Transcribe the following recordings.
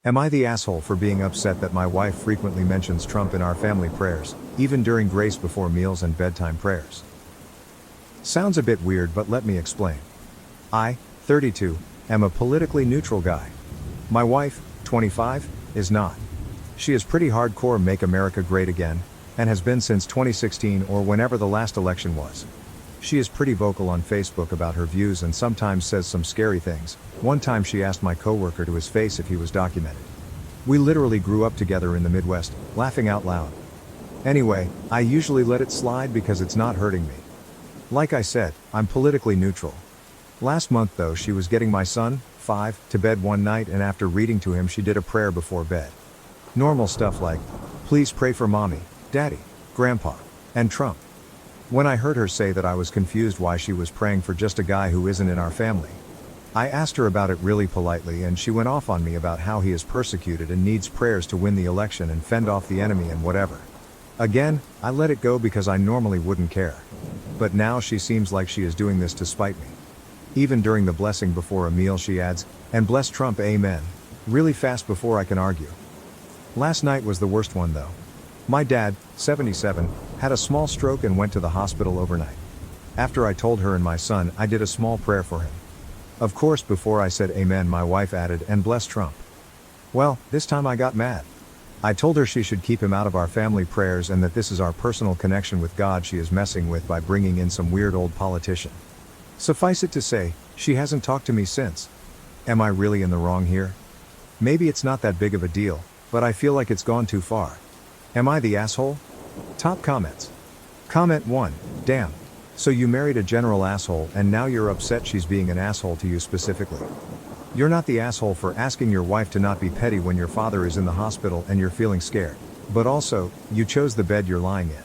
Am I the asshole for being upset that my wife frequently mentions Trump in our family prayers, even during grace before meals and bedtime prayers? Sounds a bit weird, but let me explain. I, 32, am a politically neutral guy. My wife, 25, is not. She is pretty hardcore Make America Great Again, and has been since 2016 or whenever the last election was. She is pretty vocal on Facebook about her views and sometimes says some scary things. One time she asked my coworker to his face if he was documented. We literally grew up together in the Midwest, laughing out loud. Anyway, I usually let it slide because it's not hurting me. Like I said, I'm politically neutral. Last month though, she was getting my son, 5, to bed one night, and after reading to him she did a prayer before bed. Normal stuff like, please pray for mommy, daddy, grandpa, and Trump. When I heard her say that, I was confused why she was praying for just a guy who isn't in our family. I asked her about it really politely and she went off on me about how he is persecuted and needs prayers to win the election and fend off the enemy and whatever. Again, I let it go because I normally wouldn't care. But now she seems like she is doing this to spite me. Even during the blessing before a meal she adds, and bless Trump, amen, really fast before I can argue. Last night was the worst one though. My dad, 77, had a small stroke and went to the hospital overnight. After I told her and my son, I did a small prayer for him. Of course, before I said amen, my wife added, and bless Trump. Well, this time I got mad. I told her she should keep him out of our family prayers and that this is our personal connection with God she is messing with by bringing in some weird old politician. Suffice it to say, she hasn't talked to me since. Am I really in the wrong here? Maybe it's not that big of a deal, but I feel like it's gone too far. Am I the asshole? Top comments. Comment 1, damn. So you married a general asshole and now you're upset she's being an asshole to you specifically. You're not the asshole for asking your wife to not be petty when your father is in the hospital and you're feeling scared. But also, you chose the bed you're lying in.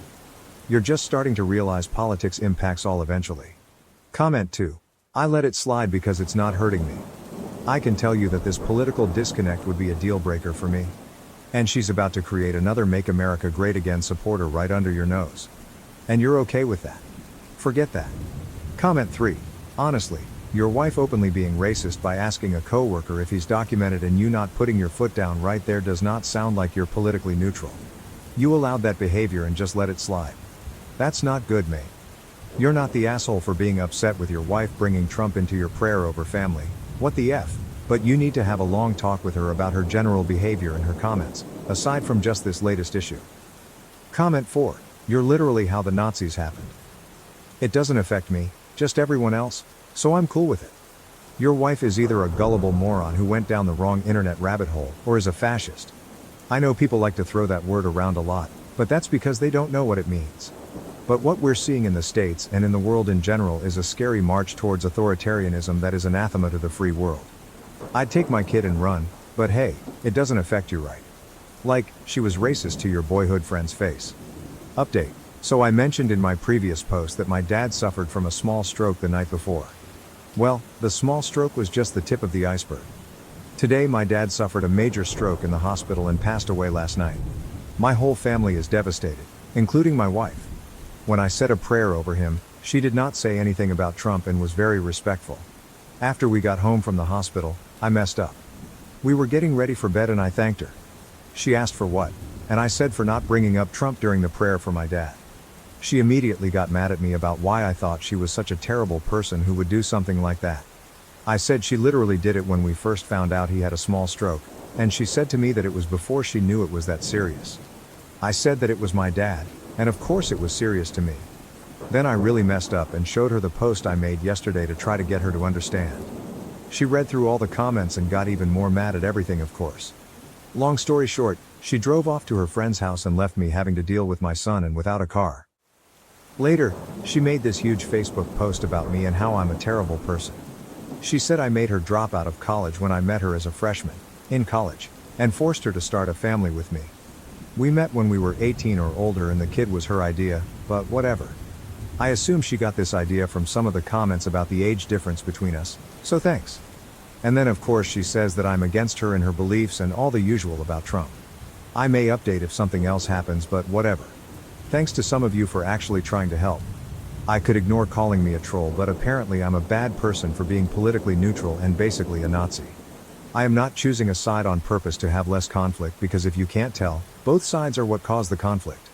You're just starting to realize politics impacts all eventually. Comment 2. I let it slide because it's not hurting me. I can tell you that this political disconnect would be a deal breaker for me. And she's about to create another Make America Great Again supporter right under your nose. And you're okay with that? Forget that. Comment 3. Honestly, your wife openly being racist by asking a coworker if he's documented and you not putting your foot down right there does not sound like you're politically neutral. You allowed that behavior and just let it slide. That's not good, mate. You're not the asshole for being upset with your wife bringing Trump into your prayer over family. What the F? But you need to have a long talk with her about her general behavior and her comments, aside from just this latest issue. Comment 4. You're literally how the Nazis happened. It doesn't affect me, just everyone else, so I'm cool with it. Your wife is either a gullible moron who went down the wrong internet rabbit hole, or is a fascist. I know people like to throw that word around a lot, but that's because they don't know what it means. But what we're seeing in the States and in the world in general is a scary march towards authoritarianism that is anathema to the free world. I'd take my kid and run, but hey, it doesn't affect you, right? Like, she was racist to your boyhood friend's face. Update. So I mentioned in my previous post that my dad suffered from a small stroke the night before. Well, the small stroke was just the tip of the iceberg. Today my dad suffered a major stroke in the hospital and passed away last night. My whole family is devastated, including my wife. When I said a prayer over him, she did not say anything about Trump and was very respectful. After we got home from the hospital, I messed up. We were getting ready for bed and I thanked her. She asked for what, and I said for not bringing up Trump during the prayer for my dad. She immediately got mad at me about why I thought she was such a terrible person who would do something like that. I said she literally did it when we first found out he had a small stroke, and she said to me that it was before she knew it was that serious. I said that it was my dad, and of course it was serious to me. Then I really messed up and showed her the post I made yesterday to try to get her to understand. She read through all the comments and got even more mad at everything, of course. Long story short, she drove off to her friend's house and left me having to deal with my son and without a car. Later, she made this huge Facebook post about me and how I'm a terrible person. She said I made her drop out of college when I met her as a freshman, in college, and forced her to start a family with me. We met when we were 18 or older and the kid was her idea, but whatever. I assume she got this idea from some of the comments about the age difference between us, so thanks. And then of course she says that I'm against her and her beliefs and all the usual about Trump. I may update if something else happens, but whatever. Thanks to some of you for actually trying to help. I could ignore calling me a troll, but apparently I'm a bad person for being politically neutral and basically a Nazi. I am not choosing a side on purpose to have less conflict because if you can't tell, both sides are what caused the conflict.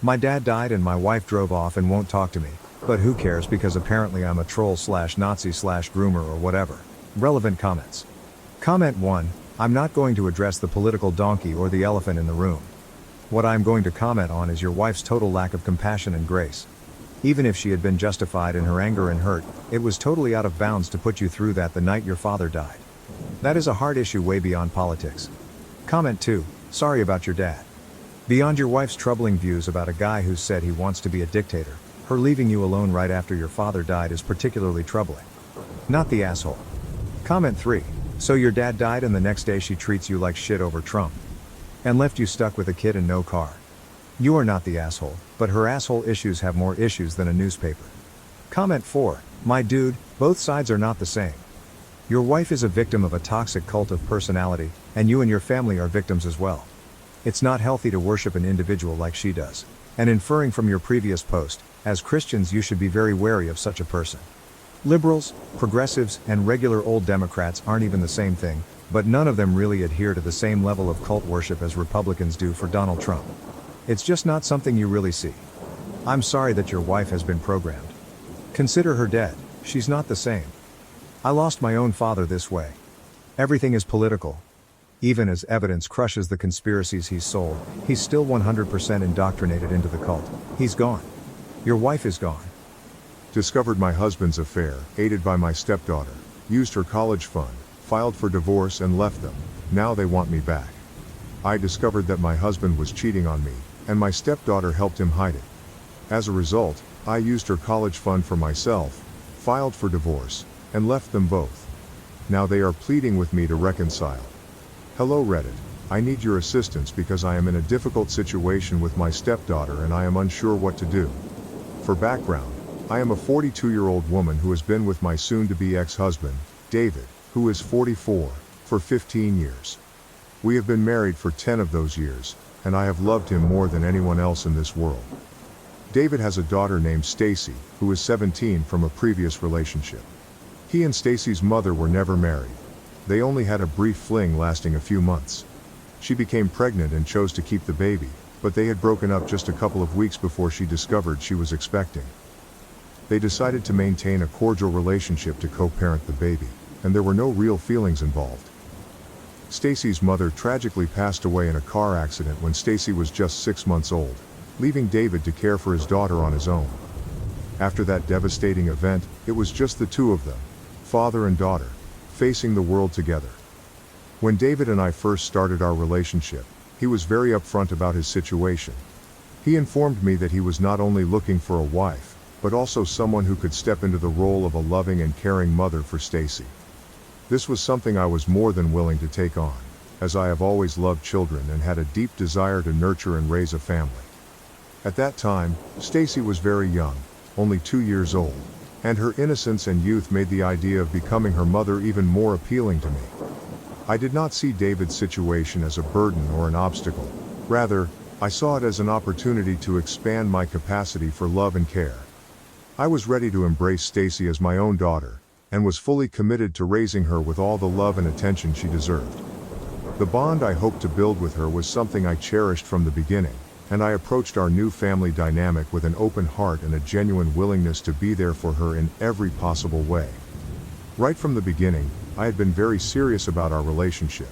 My dad died and my wife drove off and won't talk to me, but who cares because apparently I'm a troll/Nazi/groomer or whatever. Relevant comments. Comment 1, I'm not going to address the political donkey or the elephant in the room. What I'm going to comment on is your wife's total lack of compassion and grace. Even if she had been justified in her anger and hurt, it was totally out of bounds to put you through that the night your father died. That is a hard issue way beyond politics. Comment 2, sorry about your dad. Beyond your wife's troubling views about a guy who said he wants to be a dictator, her leaving you alone right after your father died is particularly troubling. Not the asshole. Comment 3, so your dad died and the next day she treats you like shit over Trump. And left you stuck with a kid and no car. You are not the asshole, but her asshole issues have more issues than a newspaper. Comment 4, my dude, both sides are not the same. Your wife is a victim of a toxic cult of personality, and you and your family are victims as well. It's not healthy to worship an individual like she does. And inferring from your previous post, as Christians you should be very wary of such a person. Liberals, progressives, and regular old Democrats aren't even the same thing, but none of them really adhere to the same level of cult worship as Republicans do for Donald Trump. It's just not something you really see. I'm sorry that your wife has been programmed. Consider her dead, she's not the same. I lost my own father this way. Everything is political. Even as evidence crushes the conspiracies he's sold, he's still 100% indoctrinated into the cult. He's gone. Your wife is gone. Discovered my husband's affair, aided by my stepdaughter, used her college fund, filed for divorce and left them. Now they want me back. I discovered that my husband was cheating on me, and my stepdaughter helped him hide it. As a result, I used her college fund for myself, filed for divorce, and left them both. Now they are pleading with me to reconcile. Hello Reddit, I need your assistance because I am in a difficult situation with my stepdaughter and I am unsure what to do. For background, I am a 42-year-old woman who has been with my soon-to-be ex-husband, David, who is 44, for 15 years. We have been married for 10 of those years, and I have loved him more than anyone else in this world. David has a daughter named Stacy, who is 17 from a previous relationship. He and Stacy's mother were never married. They only had a brief fling lasting a few months. She became pregnant and chose to keep the baby, but they had broken up just a couple of weeks before she discovered she was expecting. They decided to maintain a cordial relationship to co-parent the baby, and there were no real feelings involved. Stacy's mother tragically passed away in a car accident when Stacy was just 6 months old, leaving David to care for his daughter on his own. After that devastating event, it was just the two of them, father and daughter, facing the world together. When David and I first started our relationship, he was very upfront about his situation. He informed me that he was not only looking for a wife, but also someone who could step into the role of a loving and caring mother for Stacy. This was something I was more than willing to take on, as I have always loved children and had a deep desire to nurture and raise a family. At that time, Stacy was very young, only 2 years old, and her innocence and youth made the idea of becoming her mother even more appealing to me. I did not see David's situation as a burden or an obstacle. Rather, I saw it as an opportunity to expand my capacity for love and care. I was ready to embrace Stacy as my own daughter, and was fully committed to raising her with all the love and attention she deserved. The bond I hoped to build with her was something I cherished from the beginning, and I approached our new family dynamic with an open heart and a genuine willingness to be there for her in every possible way. Right from the beginning, I had been very serious about our relationship,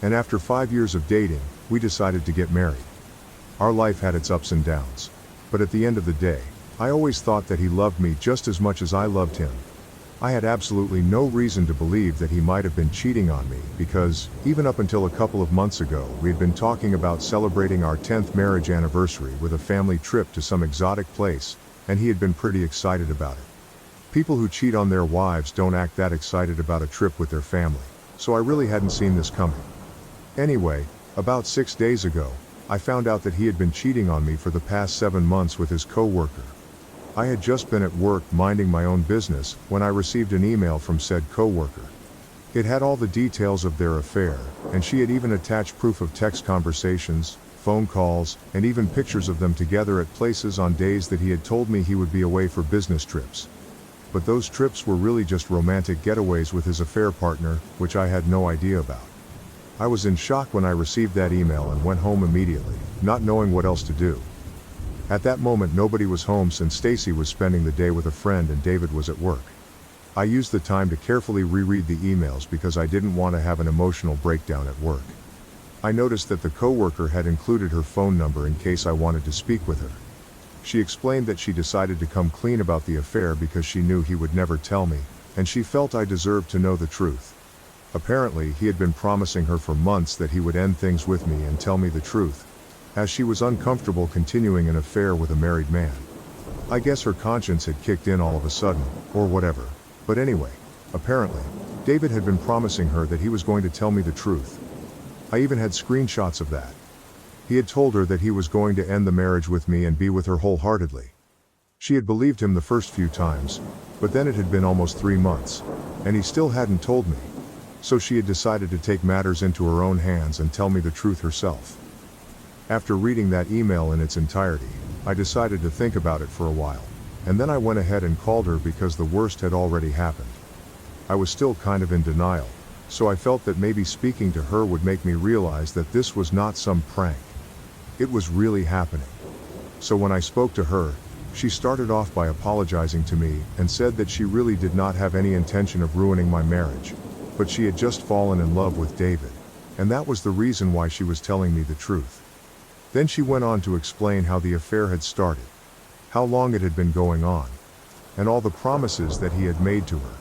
and after 5 years of dating, we decided to get married. Our life had its ups and downs, but at the end of the day, I always thought that he loved me just as much as I loved him. I had absolutely no reason to believe that he might have been cheating on me because, even up until a couple of months ago, we had been talking about celebrating our 10th marriage anniversary with a family trip to some exotic place, and he had been pretty excited about it. People who cheat on their wives don't act that excited about a trip with their family, so I really hadn't seen this coming. Anyway, about 6 days ago, I found out that he had been cheating on me for the past 7 months with his co-worker. I had just been at work minding my own business when I received an email from said co-worker. It had all the details of their affair, and she had even attached proof of text conversations, phone calls, and even pictures of them together at places on days that he had told me he would be away for business trips. but those trips were really just romantic getaways with his affair partner, which I had no idea about. I was in shock when I received that email and went home immediately, not knowing what else to do. At that moment nobody was home since Stacy was spending the day with a friend and David was at work. I used the time to carefully reread the emails because I didn't want to have an emotional breakdown at work. I noticed that the coworker had included her phone number in case I wanted to speak with her. She explained that she decided to come clean about the affair because she knew he would never tell me, and she felt I deserved to know the truth. Apparently, he had been promising her for months that he would end things with me and tell me the truth, as she was uncomfortable continuing an affair with a married man. I guess her conscience had kicked in all of a sudden, or whatever. But anyway, apparently, David had been promising her that he was going to tell me the truth. I even had screenshots of that. He had told her that he was going to end the marriage with me and be with her wholeheartedly. She had believed him the first few times, but then it had been almost 3 months, and he still hadn't told me. So she had decided to take matters into her own hands and tell me the truth herself. After reading that email in its entirety, I decided to think about it for a while, and then I went ahead and called her because the worst had already happened. I was still kind of in denial, so I felt that maybe speaking to her would make me realize that this was not some prank. It was really happening. So when I spoke to her, she started off by apologizing to me and said that she really did not have any intention of ruining my marriage, but she had just fallen in love with David, and that was the reason why she was telling me the truth. Then she went on to explain how the affair had started, how long it had been going on, and all the promises that he had made to her,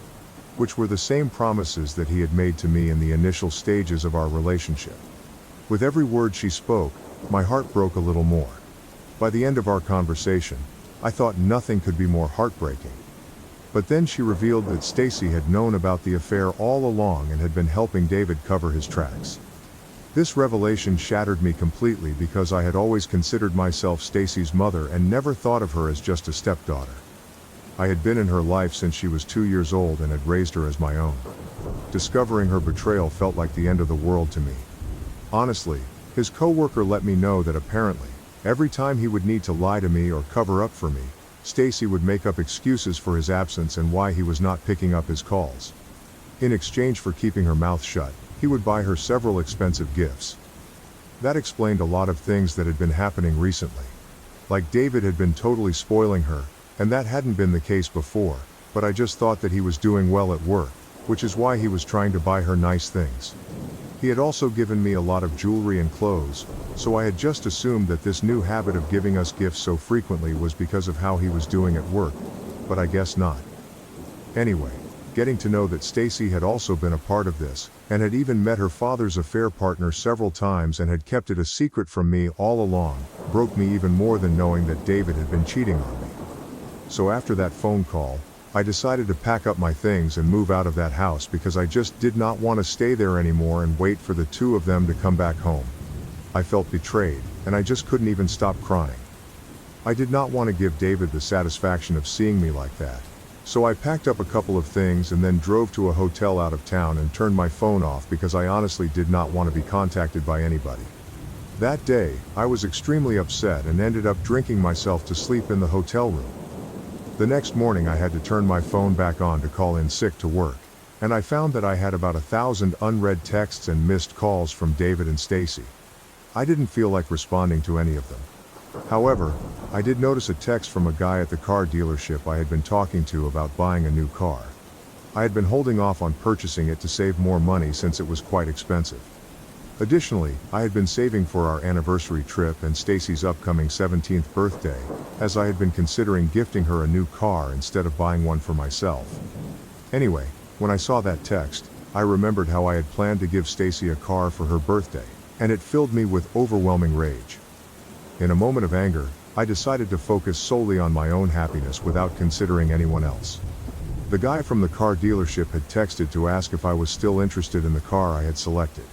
which were the same promises that he had made to me in the initial stages of our relationship. With every word she spoke, my heart broke a little more. By the end of our conversation, I thought nothing could be more heartbreaking. But then she revealed that Stacy had known about the affair all along and had been helping David cover his tracks. This revelation shattered me completely because I had always considered myself Stacy's mother and never thought of her as just a stepdaughter. I had been in her life since she was 2 years old and had raised her as my own. Discovering her betrayal felt like the end of the world to me. Honestly, his coworker let me know that apparently, every time he would need to lie to me or cover up for me, Stacy would make up excuses for his absence and why he was not picking up his calls. In exchange for keeping her mouth shut, he would buy her several expensive gifts. That explained a lot of things that had been happening recently. Like David had been totally spoiling her, and that hadn't been the case before, but I just thought that he was doing well at work, which is why he was trying to buy her nice things. He had also given me a lot of jewelry and clothes, so I had just assumed that this new habit of giving us gifts so frequently was because of how he was doing at work, but I guess not. Anyway, getting to know that Stacy had also been a part of this, and had even met her father's affair partner several times and had kept it a secret from me all along, broke me even more than knowing that David had been cheating on me. So after that phone call, I decided to pack up my things and move out of that house because I just did not want to stay there anymore and wait for the two of them to come back home. I felt betrayed, and I just couldn't even stop crying. I did not want to give David the satisfaction of seeing me like that. So I packed up a couple of things and then drove to a hotel out of town and turned my phone off because I honestly did not want to be contacted by anybody. That day, I was extremely upset and ended up drinking myself to sleep in the hotel room. The next morning I had to turn my phone back on to call in sick to work, and I found that I had about 1,000 unread texts and missed calls from David and Stacy. I didn't feel like responding to any of them. However, I did notice a text from a guy at the car dealership I had been talking to about buying a new car. I had been holding off on purchasing it to save more money since it was quite expensive. Additionally, I had been saving for our anniversary trip and Stacy's upcoming 17th birthday, as I had been considering gifting her a new car instead of buying one for myself. Anyway, when I saw that text, I remembered how I had planned to give Stacy a car for her birthday, and it filled me with overwhelming rage. In a moment of anger, I decided to focus solely on my own happiness without considering anyone else. The guy from the car dealership had texted to ask if I was still interested in the car I had selected.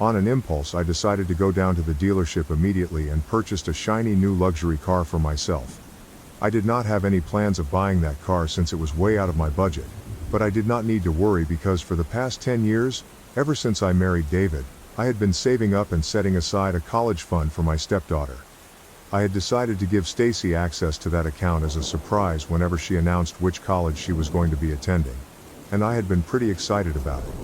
On an impulse, I decided to go down to the dealership immediately and purchased a shiny new luxury car for myself. I did not have any plans of buying that car since it was way out of my budget, but I did not need to worry because for the past 10 years, ever since I married David, I had been saving up and setting aside a college fund for my stepdaughter. I had decided to give Stacy access to that account as a surprise whenever she announced which college she was going to be attending, and I had been pretty excited about it.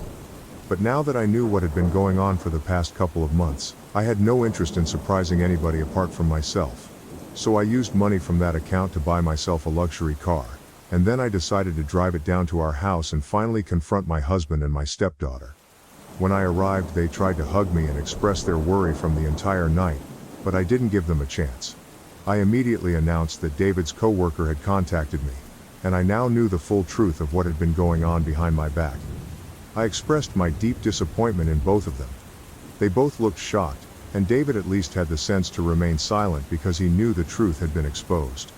But now that I knew what had been going on for the past couple of months, I had no interest in surprising anybody apart from myself. So I used money from that account to buy myself a luxury car, and then I decided to drive it down to our house and finally confront my husband and my stepdaughter. When I arrived, they tried to hug me and express their worry from the entire night, but I didn't give them a chance. I immediately announced that David's coworker had contacted me, and I now knew the full truth of what had been going on behind my back. I expressed my deep disappointment in both of them. They both looked shocked, and David at least had the sense to remain silent because he knew the truth had been exposed.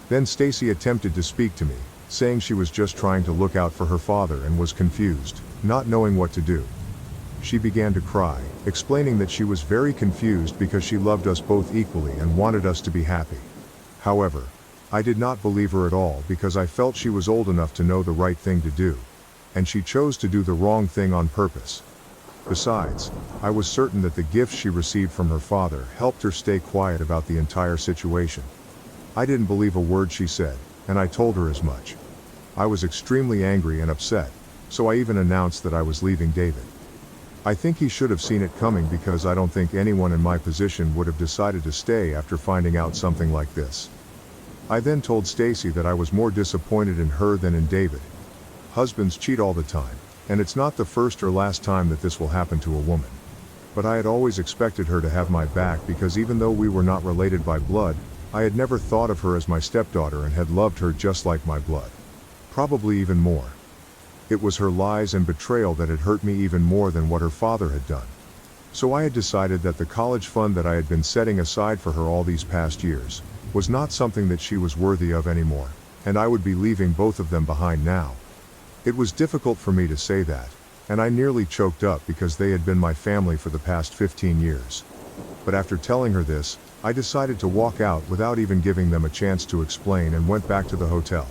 Then Stacy attempted to speak to me, saying she was just trying to look out for her father and was confused, not knowing what to do. She began to cry, explaining that she was very confused because she loved us both equally and wanted us to be happy. However, I did not believe her at all because I felt she was old enough to know the right thing to do, and she chose to do the wrong thing on purpose. Besides, I was certain that the gifts she received from her father helped her stay quiet about the entire situation. I didn't believe a word she said, and I told her as much. I was extremely angry and upset, so I even announced that I was leaving David. I think he should have seen it coming because I don't think anyone in my position would have decided to stay after finding out something like this. I then told Stacy that I was more disappointed in her than in David. Husbands cheat all the time, and it's not the first or last time that this will happen to a woman. But I had always expected her to have my back because even though we were not related by blood, I had never thought of her as my stepdaughter and had loved her just like my blood. Probably even more. It was her lies and betrayal that had hurt me even more than what her father had done. So I had decided that the college fund that I had been setting aside for her all these past years was not something that she was worthy of anymore, and I would be leaving both of them behind now. It was difficult for me to say that, and I nearly choked up because they had been my family for the past 15 years. But after telling her this, I decided to walk out without even giving them a chance to explain and went back to the hotel.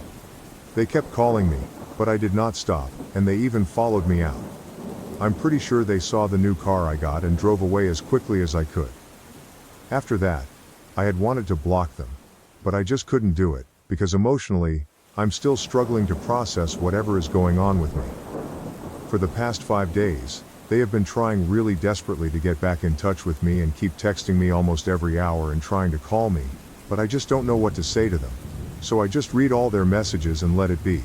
They kept calling me, but I did not stop, and they even followed me out. I'm pretty sure they saw the new car I got and drove away as quickly as I could. After that, I had wanted to block them, but I just couldn't do it, because emotionally, I'm still struggling to process whatever is going on with me. For the past 5 days, they have been trying really desperately to get back in touch with me and keep texting me almost every hour and trying to call me, but I just don't know what to say to them. So I just read all their messages and let it be.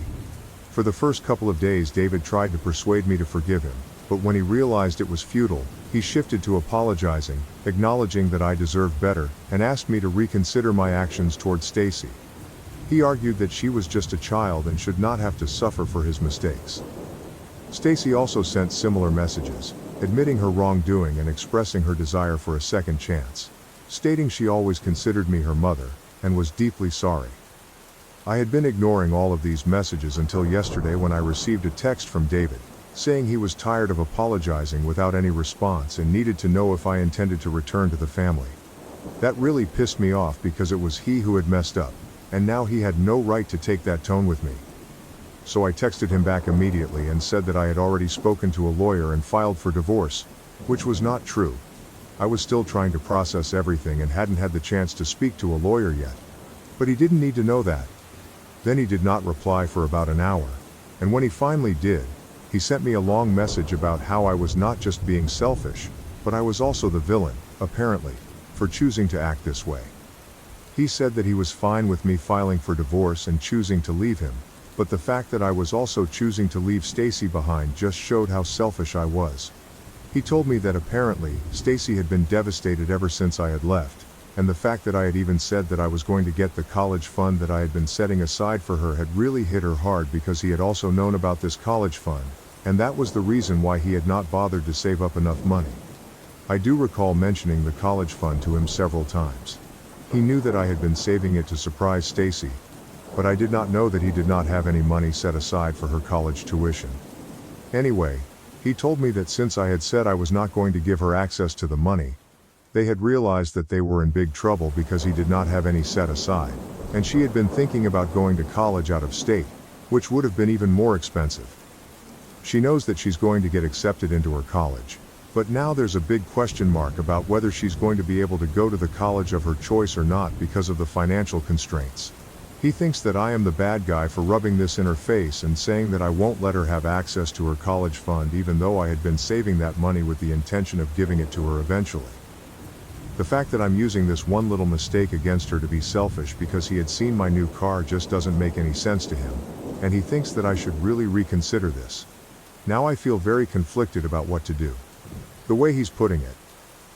For the first couple of days, David tried to persuade me to forgive him, but when he realized it was futile, he shifted to apologizing, acknowledging that I deserved better, and asked me to reconsider my actions towards Stacy. He argued that she was just a child and should not have to suffer for his mistakes. Stacy also sent similar messages, admitting her wrongdoing and expressing her desire for a second chance, stating she always considered me her mother, and was deeply sorry. I had been ignoring all of these messages until yesterday when I received a text from David, saying he was tired of apologizing without any response and needed to know if I intended to return to the family. That really pissed me off because it was he who had messed up, and now he had no right to take that tone with me. So I texted him back immediately and said that I had already spoken to a lawyer and filed for divorce, which was not true. I was still trying to process everything and hadn't had the chance to speak to a lawyer yet. But he didn't need to know that. Then he did not reply for about an hour, and when he finally did, he sent me a long message about how I was not just being selfish, but I was also the villain, apparently, for choosing to act this way. He said that he was fine with me filing for divorce and choosing to leave him, but the fact that I was also choosing to leave Stacy behind just showed how selfish I was. He told me that apparently, Stacy had been devastated ever since I had left, and the fact that I had even said that I was going to get the college fund that I had been setting aside for her had really hit her hard because he had also known about this college fund, and that was the reason why he had not bothered to save up enough money. I do recall mentioning the college fund to him several times. He knew that I had been saving it to surprise Stacy, but I did not know that he did not have any money set aside for her college tuition. Anyway, he told me that since I had said I was not going to give her access to the money, they had realized that they were in big trouble because he did not have any set aside, and she had been thinking about going to college out of state, which would have been even more expensive. She knows that she's going to get accepted into her college, But now there's a big question mark about whether she's going to be able to go to the college of her choice or not because of the financial constraints. He thinks that I am the bad guy for rubbing this in her face and saying that I won't let her have access to her college fund even though I had been saving that money with the intention of giving it to her eventually. The fact that I'm using this one little mistake against her to be selfish because he had seen my new car just doesn't make any sense to him, and he thinks that I should really reconsider this. Now I feel very conflicted about what to do. The way he's putting it,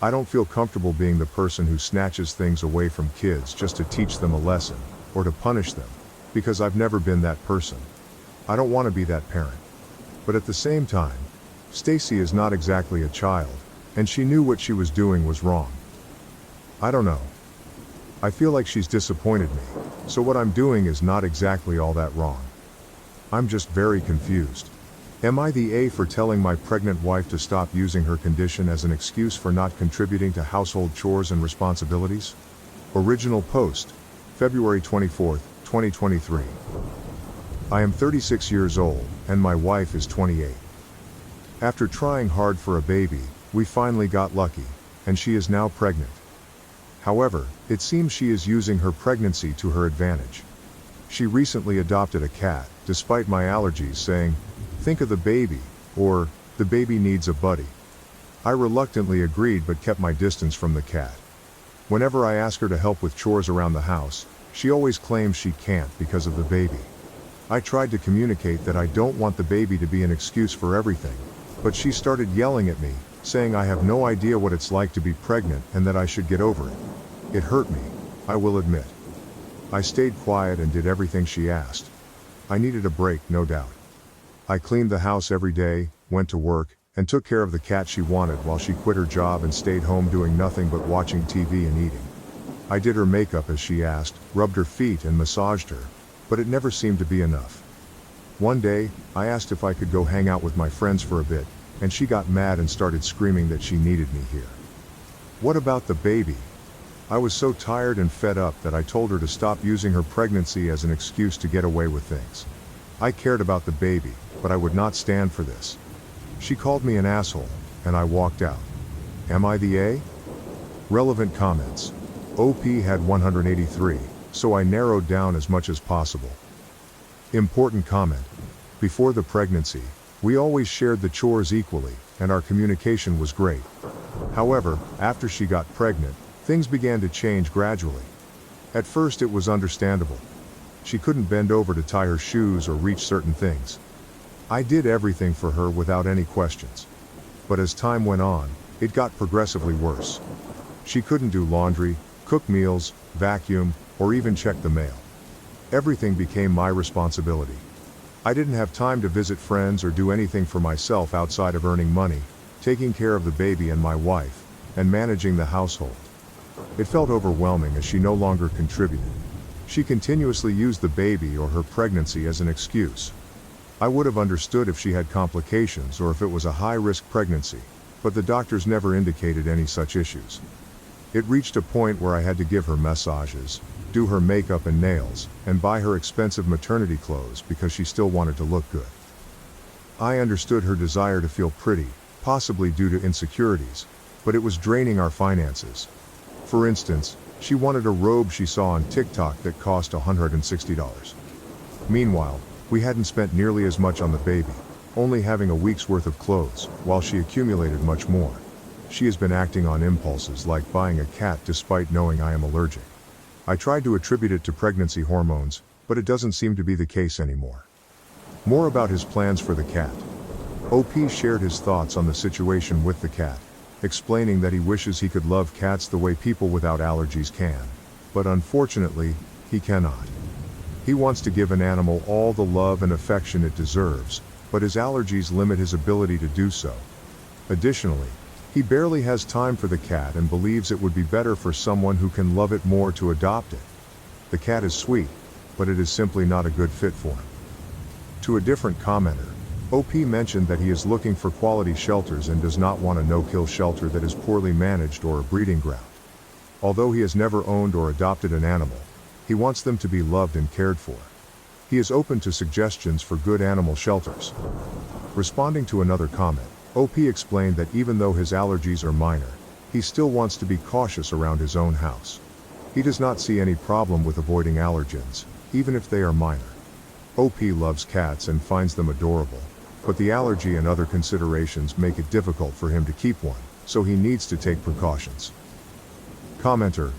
I don't feel comfortable being the person who snatches things away from kids just to teach them a lesson, or to punish them, because I've never been that person. I don't want to be that parent. But at the same time, Stacy is not exactly a child, and she knew what she was doing was wrong. I don't know. I feel like she's disappointed me, so what I'm doing is not exactly all that wrong. I'm just very confused. Am I the A for telling my pregnant wife to stop using her condition as an excuse for not contributing to household chores and responsibilities? Original post, February 24, 2023. I am 36 years old, and my wife is 28. After trying hard for a baby, we finally got lucky, and she is now pregnant. However, it seems she is using her pregnancy to her advantage. She recently adopted a cat, despite my allergies, saying, "Think of the baby," or, "The baby needs a buddy." I reluctantly agreed but kept my distance from the cat. Whenever I ask her to help with chores around the house, she always claims she can't because of the baby. I tried to communicate that I don't want the baby to be an excuse for everything, but she started yelling at me, saying I have no idea what it's like to be pregnant and that I should get over it. It hurt me, I will admit. I stayed quiet and did everything she asked. I needed a break, no doubt. I cleaned the house every day, went to work, and took care of the cat she wanted while she quit her job and stayed home doing nothing but watching TV and eating. I did her makeup as she asked, rubbed her feet and massaged her, but it never seemed to be enough. One day, I asked if I could go hang out with my friends for a bit, and she got mad and started screaming that she needed me here. What about the baby? I was so tired and fed up that I told her to stop using her pregnancy as an excuse to get away with things. I cared about the baby, but I would not stand for this. She called me an asshole, and I walked out. Am I the A? Relevant comments. OP had 183, so I narrowed down as much as possible. Important comment. Before the pregnancy, we always shared the chores equally, and our communication was great. However, after she got pregnant, things began to change gradually. At first it was understandable. She couldn't bend over to tie her shoes or reach certain things. I did everything for her without any questions. But as time went on, it got progressively worse. She couldn't do laundry, cook meals, vacuum, or even check the mail. Everything became my responsibility. I didn't have time to visit friends or do anything for myself outside of earning money, taking care of the baby and my wife, and managing the household. It felt overwhelming as she no longer contributed. She continuously used the baby or her pregnancy as an excuse. I would have understood if she had complications or if it was a high-risk pregnancy, but the doctors never indicated any such issues. It reached a point where I had to give her massages, do her makeup and nails, and buy her expensive maternity clothes because she still wanted to look good. I understood her desire to feel pretty, possibly due to insecurities, but it was draining our finances. For instance, she wanted a robe she saw on TikTok that cost $160. Meanwhile, we hadn't spent nearly as much on the baby, only having a week's worth of clothes, while she accumulated much more. She has been acting on impulses like buying a cat despite knowing I am allergic. I tried to attribute it to pregnancy hormones, but it doesn't seem to be the case anymore. More about his plans for the cat. OP shared his thoughts on the situation with the cat, explaining that he wishes he could love cats the way people without allergies can, but unfortunately, he cannot. He wants to give an animal all the love and affection it deserves, but his allergies limit his ability to do so. Additionally, he barely has time for the cat and believes it would be better for someone who can love it more to adopt it. The cat is sweet, but it is simply not a good fit for him. To a different commenter, OP mentioned that he is looking for quality shelters and does not want a no-kill shelter that is poorly managed or a breeding ground. Although he has never owned or adopted an animal, he wants them to be loved and cared for. He is open to suggestions for good animal shelters. Responding to another comment, OP explained that even though his allergies are minor, he still wants to be cautious around his own house. He does not see any problem with avoiding allergens, even if they are minor. OP loves cats and finds them adorable, but the allergy and other considerations make it difficult for him to keep one, so he needs to take precautions. Commenter: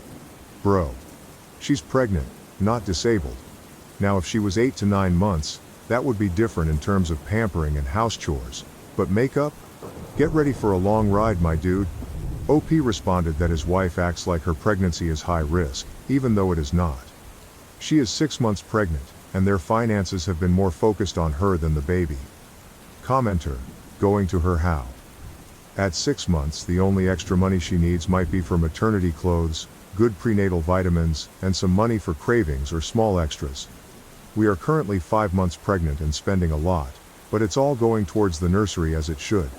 Bro. She's pregnant, not disabled. Now if she was 8 to 9 months, that would be different in terms of pampering and house chores, but makeup? Get ready for a long ride, my dude. OP responded that his wife acts like her pregnancy is high risk, even though it is not. She is 6 months pregnant, and their finances have been more focused on her than the baby. Commenter: Going to her how? At 6 months, the only extra money she needs might be for maternity clothes, good prenatal vitamins, and some money for cravings or small extras. We are currently 5 months pregnant and spending a lot, but it's all going towards the nursery as it should.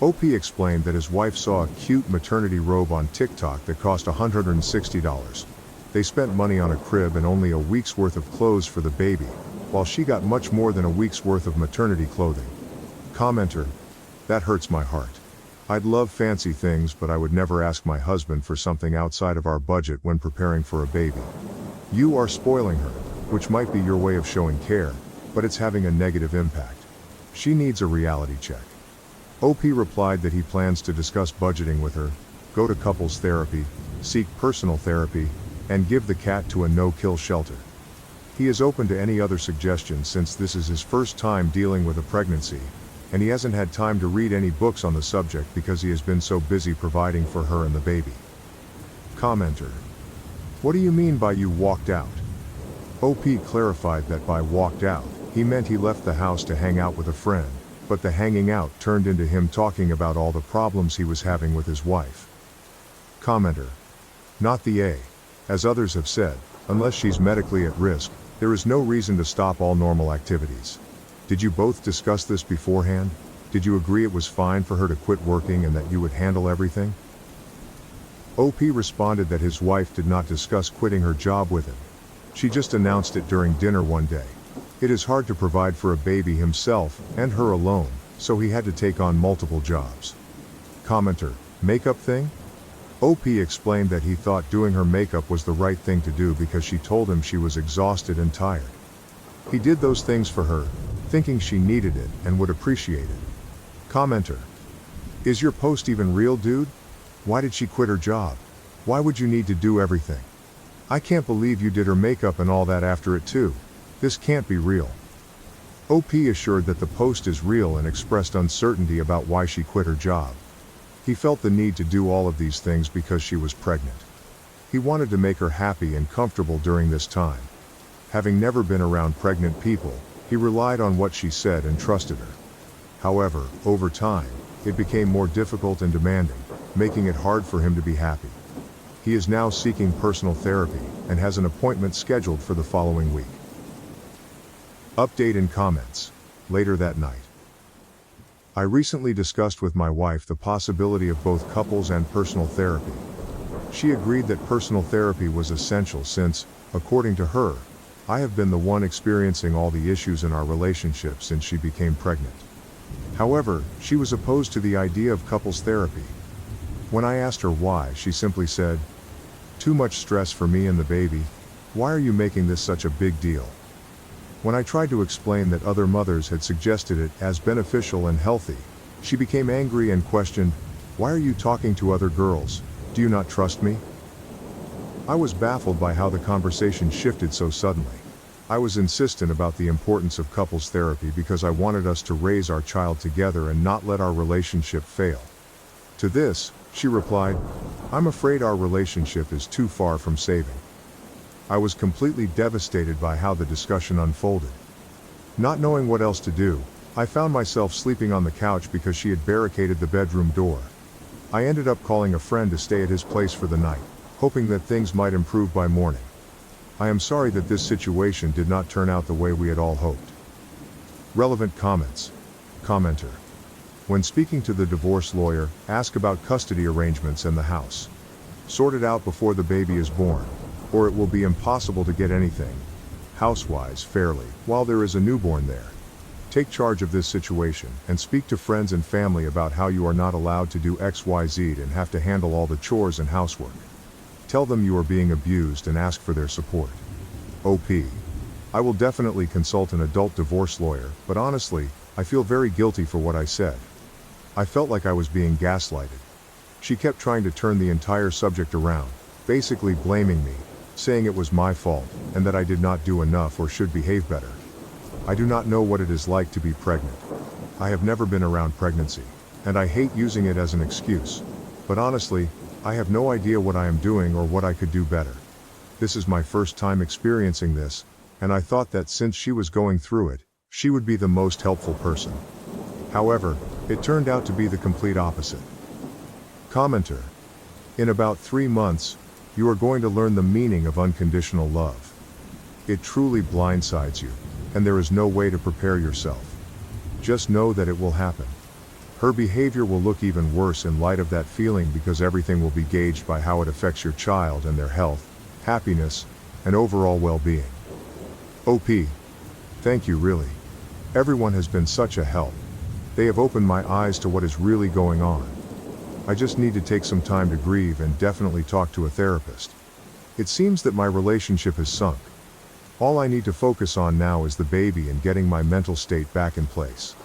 OP explained that his wife saw a cute maternity robe on TikTok that cost $160. They spent money on a crib and only a week's worth of clothes for the baby, while she got much more than a week's worth of maternity clothing. Commenter: That hurts my heart. I'd love fancy things, but I would never ask my husband for something outside of our budget when preparing for a baby. You are spoiling her, which might be your way of showing care, but it's having a negative impact. She needs a reality check. OP replied that he plans to discuss budgeting with her, go to couples therapy, seek personal therapy, and give the cat to a no-kill shelter. He is open to any other suggestions since this is his first time dealing with a pregnancy, and he hasn't had time to read any books on the subject because he has been so busy providing for her and the baby. Commenter: What do you mean by you walked out? OP clarified that by walked out, he meant he left the house to hang out with a friend, but the hanging out turned into him talking about all the problems he was having with his wife. Commenter: Not the A. As others have said, unless she's medically at risk, there is no reason to stop all normal activities. Did you both discuss this beforehand? Did you agree it was fine for her to quit working and that you would handle everything? OP responded that his wife did not discuss quitting her job with him. She just announced it during dinner one day. It is hard to provide for a baby himself and her alone, so he had to take on multiple jobs. Commenter: Makeup thing? OP explained that he thought doing her makeup was the right thing to do because she told him she was exhausted and tired. He did those things for her, thinking she needed it and would appreciate it. Commenter: Is your post even real, dude? Why did she quit her job? Why would you need to do everything? I can't believe you did her makeup and all that after it too. This can't be real. OP assured that the post is real and expressed uncertainty about why she quit her job. He felt the need to do all of these things because she was pregnant. He wanted to make her happy and comfortable during this time. Having never been around pregnant people, he relied on what she said and trusted her. However, over time, it became more difficult and demanding, making it hard for him to be happy. He is now seeking personal therapy and has an appointment scheduled for the following week. Update and comments. Later that night. I recently discussed with my wife the possibility of both couples and personal therapy. She agreed that personal therapy was essential since, according to her, I have been the one experiencing all the issues in our relationship since she became pregnant. However, she was opposed to the idea of couples therapy. When I asked her why, she simply said, "Too much stress for me and the baby. Why are you making this such a big deal?" When I tried to explain that other mothers had suggested it as beneficial and healthy, she became angry and questioned, "Why are you talking to other girls? Do you not trust me?" I was baffled by how the conversation shifted so suddenly. I was insistent about the importance of couples therapy because I wanted us to raise our child together and not let our relationship fail. To this, she replied, "I'm afraid our relationship is too far from saving." I was completely devastated by how the discussion unfolded. Not knowing what else to do, I found myself sleeping on the couch because she had barricaded the bedroom door. I ended up calling a friend to stay at his place for the night, hoping that things might improve by morning. I am sorry that this situation did not turn out the way we had all hoped. Relevant comments. Commenter: When speaking to the divorce lawyer, ask about custody arrangements and the house. Sort it out before the baby is born, or it will be impossible to get anything, house-wise, fairly, while there is a newborn there. Take charge of this situation and speak to friends and family about how you are not allowed to do XYZ and have to handle all the chores and housework. Tell them you are being abused and ask for their support. OP. I will definitely consult an adult divorce lawyer, but honestly, I feel very guilty for what I said. I felt like I was being gaslighted. She kept trying to turn the entire subject around, basically blaming me, saying it was my fault, and that I did not do enough or should behave better. I do not know what it is like to be pregnant. I have never been around pregnancy, and I hate using it as an excuse. But honestly, I have no idea what I am doing or what I could do better. This is my first time experiencing this, and I thought that since she was going through it, she would be the most helpful person. However, it turned out to be the complete opposite. Commenter. In about 3 months, you are going to learn the meaning of unconditional love. It truly blindsides you, and there is no way to prepare yourself. Just know that it will happen. Her behavior will look even worse in light of that feeling because everything will be gauged by how it affects your child and their health, happiness, and overall well-being. OP. Thank you really. Everyone has been such a help. They have opened my eyes to what is really going on. I just need to take some time to grieve and definitely talk to a therapist. It seems that my relationship has sunk. All I need to focus on now is the baby and getting my mental state back in place.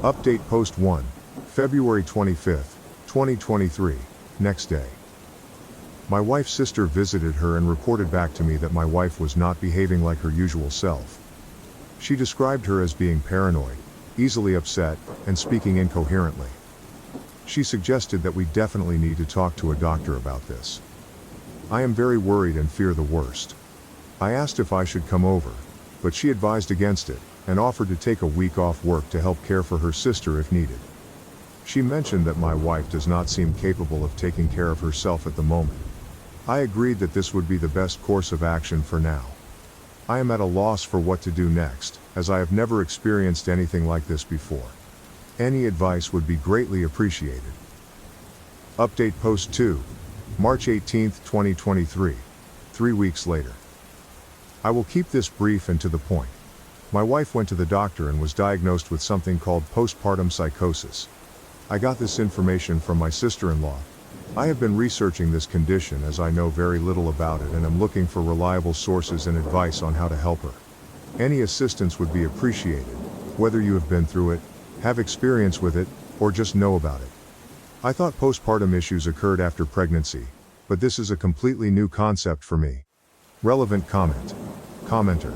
Update Post 1, February 25th, 2023, next day. My wife's sister visited her and reported back to me that my wife was not behaving like her usual self. She described her as being paranoid, easily upset, and speaking incoherently. She suggested that we definitely need to talk to a doctor about this. I am very worried and fear the worst. I asked if I should come over, but she advised against it, and offered to take a week off work to help care for her sister if needed. She mentioned that my wife does not seem capable of taking care of herself at the moment. I agreed that this would be the best course of action for now. I am at a loss for what to do next, as I have never experienced anything like this before. Any advice would be greatly appreciated. Update Post 2, March 18, 2023, 3 weeks later. I will keep this brief and to the point. My wife went to the doctor and was diagnosed with something called postpartum psychosis. I got this information from my sister-in-law. I have been researching this condition as I know very little about it and am looking for reliable sources and advice on how to help her. Any assistance would be appreciated, whether you have been through it, have experience with it, or just know about it. I thought postpartum issues occurred after pregnancy, but this is a completely new concept for me. Relevant comment. Commenter.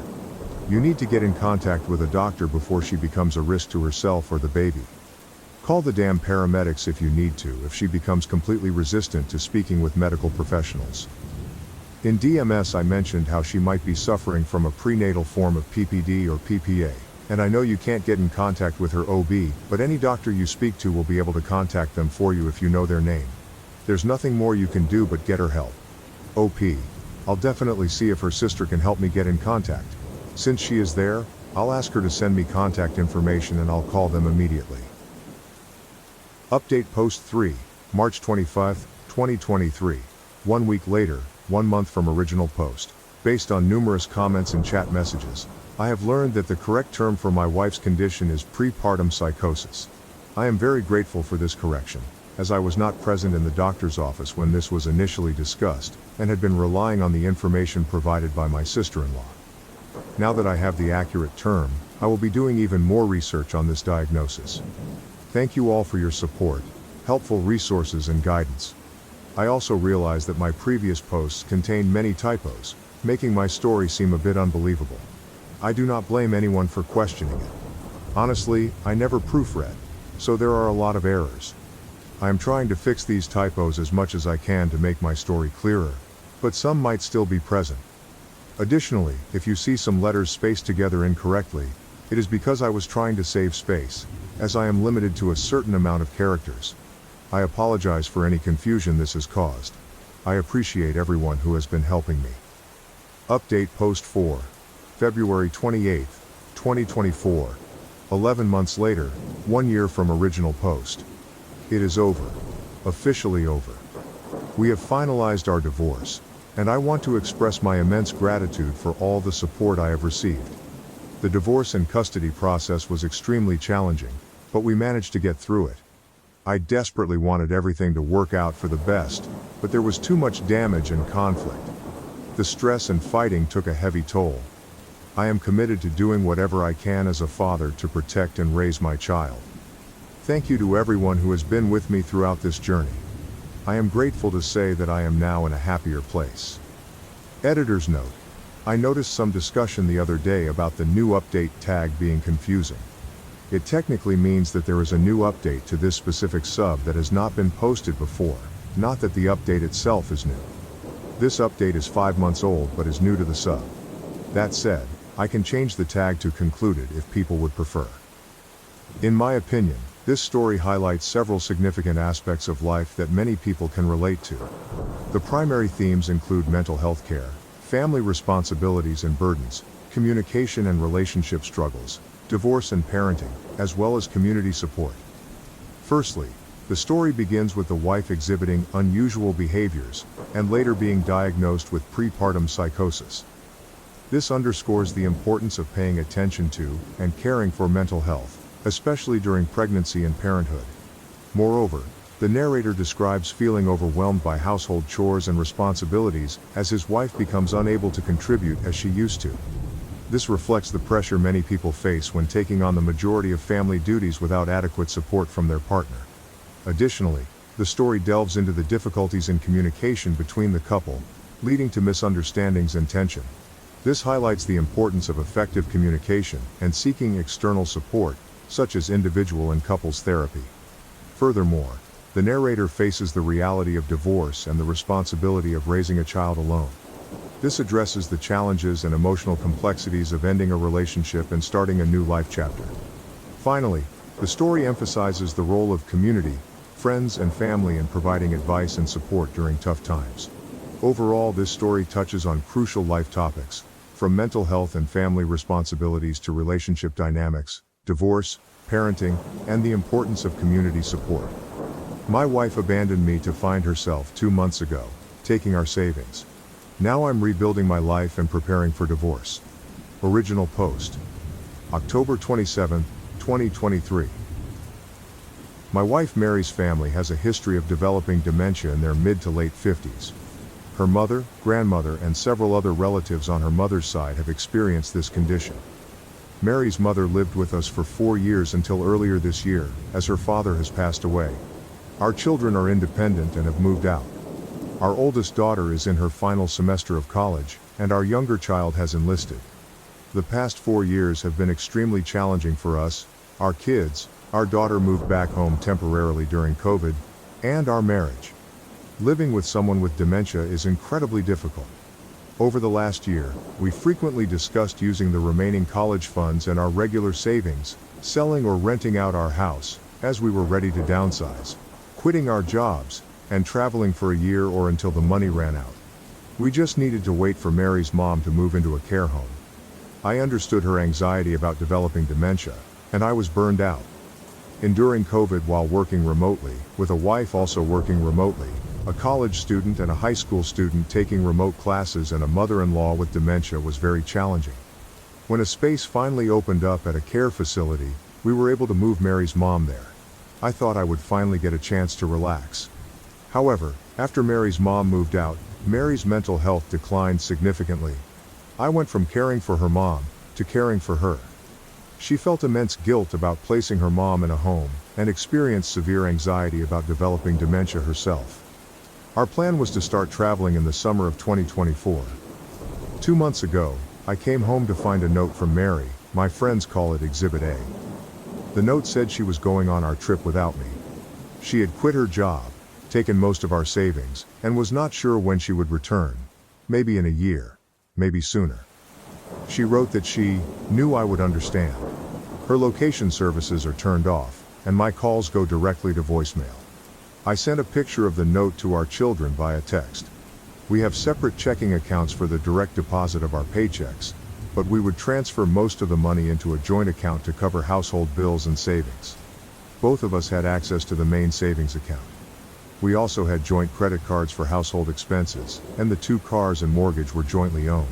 You need to get in contact with a doctor before she becomes a risk to herself or the baby. Call the damn paramedics if you need to if she becomes completely resistant to speaking with medical professionals. In DMS I mentioned how she might be suffering from a prenatal form of PPD or PPA, and I know you can't get in contact with her OB, but any doctor you speak to will be able to contact them for you if you know their name. There's nothing more you can do but get her help. OP. I'll definitely see if her sister can help me get in contact. Since she is there, I'll ask her to send me contact information and I'll call them immediately. Update Post 3, March 25, 2023, 1 week later, 1 month from original post. Based on numerous comments and chat messages, I have learned that the correct term for my wife's condition is prepartum psychosis. I am very grateful for this correction, as I was not present in the doctor's office when this was initially discussed, and had been relying on the information provided by my sister-in-law. Now that I have the accurate term, I will be doing even more research on this diagnosis. Thank you all for your support, helpful resources and guidance. I also realize that my previous posts contained many typos, making my story seem a bit unbelievable. I do not blame anyone for questioning it. Honestly, I never proofread, so there are a lot of errors. I am trying to fix these typos as much as I can to make my story clearer, but some might still be present. Additionally, if you see some letters spaced together incorrectly, it is because I was trying to save space, as I am limited to a certain amount of characters. I apologize for any confusion this has caused. I appreciate everyone who has been helping me. Update Post 4, February 28, 2024, 11 months later, 1 year from original post. It is over. Officially over. We have finalized our divorce, and I want to express my immense gratitude for all the support I have received. The divorce and custody process was extremely challenging, but we managed to get through it. I desperately wanted everything to work out for the best, but there was too much damage and conflict. The stress and fighting took a heavy toll. I am committed to doing whatever I can as a father to protect and raise my child. Thank you to everyone who has been with me throughout this journey. I am grateful to say that I am now in a happier place. Editor's note. I noticed some discussion the other day about the new update tag being confusing. It technically means that there is a new update to this specific sub that has not been posted before, not that the update itself is new. This update is 5 months old but is new to the sub. That said, I can change the tag to concluded if people would prefer. In my opinion, this story highlights several significant aspects of life that many people can relate to. The primary themes include mental health care, family responsibilities and burdens, communication and relationship struggles, divorce and parenting, as well as community support. Firstly, the story begins with the wife exhibiting unusual behaviors, and later being diagnosed with prepartum psychosis. This underscores the importance of paying attention to and caring for mental health, especially during pregnancy and parenthood. Moreover, the narrator describes feeling overwhelmed by household chores and responsibilities as his wife becomes unable to contribute as she used to. This reflects the pressure many people face when taking on the majority of family duties without adequate support from their partner. Additionally, the story delves into the difficulties in communication between the couple, leading to misunderstandings and tension. This highlights the importance of effective communication and seeking external support, such as individual and couples therapy. Furthermore, the narrator faces the reality of divorce and the responsibility of raising a child alone. This addresses the challenges and emotional complexities of ending a relationship and starting a new life chapter. Finally, the story emphasizes the role of community, friends and family in providing advice and support during tough times. Overall, this story touches on crucial life topics, from mental health and family responsibilities to relationship dynamics, divorce, parenting, and the importance of community support. My wife abandoned me to find herself 2 months ago, taking our savings. Now I'm rebuilding my life and preparing for divorce. Original post. October 27, 2023. My wife Mary's family has a history of developing dementia in their mid to late 50s. Her mother, grandmother, and several other relatives on her mother's side have experienced this condition. Mary's mother lived with us for 4 years until earlier this year, as her father has passed away. Our children are independent and have moved out. Our oldest daughter is in her final semester of college, and our younger child has enlisted. The past 4 years have been extremely challenging for us, our kids, our daughter moved back home temporarily during COVID, and our marriage. Living with someone with dementia is incredibly difficult. Over the last year, we frequently discussed using the remaining college funds and our regular savings, selling or renting out our house, as we were ready to downsize, quitting our jobs, and traveling for a year or until the money ran out. We just needed to wait for Mary's mom to move into a care home. I understood her anxiety about developing dementia, and I was burned out. Enduring COVID while working remotely, with a wife also working remotely, a college student and a high school student taking remote classes, and a mother-in-law with dementia was very challenging. When a space finally opened up at a care facility, we were able to move Mary's mom there. I thought I would finally get a chance to relax. However, after Mary's mom moved out, Mary's mental health declined significantly. I went from caring for her mom to caring for her. She felt immense guilt about placing her mom in a home, and experienced severe anxiety about developing dementia herself. Our plan was to start traveling in the summer of 2024. 2 months ago, I came home to find a note from Mary. My friends call it Exhibit A. The note said she was going on our trip without me. She had quit her job, taken most of our savings, and was not sure when she would return. Maybe in a year, maybe sooner. She wrote that she knew I would understand. Her location services are turned off, and my calls go directly to voicemail. I sent a picture of the note to our children via text. We have separate checking accounts for the direct deposit of our paychecks, but we would transfer most of the money into a joint account to cover household bills and savings. Both of us had access to the main savings account. We also had joint credit cards for household expenses, and the 2 cars and mortgage were jointly owned.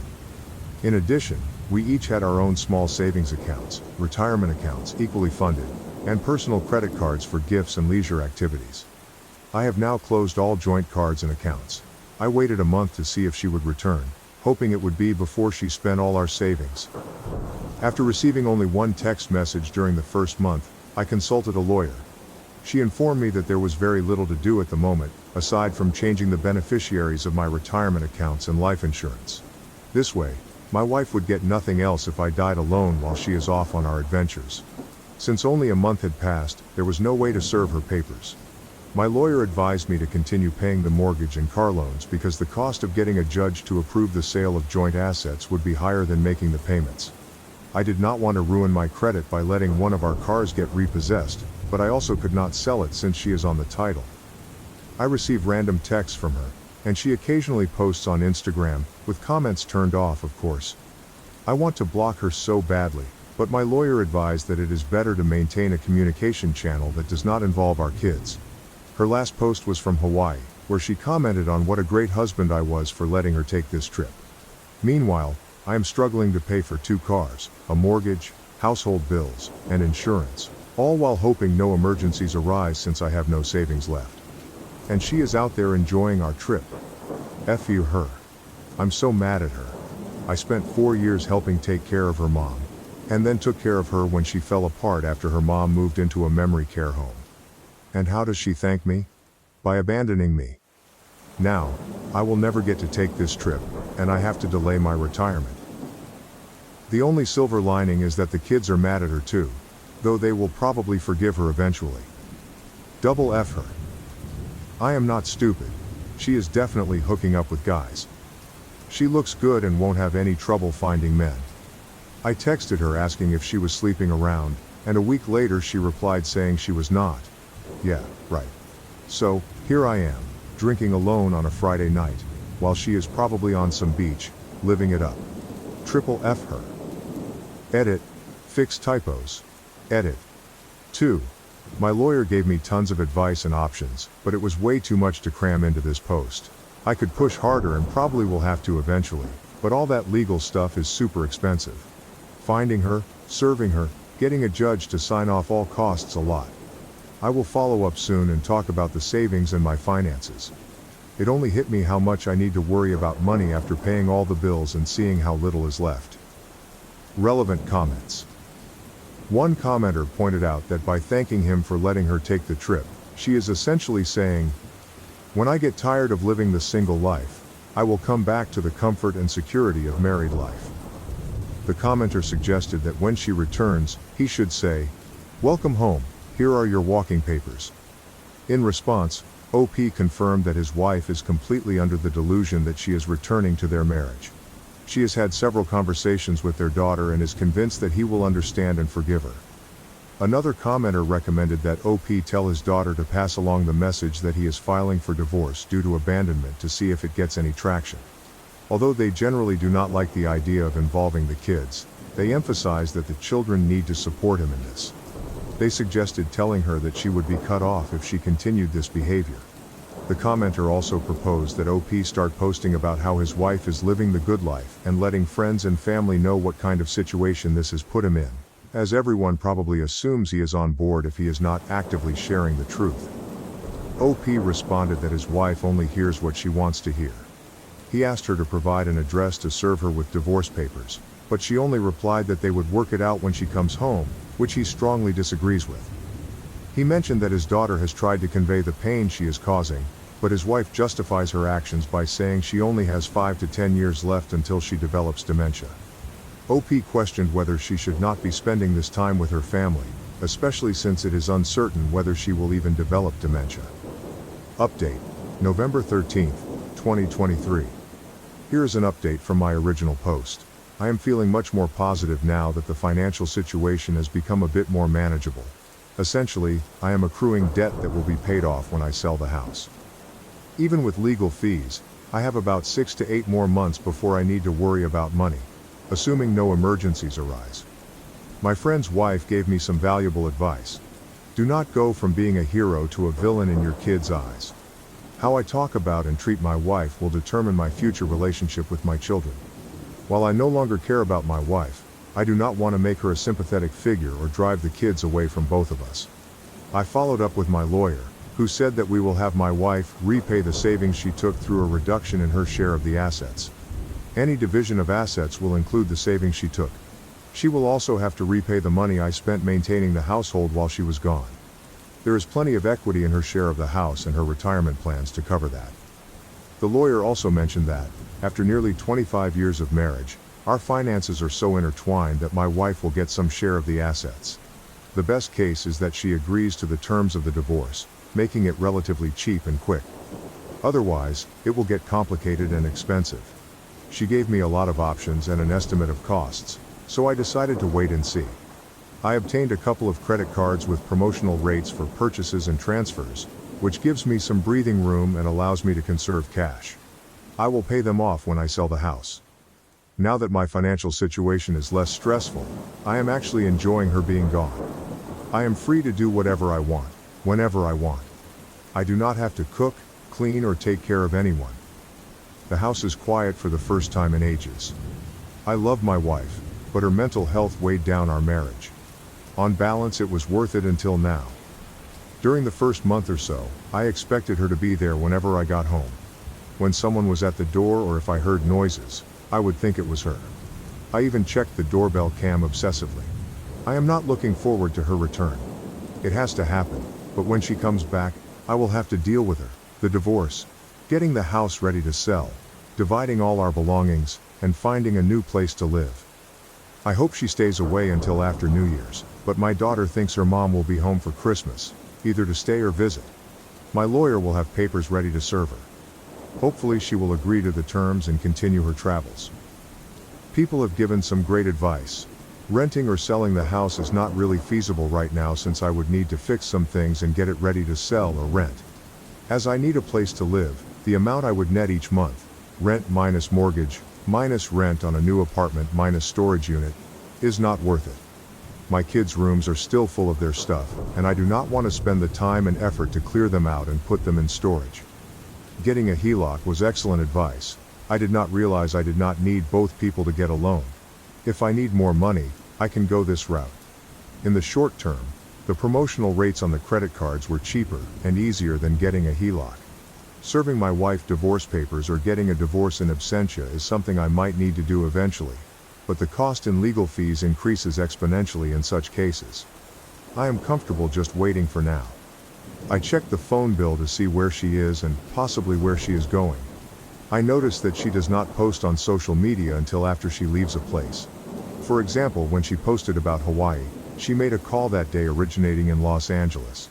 In addition, We each had our own small savings accounts, retirement accounts equally funded, and personal credit cards for gifts and leisure activities. I have now closed all joint cards and accounts. I waited a month to see if she would return, hoping it would be before she spent all our savings. After receiving only one text message during the first month, I consulted a lawyer. She informed me that there was very little to do at the moment, aside from changing the beneficiaries of my retirement accounts and life insurance. This way, my wife would get nothing else if I died alone while she is off on our adventures. Since only a month had passed, there was no way to serve her papers. My lawyer advised me to continue paying the mortgage and car loans because the cost of getting a judge to approve the sale of joint assets would be higher than making the payments. I did not want to ruin my credit by letting one of our cars get repossessed, but I also could not sell it since she is on the title. I receive random texts from her, and she occasionally posts on Instagram, with comments turned off, of course. I want to block her so badly, but my lawyer advised that it is better to maintain a communication channel that does not involve our kids. Her last post was from Hawaii, where she commented on what a great husband I was for letting her take this trip. Meanwhile, I am struggling to pay for 2 cars, a mortgage, household bills, and insurance, all while hoping no emergencies arise since I have no savings left. And she is out there enjoying our trip. F you her. I'm so mad at her. I spent 4 years helping take care of her mom, and then took care of her when she fell apart after her mom moved into a memory care home. And how does she thank me? By abandoning me. Now, I will never get to take this trip, and I have to delay my retirement. The only silver lining is that the kids are mad at her too, though they will probably forgive her eventually. Double F her. I am not stupid. She is definitely hooking up with guys. She looks good and won't have any trouble finding men. I texted her asking if she was sleeping around, and a week later she replied saying she was not. Yeah, right. So, here I am, drinking alone on a Friday night, while she is probably on some beach, living it up. Triple F her. Edit. Fix typos. Edit. 2. My lawyer gave me tons of advice and options, but it was way too much to cram into this post. I could push harder and probably will have to eventually, but all that legal stuff is super expensive. Finding her, serving her, getting a judge to sign off all costs a lot. I will follow up soon and talk about the savings and my finances. It only hit me how much I need to worry about money after paying all the bills and seeing how little is left. Relevant comments. One commenter pointed out that by thanking him for letting her take the trip, she is essentially saying, "When I get tired of living the single life, I will come back to the comfort and security of married life." The commenter suggested that when she returns, he should say, "Welcome home, here are your walking papers." In response, OP confirmed that his wife is completely under the delusion that she is returning to their marriage. She has had several conversations with their daughter and is convinced that he will understand and forgive her. Another commenter recommended that OP tell his daughter to pass along the message that he is filing for divorce due to abandonment to see if it gets any traction. Although they generally do not like the idea of involving the kids, they emphasize that the children need to support him in this. They suggested telling her that she would be cut off if she continued this behavior. The commenter also proposed that OP start posting about how his wife is living the good life and letting friends and family know what kind of situation this has put him in, as everyone probably assumes he is on board if he is not actively sharing the truth. OP responded that his wife only hears what she wants to hear. He asked her to provide an address to serve her with divorce papers, but she only replied that they would work it out when she comes home, which he strongly disagrees with. He mentioned that his daughter has tried to convey the pain she is causing, but his wife justifies her actions by saying she only has 5 to 10 years left until she develops dementia. OP questioned whether she should not be spending this time with her family, especially since it is uncertain whether she will even develop dementia. Update, November 13, 2023. Here is an update from my original post. I am feeling much more positive now that the financial situation has become a bit more manageable. Essentially, I am accruing debt that will be paid off when I sell the house. Even with legal fees, I have about 6 to 8 more months before I need to worry about money, assuming no emergencies arise. My friend's wife gave me some valuable advice. Do not go from being a hero to a villain in your kids' eyes. How I talk about and treat my wife will determine my future relationship with my children. While I no longer care about my wife, I do not want to make her a sympathetic figure or drive the kids away from both of us. I followed up with my lawyer, who said that we will have my wife repay the savings she took through a reduction in her share of the assets. Any division of assets will include the savings she took. She will also have to repay the money I spent maintaining the household while she was gone. There is plenty of equity in her share of the house and her retirement plans to cover that. The lawyer also mentioned that, after nearly 25 years of marriage, our finances are so intertwined that my wife will get some share of the assets. The best case is that she agrees to the terms of the divorce, making it relatively cheap and quick. Otherwise, it will get complicated and expensive. She gave me a lot of options and an estimate of costs, so I decided to wait and see. I obtained a couple of credit cards with promotional rates for purchases and transfers, which gives me some breathing room and allows me to conserve cash. I will pay them off when I sell the house. Now that my financial situation is less stressful, I am actually enjoying her being gone. I am free to do whatever I want, whenever I want. I do not have to cook, clean, or take care of anyone. The house is quiet for the first time in ages. I love my wife, but her mental health weighed down our marriage. On balance, it was worth it until now. During the first month or so, I expected her to be there whenever I got home. When someone was at the door or if I heard noises, I would think it was her. I even checked the doorbell cam obsessively. I am not looking forward to her return. It has to happen, but when she comes back, I will have to deal with her, the divorce, getting the house ready to sell, dividing all our belongings, and finding a new place to live. I hope she stays away until after New Year's, but my daughter thinks her mom will be home for Christmas, either to stay or visit. My lawyer will have papers ready to serve her. Hopefully she will agree to the terms and continue her travels. People have given some great advice. Renting or selling the house is not really feasible right now since I would need to fix some things and get it ready to sell or rent. As I need a place to live, the amount I would net each month, rent minus mortgage, minus rent on a new apartment minus storage unit, is not worth it. My kids' rooms are still full of their stuff, and I do not want to spend the time and effort to clear them out and put them in storage. Getting a HELOC was excellent advice. I did not realize I did not need both people to get a loan. If I need more money, I can go this route. In the short term, the promotional rates on the credit cards were cheaper and easier than getting a HELOC. Serving my wife divorce papers or getting a divorce in absentia is something I might need to do eventually, but the cost in legal fees increases exponentially in such cases. I am comfortable just waiting for now. I checked the phone bill to see where she is and possibly where she is going. I noticed that she does not post on social media until after she leaves a place. For example, when she posted about Hawaii, she made a call that day originating in Los Angeles.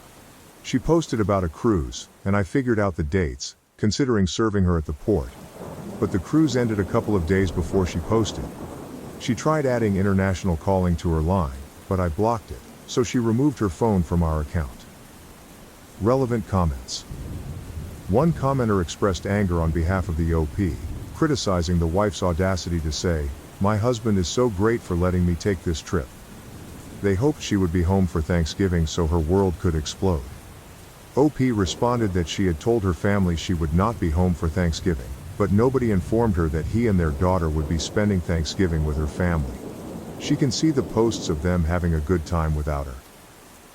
She posted about a cruise, and I figured out the dates, considering serving her at the port. But the cruise ended a couple of days before she posted. She tried adding international calling to her line, but I blocked it, so she removed her phone from our account. Relevant comments. One commenter expressed anger on behalf of the OP, criticizing the wife's audacity to say, "My husband is so great for letting me take this trip." They hoped she would be home for Thanksgiving so her world could explode. OP responded that she had told her family she would not be home for Thanksgiving, but nobody informed her that he and their daughter would be spending Thanksgiving with her family. She can see the posts of them having a good time without her.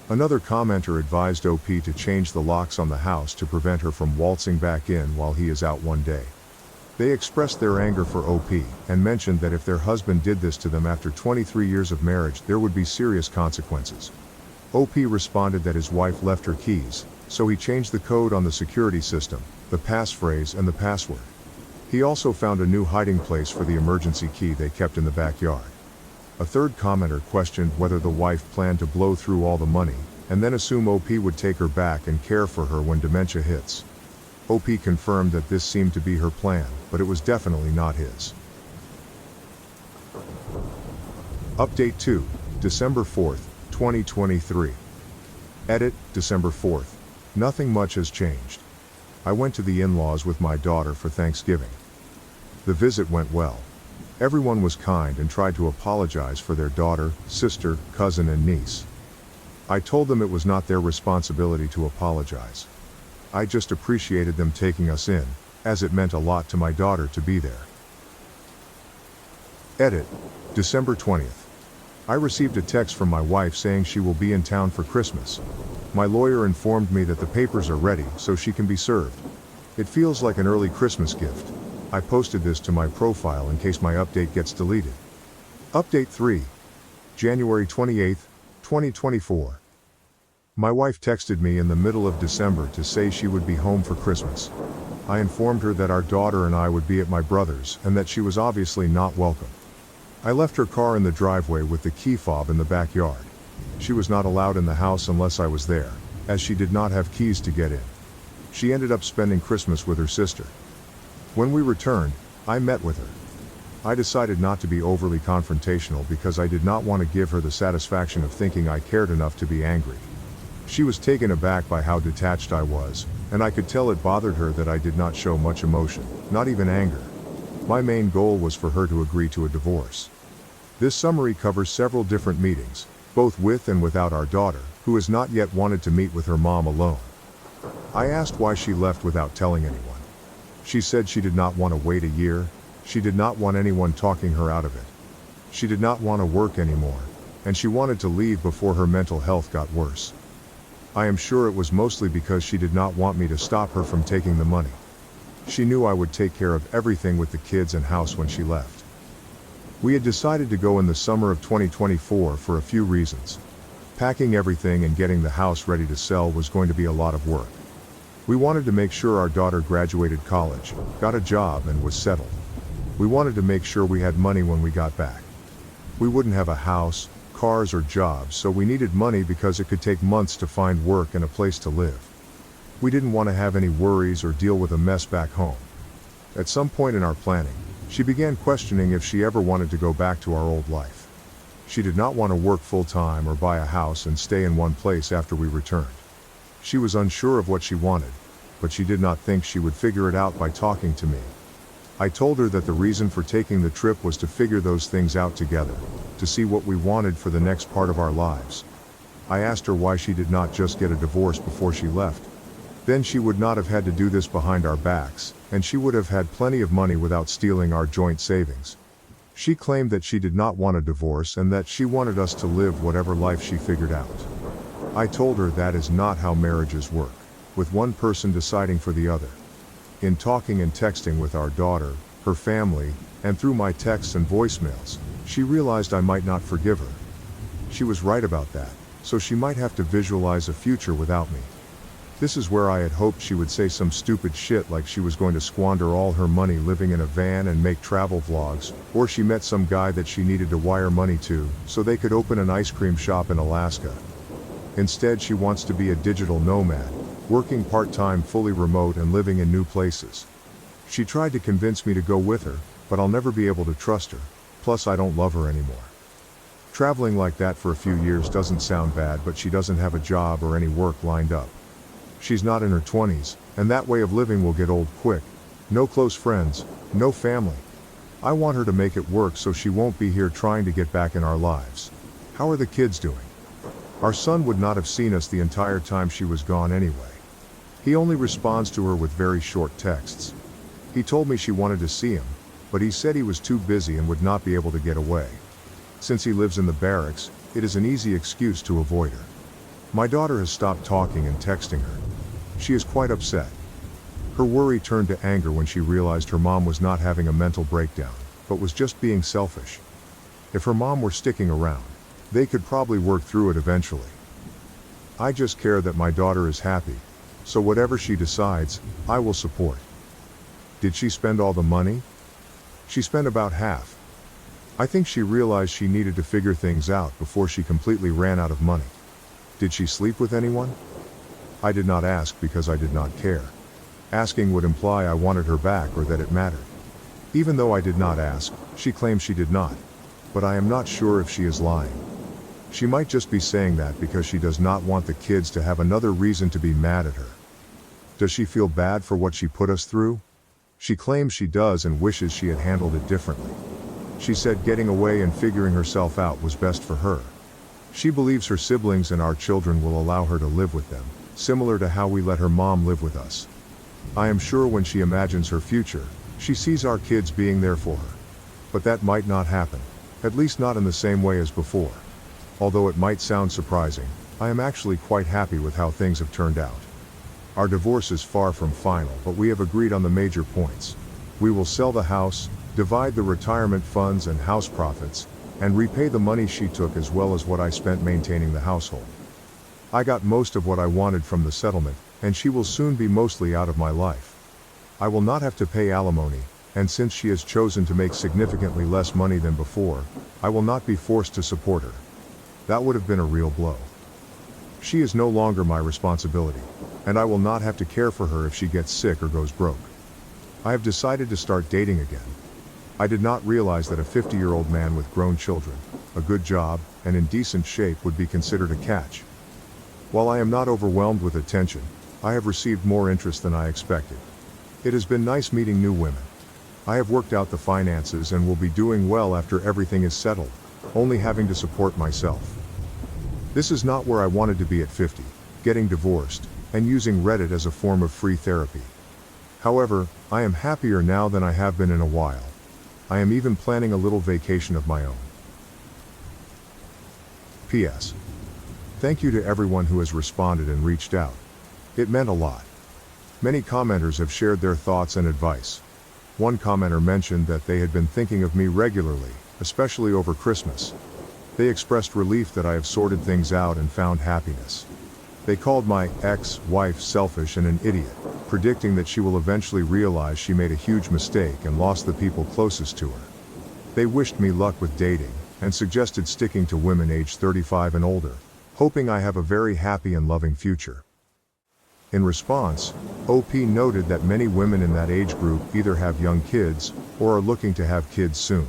Another commenter advised OP to change the locks on the house to prevent her from waltzing back in while he is out one day. They expressed their anger for OP, and mentioned that if their husband did this to them after 23 years of marriage there would be serious consequences. OP responded that his wife left her keys, so he changed the code on the security system, the passphrase and the password. He also found a new hiding place for the emergency key they kept in the backyard. A third commenter questioned whether the wife planned to blow through all the money, and then assume OP would take her back and care for her when dementia hits. OP confirmed that this seemed to be her plan, but it was definitely not his. Update 2, December 4th, 2023. Edit, December 4th. Nothing much has changed. I went to the in-laws with my daughter for Thanksgiving. The visit went well. Everyone was kind and tried to apologize for their daughter, sister, cousin, and niece. I told them it was not their responsibility to apologize. I just appreciated them taking us in, as it meant a lot to my daughter to be there. Edit. December 20th. I received a text from my wife saying she will be in town for Christmas. My lawyer informed me that the papers are ready so she can be served. It feels like an early Christmas gift. I posted this to my profile in case my update gets deleted. Update 3. January 28, 2024. My wife texted me in the middle of December to say she would be home for Christmas. I informed her that our daughter and I would be at my brother's and that she was obviously not welcome. I left her car in the driveway with the key fob in the backyard. She was not allowed in the house unless I was there, as she did not have keys to get in. She ended up spending Christmas with her sister. When we returned, I met with her. I decided not to be overly confrontational because I did not want to give her the satisfaction of thinking I cared enough to be angry. She was taken aback by how detached I was, and I could tell it bothered her that I did not show much emotion, not even anger. My main goal was for her to agree to a divorce. This summary covers several different meetings, both with and without our daughter, who has not yet wanted to meet with her mom alone. I asked why she left without telling anyone. She said she did not want to wait a year, she did not want anyone talking her out of it. She did not want to work anymore, and she wanted to leave before her mental health got worse. I am sure it was mostly because she did not want me to stop her from taking the money. She knew I would take care of everything with the kids and house when she left. We had decided to go in the summer of 2024 for a few reasons. Packing everything and getting the house ready to sell was going to be a lot of work. We wanted to make sure our daughter graduated college, got a job, and was settled. We wanted to make sure we had money when we got back. We wouldn't have a house, cars, or jobs, so we needed money because it could take months to find work and a place to live. We didn't want to have any worries or deal with a mess back home. At some point in our planning, she began questioning if she ever wanted to go back to our old life. She did not want to work full-time or buy a house and stay in one place after we returned. She was unsure of what she wanted, but she did not think she would figure it out by talking to me. I told her that the reason for taking the trip was to figure those things out together, to see what we wanted for the next part of our lives. I asked her why she did not just get a divorce before she left. Then she would not have had to do this behind our backs, and she would have had plenty of money without stealing our joint savings. She claimed that she did not want a divorce and that she wanted us to live whatever life she figured out. I told her that is not how marriages work, with one person deciding for the other. In talking and texting with our daughter, her family, and through my texts and voicemails, she realized I might not forgive her. She was right about that, so she might have to visualize a future without me. This is where I had hoped she would say some stupid shit like she was going to squander all her money living in a van and make travel vlogs, or she met some guy that she needed to wire money to so they could open an ice cream shop in Alaska. Instead, she wants to be a digital nomad, working part-time, fully remote, and living in new places. She tried to convince me to go with her, but I'll never be able to trust her, plus I don't love her anymore. Traveling like that for a few years doesn't sound bad, but she doesn't have a job or any work lined up. She's not in her 20s, and that way of living will get old quick. No close friends, no family. I want her to make it work so she won't be here trying to get back in our lives. How are the kids doing? Our son would not have seen us the entire time she was gone anyway. He only responds to her with very short texts. He told me she wanted to see him, but he said he was too busy and would not be able to get away. Since he lives in the barracks, it is an easy excuse to avoid her. My daughter has stopped talking and texting her. She is quite upset. Her worry turned to anger when she realized her mom was not having a mental breakdown, but was just being selfish. If her mom were sticking around, they could probably work through it eventually. I just care that my daughter is happy, so whatever she decides, I will support. Did she spend all the money? She spent about half. I think she realized she needed to figure things out before she completely ran out of money. Did she sleep with anyone? I did not ask because I did not care. Asking would imply I wanted her back or that it mattered. Even though I did not ask, she claims she did not. But I am not sure if she is lying. She might just be saying that because she does not want the kids to have another reason to be mad at her. Does she feel bad for what she put us through? She claims she does and wishes she had handled it differently. She said getting away and figuring herself out was best for her. She believes her siblings and our children will allow her to live with them, similar to how we let her mom live with us. I am sure when she imagines her future, she sees our kids being there for her. But that might not happen. At least not in the same way as before. Although it might sound surprising, I am actually quite happy with how things have turned out. Our divorce is far from final, but we have agreed on the major points. We will sell the house, divide the retirement funds and house profits, and repay the money she took as well as what I spent maintaining the household. I got most of what I wanted from the settlement, and she will soon be mostly out of my life. I will not have to pay alimony, and since she has chosen to make significantly less money than before, I will not be forced to support her. That would have been a real blow. She is no longer my responsibility, and I will not have to care for her if she gets sick or goes broke. I have decided to start dating again. I did not realize that a 50-year-old man with grown children, a good job, and in decent shape would be considered a catch. While I am not overwhelmed with attention, I have received more interest than I expected. It has been nice meeting new women. I have worked out the finances and will be doing well after everything is settled, only having to support myself. This is not where I wanted to be at 50, getting divorced, and using Reddit as a form of free therapy. However, I am happier now than I have been in a while. I am even planning a little vacation of my own. P.S. Thank you to everyone who has responded and reached out. It meant a lot. Many commenters have shared their thoughts and advice. One commenter mentioned that they had been thinking of me regularly, especially over Christmas. They expressed relief that I have sorted things out and found happiness. They called my ex-wife selfish and an idiot, predicting that she will eventually realize she made a huge mistake and lost the people closest to her. They wished me luck with dating, and suggested sticking to women aged 35 and older, hoping I have a very happy and loving future. In response, OP noted that many women in that age group either have young kids, or are looking to have kids soon.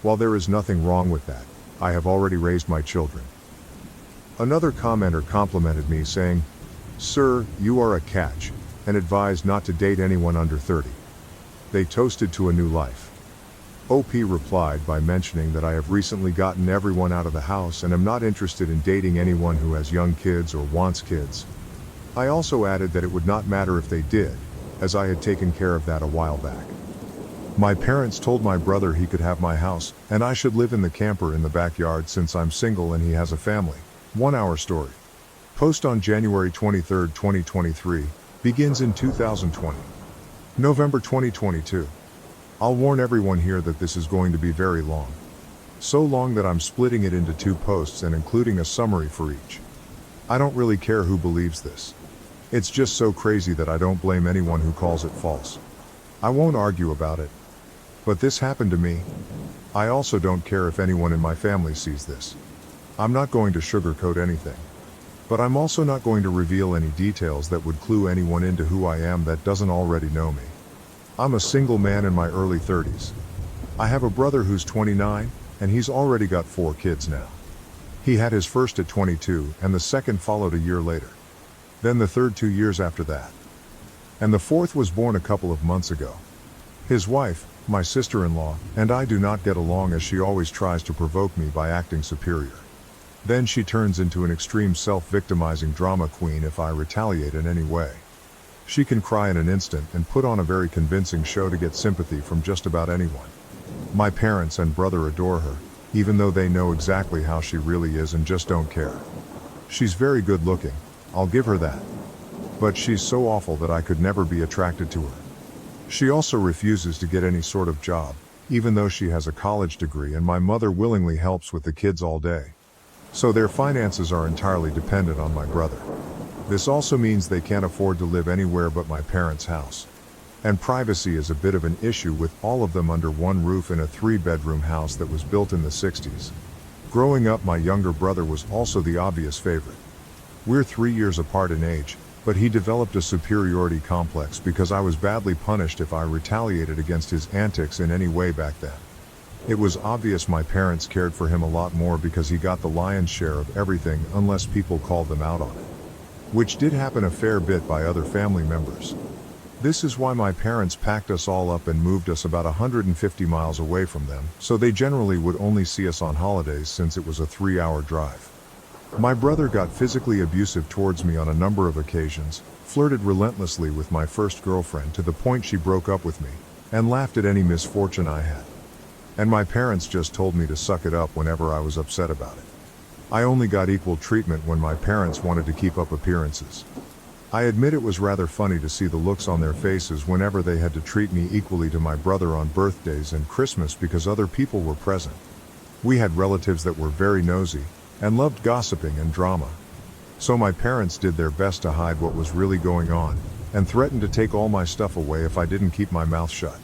While there is nothing wrong with that, I have already raised my children. Another commenter complimented me saying, "Sir, you are a catch," and advised not to date anyone under 30. They toasted to a new life. OP replied by mentioning that I have recently gotten everyone out of the house and am not interested in dating anyone who has young kids or wants kids. I also added that it would not matter if they did, as I had taken care of that a while back. My parents told my brother he could have my house, and I should live in the camper in the backyard since I'm single and he has a family. 1 hour story. Post on January 23, 2023, begins in 2020. November 2022. I'll warn everyone here that this is going to be very long. So long that I'm splitting it into 2 posts and including a summary for each. I don't really care who believes this. It's just so crazy that I don't blame anyone who calls it false. I won't argue about it. But this happened to me. I also don't care if anyone in my family sees this. I'm not going to sugarcoat anything. But I'm also not going to reveal any details that would clue anyone into who I am that doesn't already know me. I'm a single man in my early 30s. I have a brother who's 29, and he's already got 4 kids now. He had his first at 22, and the second followed a year later. Then the third 2 years after that. And the fourth was born a couple of months ago. His wife, my sister-in-law, and I do not get along as she always tries to provoke me by acting superior. Then she turns into an extreme self-victimizing drama queen if I retaliate in any way. She can cry in an instant and put on a very convincing show to get sympathy from just about anyone. My parents and brother adore her, even though they know exactly how she really is and just don't care. She's very good looking, I'll give her that. But she's so awful that I could never be attracted to her. She also refuses to get any sort of job, even though she has a college degree and my mother willingly helps with the kids all day. So their finances are entirely dependent on my brother. This also means they can't afford to live anywhere but my parents' house. And privacy is a bit of an issue with all of them under one roof in a 3-bedroom house that was built in the 60s. Growing up, my younger brother was also the obvious favorite. We're 3 years apart in age, but he developed a superiority complex because I was badly punished if I retaliated against his antics in any way back then. It was obvious my parents cared for him a lot more because he got the lion's share of everything unless people called them out on it. Which did happen a fair bit by other family members. This is why my parents packed us all up and moved us about 150 miles away from them, so they generally would only see us on holidays since it was a 3-hour drive. My brother got physically abusive towards me on a number of occasions, flirted relentlessly with my first girlfriend to the point she broke up with me, and laughed at any misfortune I had. And my parents just told me to suck it up whenever I was upset about it. I only got equal treatment when my parents wanted to keep up appearances. I admit it was rather funny to see the looks on their faces whenever they had to treat me equally to my brother on birthdays and Christmas because other people were present. We had relatives that were very nosy and loved gossiping and drama. So my parents did their best to hide what was really going on and threatened to take all my stuff away if I didn't keep my mouth shut.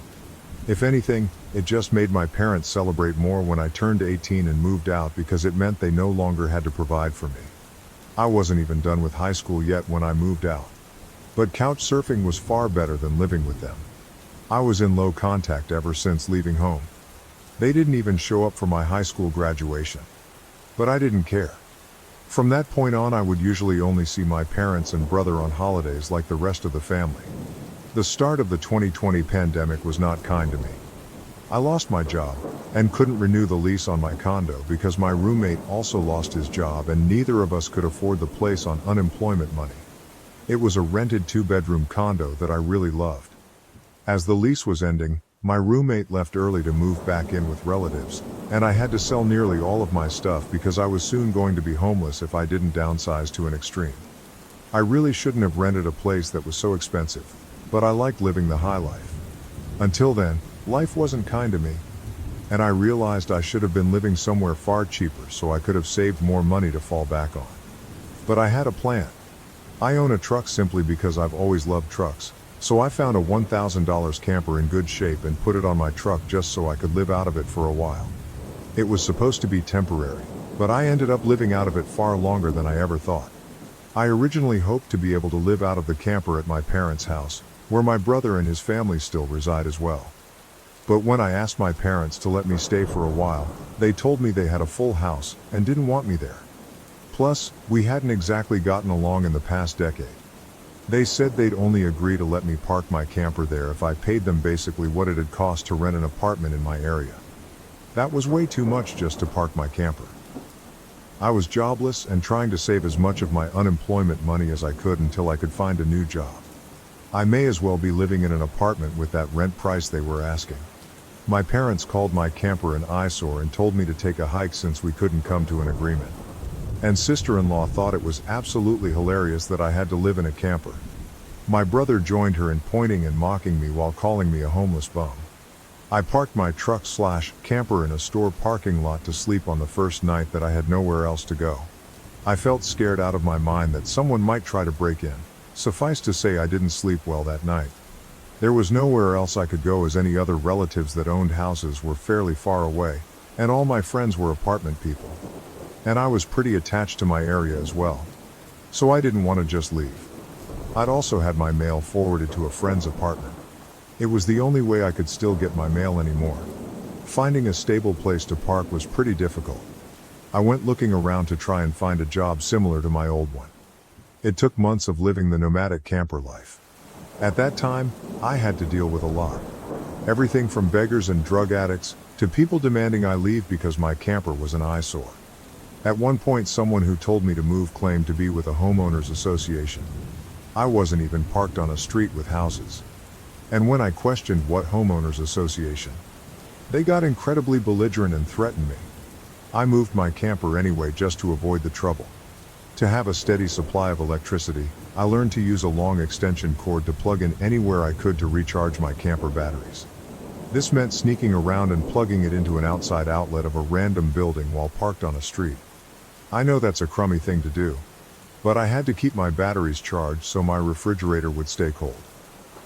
If anything, it just made my parents celebrate more when I turned 18 and moved out because it meant they no longer had to provide for me. I wasn't even done with high school yet when I moved out. But couch surfing was far better than living with them. I was in low contact ever since leaving home. They didn't even show up for my high school graduation. But I didn't care. From that point on, I would usually only see my parents and brother on holidays like the rest of the family. The start of the 2020 pandemic was not kind to me. I lost my job and couldn't renew the lease on my condo because my roommate also lost his job and neither of us could afford the place on unemployment money. It was a rented 2-bedroom condo that I really loved. As the lease was ending, my roommate left early to move back in with relatives, and I had to sell nearly all of my stuff because I was soon going to be homeless if I didn't downsize to an extreme. I really shouldn't have rented a place that was so expensive, but I liked living the high life. Until then, life wasn't kind to me, and I realized I should have been living somewhere far cheaper so I could have saved more money to fall back on. But I had a plan. I own a truck simply because I've always loved trucks, so I found a $1,000 camper in good shape and put it on my truck just so I could live out of it for a while. It was supposed to be temporary, but I ended up living out of it far longer than I ever thought. I originally hoped to be able to live out of the camper at my parents' house, where my brother and his family still reside as well. But when I asked my parents to let me stay for a while, they told me they had a full house and didn't want me there. Plus, we hadn't exactly gotten along in the past decade. They said they'd only agree to let me park my camper there if I paid them basically what it had cost to rent an apartment in my area. That was way too much just to park my camper. I was jobless and trying to save as much of my unemployment money as I could until I could find a new job. I may as well be living in an apartment with that rent price they were asking. My parents called my camper an eyesore and told me to take a hike since we couldn't come to an agreement. And sister-in-law thought it was absolutely hilarious that I had to live in a camper. My brother joined her in pointing and mocking me while calling me a homeless bum. I parked my truck/camper in a store parking lot to sleep on the first night that I had nowhere else to go. I felt scared out of my mind that someone might try to break in. Suffice to say, I didn't sleep well that night. There was nowhere else I could go as any other relatives that owned houses were fairly far away, and all my friends were apartment people. And I was pretty attached to my area as well. So I didn't want to just leave. I'd also had my mail forwarded to a friend's apartment. It was the only way I could still get my mail anymore. Finding a stable place to park was pretty difficult. I went looking around to try and find a job similar to my old one. It took months of living the nomadic camper life. At that time, I had to deal with a lot. Everything from beggars and drug addicts, to people demanding I leave because my camper was an eyesore. At one point, someone who told me to move claimed to be with a homeowners association. I wasn't even parked on a street with houses. And when I questioned what homeowners association, they got incredibly belligerent and threatened me. I moved my camper anyway just to avoid the trouble. To have a steady supply of electricity, I learned to use a long extension cord to plug in anywhere I could to recharge my camper batteries. This meant sneaking around and plugging it into an outside outlet of a random building while parked on a street. I know that's a crummy thing to do, but I had to keep my batteries charged so my refrigerator would stay cold.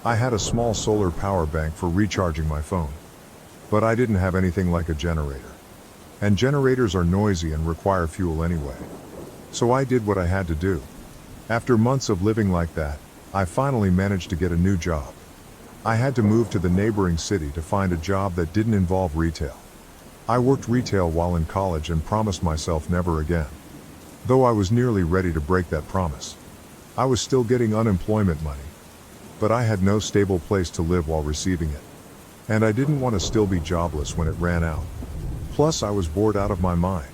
I had a small solar power bank for recharging my phone, but I didn't have anything like a generator. And generators are noisy and require fuel anyway. So I did what I had to do. After months of living like that, I finally managed to get a new job. I had to move to the neighboring city to find a job that didn't involve retail. I worked retail while in college and promised myself never again. Though I was nearly ready to break that promise. I was still getting unemployment money, but I had no stable place to live while receiving it. And I didn't want to still be jobless when it ran out. Plus, I was bored out of my mind.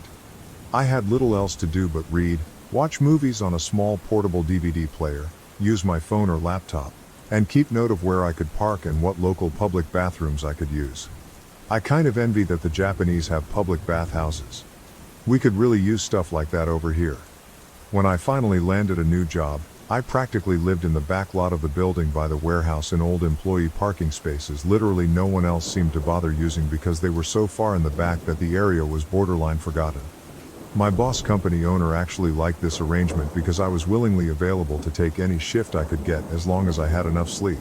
I had little else to do but read, watch movies on a small portable DVD player, use my phone or laptop, and keep note of where I could park and what local public bathrooms I could use. I kind of envy that the Japanese have public bathhouses. We could really use stuff like that over here. When I finally landed a new job, I practically lived in the back lot of the building by the warehouse in old employee parking spaces literally no one else seemed to bother using because they were so far in the back that the area was borderline forgotten. My boss company owner actually liked this arrangement because I was willingly available to take any shift I could get as long as I had enough sleep.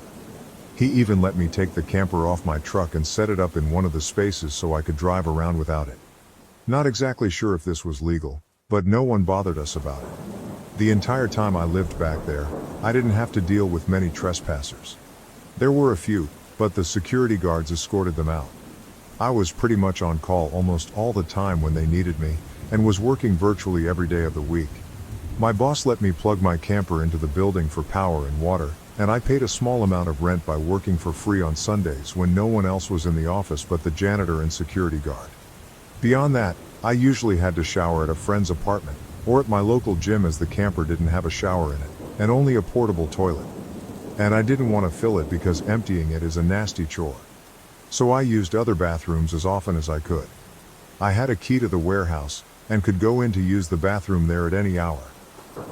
He even let me take the camper off my truck and set it up in one of the spaces so I could drive around without it. Not exactly sure if this was legal, but no one bothered us about it. The entire time I lived back there, I didn't have to deal with many trespassers. There were a few, but the security guards escorted them out. I was pretty much on call almost all the time when they needed me, and was working virtually every day of the week. My boss let me plug my camper into the building for power and water, and I paid a small amount of rent by working for free on Sundays when no one else was in the office but the janitor and security guard. Beyond that, I usually had to shower at a friend's apartment, or at my local gym as the camper didn't have a shower in it, and only a portable toilet. And I didn't want to fill it because emptying it is a nasty chore. So I used other bathrooms as often as I could. I had a key to the warehouse, and could go in to use the bathroom there at any hour.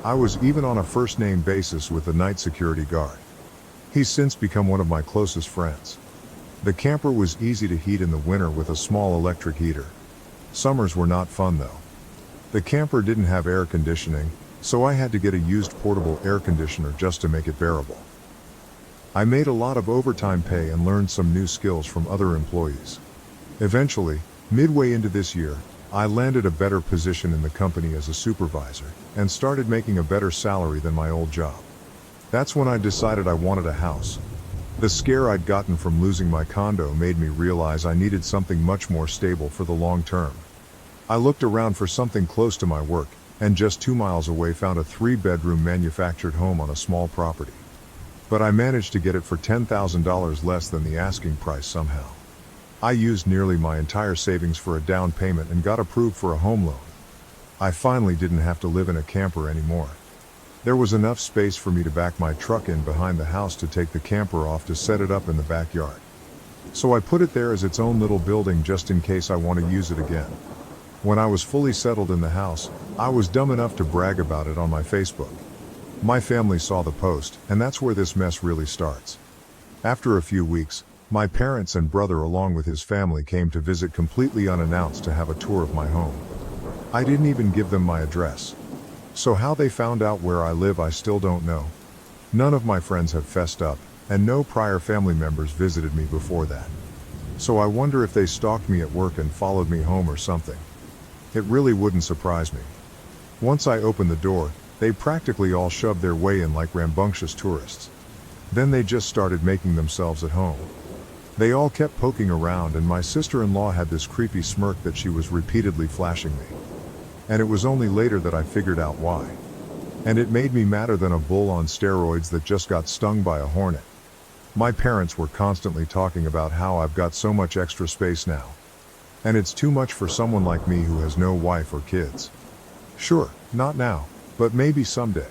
I was even on a first-name basis with the night security guard. He's since become one of my closest friends. The camper was easy to heat in the winter with a small electric heater. Summers were not fun though. The camper didn't have air conditioning, so I had to get a used portable air conditioner just to make it bearable. I made a lot of overtime pay and learned some new skills from other employees. Eventually, midway into this year, I landed a better position in the company as a supervisor, and started making a better salary than my old job. That's when I decided I wanted a house. The scare I'd gotten from losing my condo made me realize I needed something much more stable for the long term. I looked around for something close to my work, and just 2 miles away found a 3-bedroom manufactured home on a small property. But I managed to get it for $10,000 less than the asking price somehow. I used nearly my entire savings for a down payment and got approved for a home loan. I finally didn't have to live in a camper anymore. There was enough space for me to back my truck in behind the house to take the camper off to set it up in the backyard. So I put it there as its own little building just in case I want to use it again. When I was fully settled in the house, I was dumb enough to brag about it on my Facebook. My family saw the post, and that's where this mess really starts. After a few weeks, my parents and brother along with his family came to visit completely unannounced to have a tour of my home. I didn't even give them my address. So how they found out where I live I still don't know. None of my friends have fessed up, and no prior family members visited me before that. So I wonder if they stalked me at work and followed me home or something. It really wouldn't surprise me. Once I opened the door, they practically all shoved their way in like rambunctious tourists. Then they just started making themselves at home. They all kept poking around, and my sister-in-law had this creepy smirk that she was repeatedly flashing me. And it was only later that I figured out why. And it made me madder than a bull on steroids that just got stung by a hornet. My parents were constantly talking about how I've got so much extra space now. And it's too much for someone like me who has no wife or kids. Sure, not now, but maybe someday.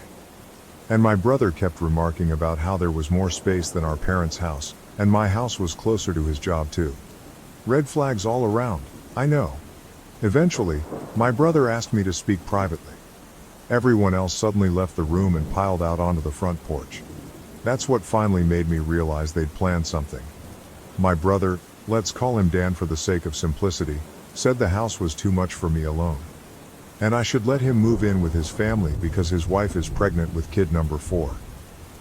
And my brother kept remarking about how there was more space than our parents' house, and my house was closer to his job too. Red flags all around, I know. Eventually, my brother asked me to speak privately. Everyone else suddenly left the room and piled out onto the front porch. That's what finally made me realize they'd planned something. My brother, let's call him Dan for the sake of simplicity, said the house was too much for me alone. And I should let him move in with his family because his wife is pregnant with kid number 4.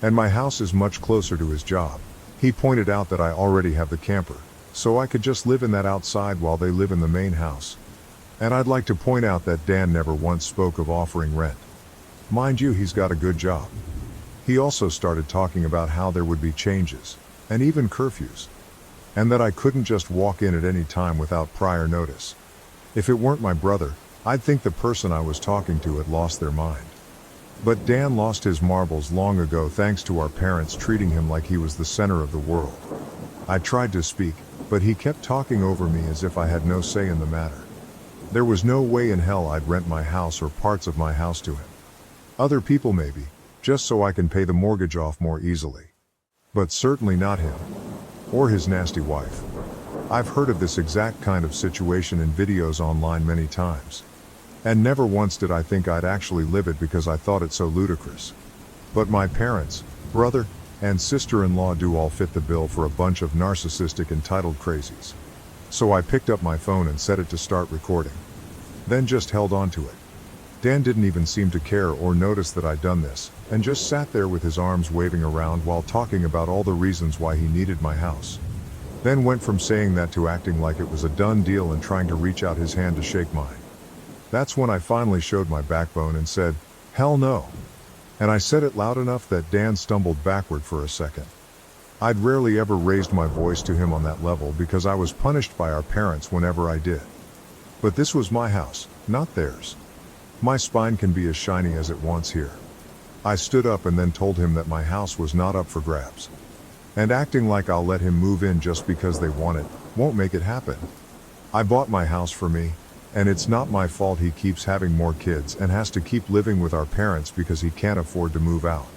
And my house is much closer to his job. He pointed out that I already have the camper, so I could just live in that outside while they live in the main house. And I'd like to point out that Dan never once spoke of offering rent. Mind you, he's got a good job. He also started talking about how there would be changes, and even curfews. And that I couldn't just walk in at any time without prior notice. If it weren't my brother, I'd think the person I was talking to had lost their mind. But Dan lost his marbles long ago thanks to our parents treating him like he was the center of the world. I tried to speak, but he kept talking over me as if I had no say in the matter. There was no way in hell I'd rent my house or parts of my house to him. Other people maybe, just so I can pay the mortgage off more easily. But certainly not him. Or his nasty wife. I've heard of this exact kind of situation in videos online many times. And never once did I think I'd actually live it because I thought it so ludicrous. But my parents, brother, and sister-in-law do all fit the bill for a bunch of narcissistic entitled crazies. So I picked up my phone and set it to start recording. Then just held on to it. Dan didn't even seem to care or notice that I'd done this, and just sat there with his arms waving around while talking about all the reasons why he needed my house. Then went from saying that to acting like it was a done deal and trying to reach out his hand to shake mine. That's when I finally showed my backbone and said, "Hell no." And I said it loud enough that Dan stumbled backward for a second. I'd rarely ever raised my voice to him on that level because I was punished by our parents whenever I did. But this was my house, not theirs. My spine can be as shiny as it wants here. I stood up and then told him that my house was not up for grabs. And acting like I'll let him move in just because they want it, won't make it happen. I bought my house for me, and it's not my fault he keeps having more kids and has to keep living with our parents because he can't afford to move out.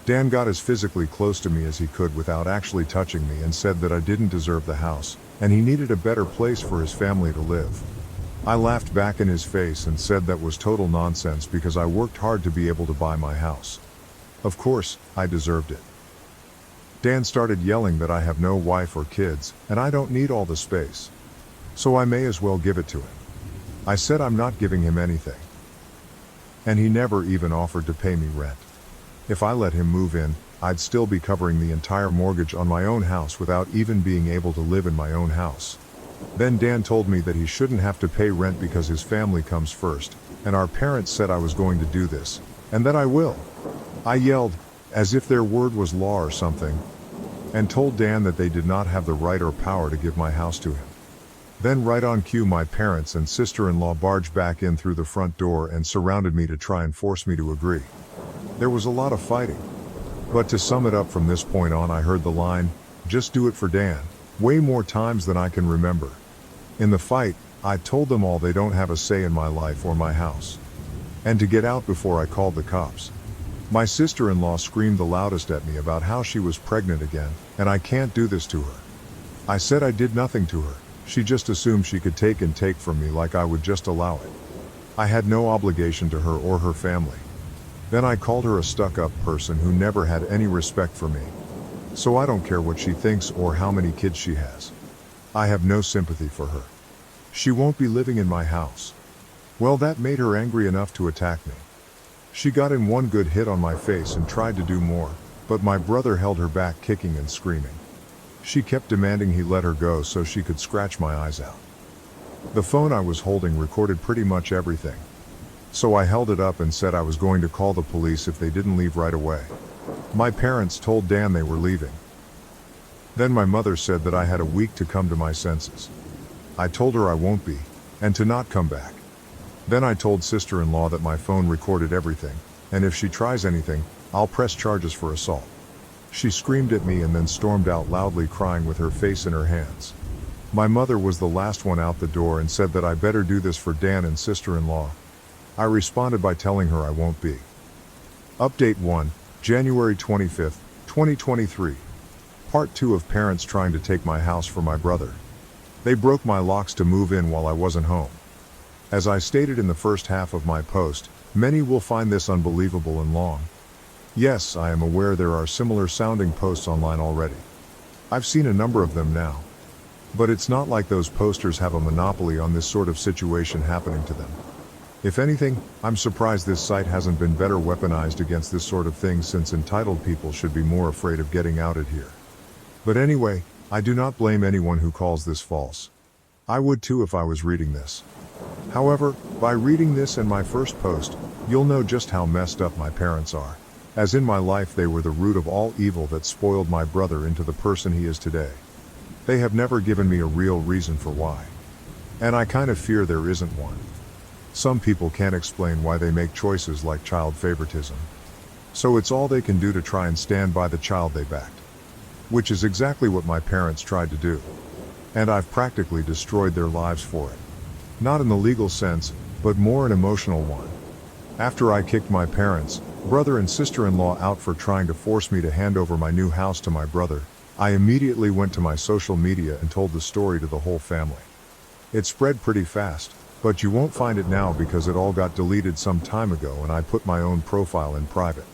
Dan got as physically close to me as he could without actually touching me and said that I didn't deserve the house, and he needed a better place for his family to live. I laughed back in his face and said that was total nonsense because I worked hard to be able to buy my house. Of course, I deserved it. Dan started yelling that I have no wife or kids, and I don't need all the space. So I may as well give it to him. I said I'm not giving him anything. And he never even offered to pay me rent. If I let him move in, I'd still be covering the entire mortgage on my own house without even being able to live in my own house. Then Dan told me that he shouldn't have to pay rent because his family comes first, and our parents said I was going to do this, and that I will. I yelled, as if their word was law or something, and told Dan that they did not have the right or power to give my house to him. Then right on cue my parents and sister-in-law barged back in through the front door and surrounded me to try and force me to agree. There was a lot of fighting. But to sum it up from this point on, I heard the line, "Just do it for Dan," way more times than I can remember. In the fight, I told them all they don't have a say in my life or my house. And to get out before I called the cops. My sister-in-law screamed the loudest at me about how she was pregnant again, and I can't do this to her. I said I did nothing to her. She just assumed she could take and take from me like I would just allow it. I had no obligation to her or her family. Then I called her a stuck-up person who never had any respect for me. So I don't care what she thinks or how many kids she has. I have no sympathy for her. She won't be living in my house. Well, that made her angry enough to attack me. She got in one good hit on my face and tried to do more, but my brother held her back, kicking and screaming. She kept demanding he let her go so she could scratch my eyes out. The phone I was holding recorded pretty much everything. So I held it up and said I was going to call the police if they didn't leave right away. My parents told Dan they were leaving. Then my mother said that I had a week to come to my senses. I told her I won't be, and to not come back. Then I told sister-in-law that my phone recorded everything, and if she tries anything, I'll press charges for assault. She screamed at me and then stormed out loudly, crying with her face in her hands. My mother was the last one out the door and said that I better do this for Dan and sister-in-law. I responded by telling her I won't be. Update 1, January 25, 2023. Part 2 of parents trying to take my house for my brother. They broke my locks to move in while I wasn't home. As I stated in the first half of my post, many will find this unbelievable and long. Yes, I am aware there are similar sounding posts online already. I've seen a number of them now. But it's not like those posters have a monopoly on this sort of situation happening to them. If anything, I'm surprised this site hasn't been better weaponized against this sort of thing, since entitled people should be more afraid of getting outed here. But anyway, I do not blame anyone who calls this false. I would too if I was reading this. However, by reading this and my first post, you'll know just how messed up my parents are. As in my life they were the root of all evil that spoiled my brother into the person he is today. They have never given me a real reason for why. And I kind of fear there isn't one. Some people can't explain why they make choices like child favoritism. So it's all they can do to try and stand by the child they backed. Which is exactly what my parents tried to do. And I've practically destroyed their lives for it. Not in the legal sense, but more an emotional one. After I kicked my parents, brother and sister-in-law out for trying to force me to hand over my new house to my brother, I immediately went to my social media and told the story to the whole family. It spread pretty fast, but you won't find it now because it all got deleted some time ago and I put my own profile in private.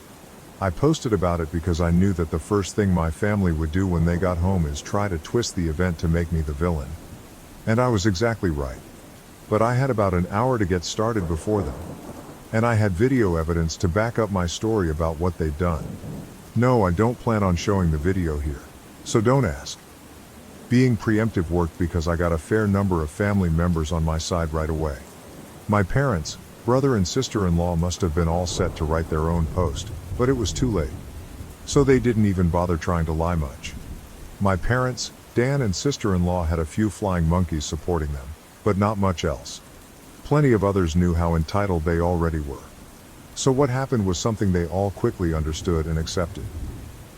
I posted about it because I knew that the first thing my family would do when they got home is try to twist the event to make me the villain. And I was exactly right. But I had about an hour to get started before them. And I had video evidence to back up my story about what they'd done. No, I don't plan on showing the video here. So don't ask. Being preemptive worked because I got a fair number of family members on my side right away. My parents, brother and sister-in-law must have been all set to write their own post, but it was too late. So they didn't even bother trying to lie much. My parents, Dan and sister-in-law had a few flying monkeys supporting them, but not much else. Plenty of others knew how entitled they already were. So what happened was something they all quickly understood and accepted.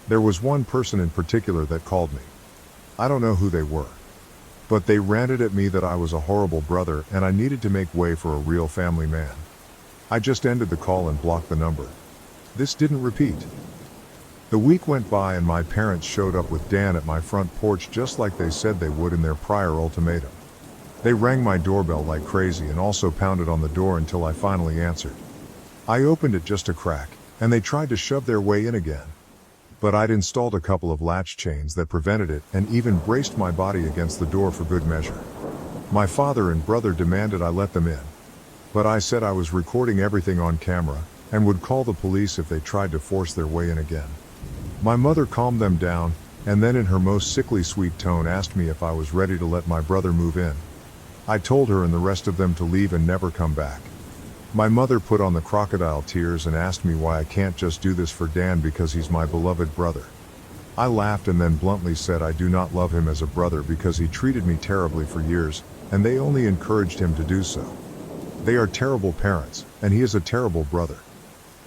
There was one person in particular that called me. I don't know who they were. But they ranted at me that I was a horrible brother and I needed to make way for a real family man. I just ended the call and blocked the number. This didn't repeat. The week went by and my parents showed up with Dan at my front porch just like they said they would in their prior ultimatum. They rang my doorbell like crazy and also pounded on the door until I finally answered. I opened it just a crack, and they tried to shove their way in again. But I'd installed a couple of latch chains that prevented it and even braced my body against the door for good measure. My father and brother demanded I let them in. But I said I was recording everything on camera and would call the police if they tried to force their way in again. My mother calmed them down, and then in her most sickly sweet tone asked me if I was ready to let my brother move in. I told her and the rest of them to leave and never come back. My mother put on the crocodile tears and asked me why I can't just do this for Dan because he's my beloved brother. I laughed and then bluntly said I do not love him as a brother because he treated me terribly for years, and they only encouraged him to do so. They are terrible parents, and he is a terrible brother.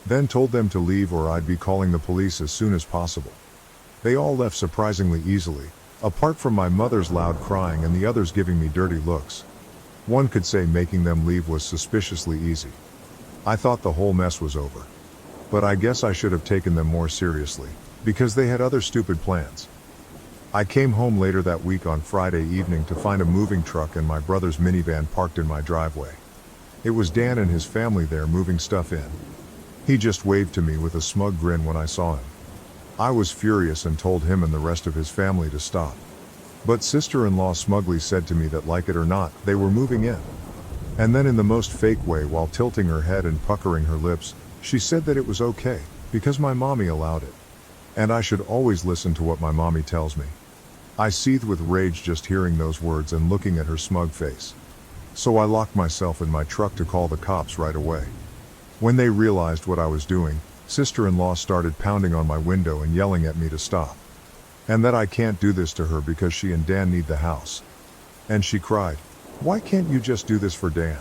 Then told them to leave or I'd be calling the police as soon as possible. They all left surprisingly easily, apart from my mother's loud crying and the others giving me dirty looks. One could say making them leave was suspiciously easy. I thought the whole mess was over. But I guess I should have taken them more seriously, because they had other stupid plans. I came home later that week on Friday evening to find a moving truck and my brother's minivan parked in my driveway. It was Dan and his family there moving stuff in. He just waved to me with a smug grin when I saw him. I was furious and told him and the rest of his family to stop. But sister-in-law smugly said to me that like it or not, they were moving in. And then in the most fake way while tilting her head and puckering her lips, she said that it was okay, because my mommy allowed it. And I should always listen to what my mommy tells me. I seethed with rage just hearing those words and looking at her smug face. So I locked myself in my truck to call the cops right away. When they realized what I was doing, sister-in-law started pounding on my window and yelling at me to stop. And that I can't do this to her because she and Dan need the house. And she cried, "Why can't you just do this for Dan?"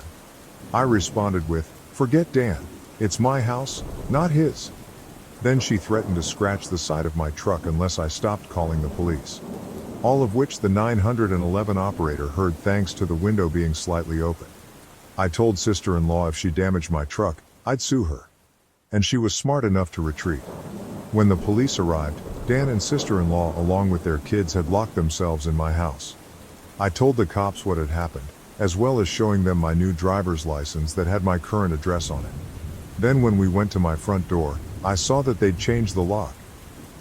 I responded with, "Forget Dan, it's my house, not his." Then she threatened to scratch the side of my truck unless I stopped calling the police. All of which the 911 operator heard thanks to the window being slightly open. I told sister-in-law if she damaged my truck, I'd sue her. And she was smart enough to retreat. When the police arrived, Dan and sister-in-law along with their kids had locked themselves in my house. I told the cops what had happened, as well as showing them my new driver's license that had my current address on it. Then when we went to my front door, I saw that they'd changed the lock.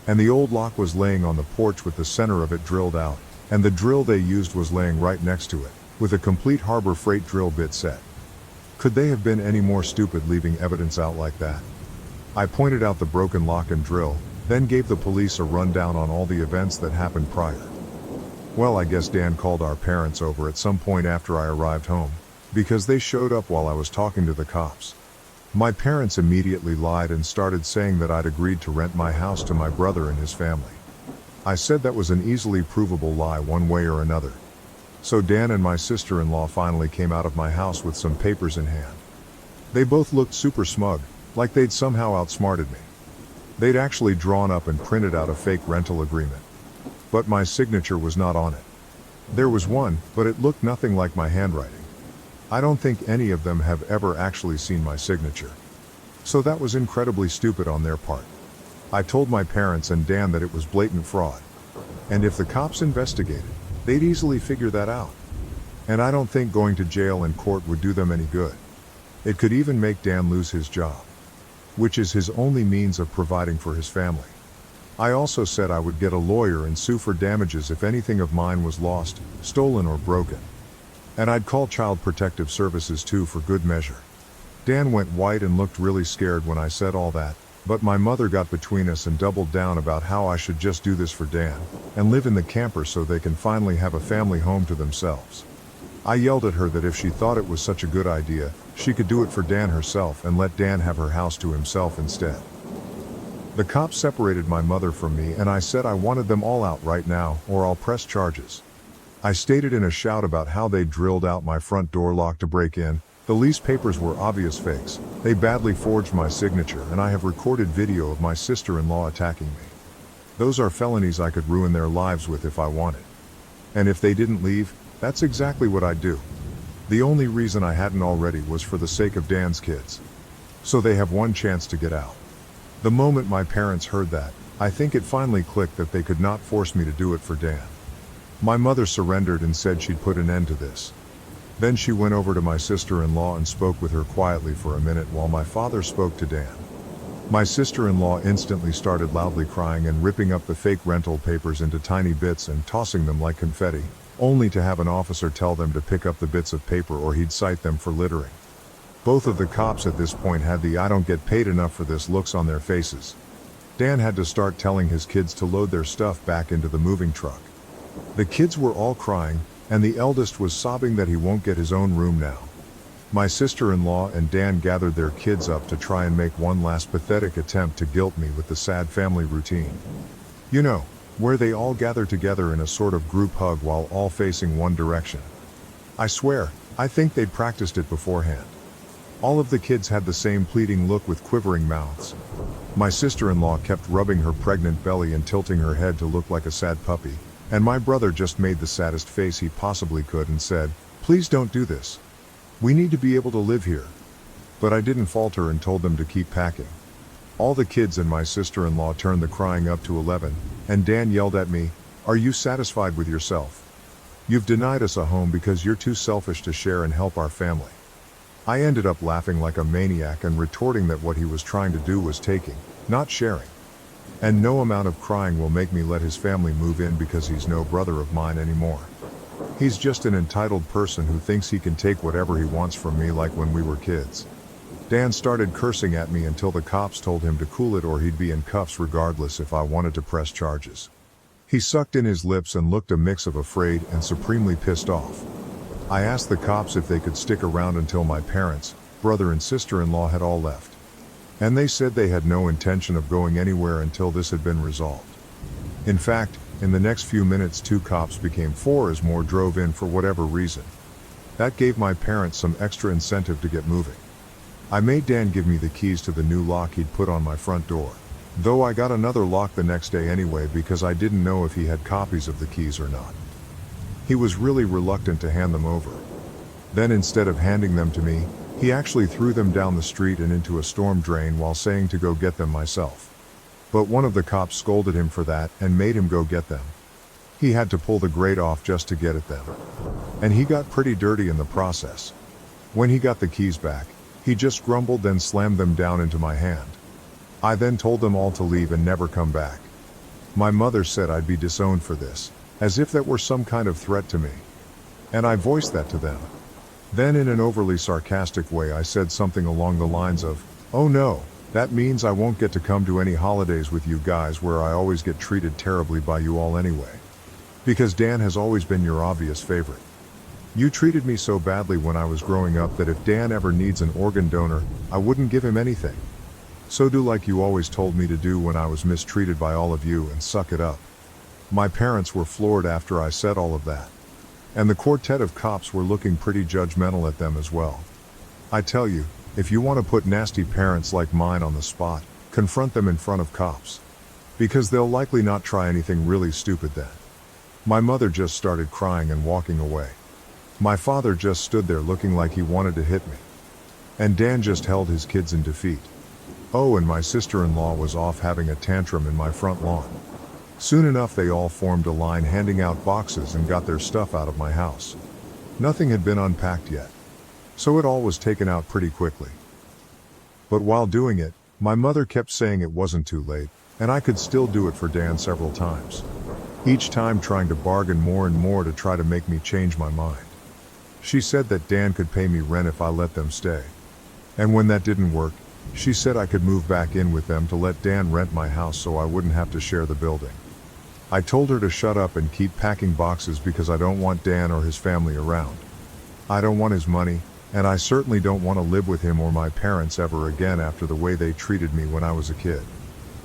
And the old lock was laying on the porch with the center of it drilled out, and the drill they used was laying right next to it, with a complete Harbor Freight drill bit set. Could they have been any more stupid leaving evidence out like that? I pointed out the broken lock and drill, then gave the police a rundown on all the events that happened prior. Well, I guess Dan called our parents over at some point after I arrived home, because they showed up while I was talking to the cops. My parents immediately lied and started saying that I'd agreed to rent my house to my brother and his family. I said that was an easily provable lie one way or another. So Dan and my sister-in-law finally came out of my house with some papers in hand. They both looked super smug, like they'd somehow outsmarted me. They'd actually drawn up and printed out a fake rental agreement. But my signature was not on it. There was one, but it looked nothing like my handwriting. I don't think any of them have ever actually seen my signature. So that was incredibly stupid on their part. I told my parents and Dan that it was blatant fraud. And if the cops investigated, they'd easily figure that out. And I don't think going to jail and court would do them any good. It could even make Dan lose his job, which is his only means of providing for his family. I also said I would get a lawyer and sue for damages if anything of mine was lost, stolen or broken. And I'd call Child Protective Services too for good measure. Dan went white and looked really scared when I said all that, but my mother got between us and doubled down about how I should just do this for Dan, and live in the camper so they can finally have a family home to themselves. I yelled at her that if she thought it was such a good idea, she could do it for Dan herself and let Dan have her house to himself instead. The cops separated my mother from me and I said I wanted them all out right now or I'll press charges. I stated in a shout about how they drilled out my front door lock to break in. The lease papers were obvious fakes. They badly forged my signature and I have recorded video of my sister-in-law attacking me. Those are felonies I could ruin their lives with if I wanted. And if they didn't leave, that's exactly what I'd do. The only reason I hadn't already was for the sake of Dan's kids. So they have one chance to get out. The moment my parents heard that, I think it finally clicked that they could not force me to do it for Dan. My mother surrendered and said she'd put an end to this. Then she went over to my sister-in-law and spoke with her quietly for a minute while my father spoke to Dan. My sister-in-law instantly started loudly crying and ripping up the fake rental papers into tiny bits and tossing them like confetti, only to have an officer tell them to pick up the bits of paper or he'd cite them for littering. Both of the cops at this point had the "I don't get paid enough for this" looks on their faces. Dan had to start telling his kids to load their stuff back into the moving truck. The kids were all crying, and the eldest was sobbing that he won't get his own room now. My sister-in-law and Dan gathered their kids up to try and make one last pathetic attempt to guilt me with the sad family routine. You know, where they all gather together in a sort of group hug while all facing one direction. I swear, I think they'd practiced it beforehand. All of the kids had the same pleading look with quivering mouths. My sister-in-law kept rubbing her pregnant belly and tilting her head to look like a sad puppy, and my brother just made the saddest face he possibly could and said, "Please don't do this. We need to be able to live here." But I didn't falter and told them to keep packing. All the kids and my sister-in-law turned the crying up to 11, and Dan yelled at me, "Are you satisfied with yourself? You've denied us a home because you're too selfish to share and help our family." I ended up laughing like a maniac and retorting that what he was trying to do was taking, not sharing. And no amount of crying will make me let his family move in because he's no brother of mine anymore. He's just an entitled person who thinks he can take whatever he wants from me like when we were kids. Dan started cursing at me until the cops told him to cool it or he'd be in cuffs regardless if I wanted to press charges. He sucked in his lips and looked a mix of afraid and supremely pissed off. I asked the cops if they could stick around until my parents, brother and sister-in-law had all left. And they said they had no intention of going anywhere until this had been resolved. In fact, in the next few minutes 2 cops became 4 as more drove in for whatever reason. That gave my parents some extra incentive to get moving. I made Dan give me the keys to the new lock he'd put on my front door, though I got another lock the next day anyway because I didn't know if he had copies of the keys or not. He was really reluctant to hand them over. Then instead of handing them to me, he actually threw them down the street and into a storm drain while saying to go get them myself. But one of the cops scolded him for that and made him go get them. He had to pull the grate off just to get at them. And he got pretty dirty in the process. When he got the keys back, he just grumbled then slammed them down into my hand. I then told them all to leave and never come back. My mother said I'd be disowned for this, as if that were some kind of threat to me. And I voiced that to them. Then in an overly sarcastic way I said something along the lines of, "Oh no, that means I won't get to come to any holidays with you guys where I always get treated terribly by you all anyway. Because Dan has always been your obvious favorite. You treated me so badly when I was growing up that if Dan ever needs an organ donor, I wouldn't give him anything. So do like you always told me to do when I was mistreated by all of you and suck it up." My parents were floored after I said all of that. And the quartet of cops were looking pretty judgmental at them as well. I tell you, if you want to put nasty parents like mine on the spot, confront them in front of cops. Because they'll likely not try anything really stupid then. My mother just started crying and walking away. My father just stood there looking like he wanted to hit me. And Dan just held his kids in defeat. Oh, and my sister-in-law was off having a tantrum in my front lawn. Soon enough they all formed a line handing out boxes and got their stuff out of my house. Nothing had been unpacked yet, so it all was taken out pretty quickly. But while doing it, my mother kept saying it wasn't too late, and I could still do it for Dan several times. Each time trying to bargain more and more to try to make me change my mind. She said that Dan could pay me rent if I let them stay. And when that didn't work, she said I could move back in with them to let Dan rent my house so I wouldn't have to share the building. I told her to shut up and keep packing boxes because I don't want Dan or his family around. I don't want his money, and I certainly don't want to live with him or my parents ever again after the way they treated me when I was a kid.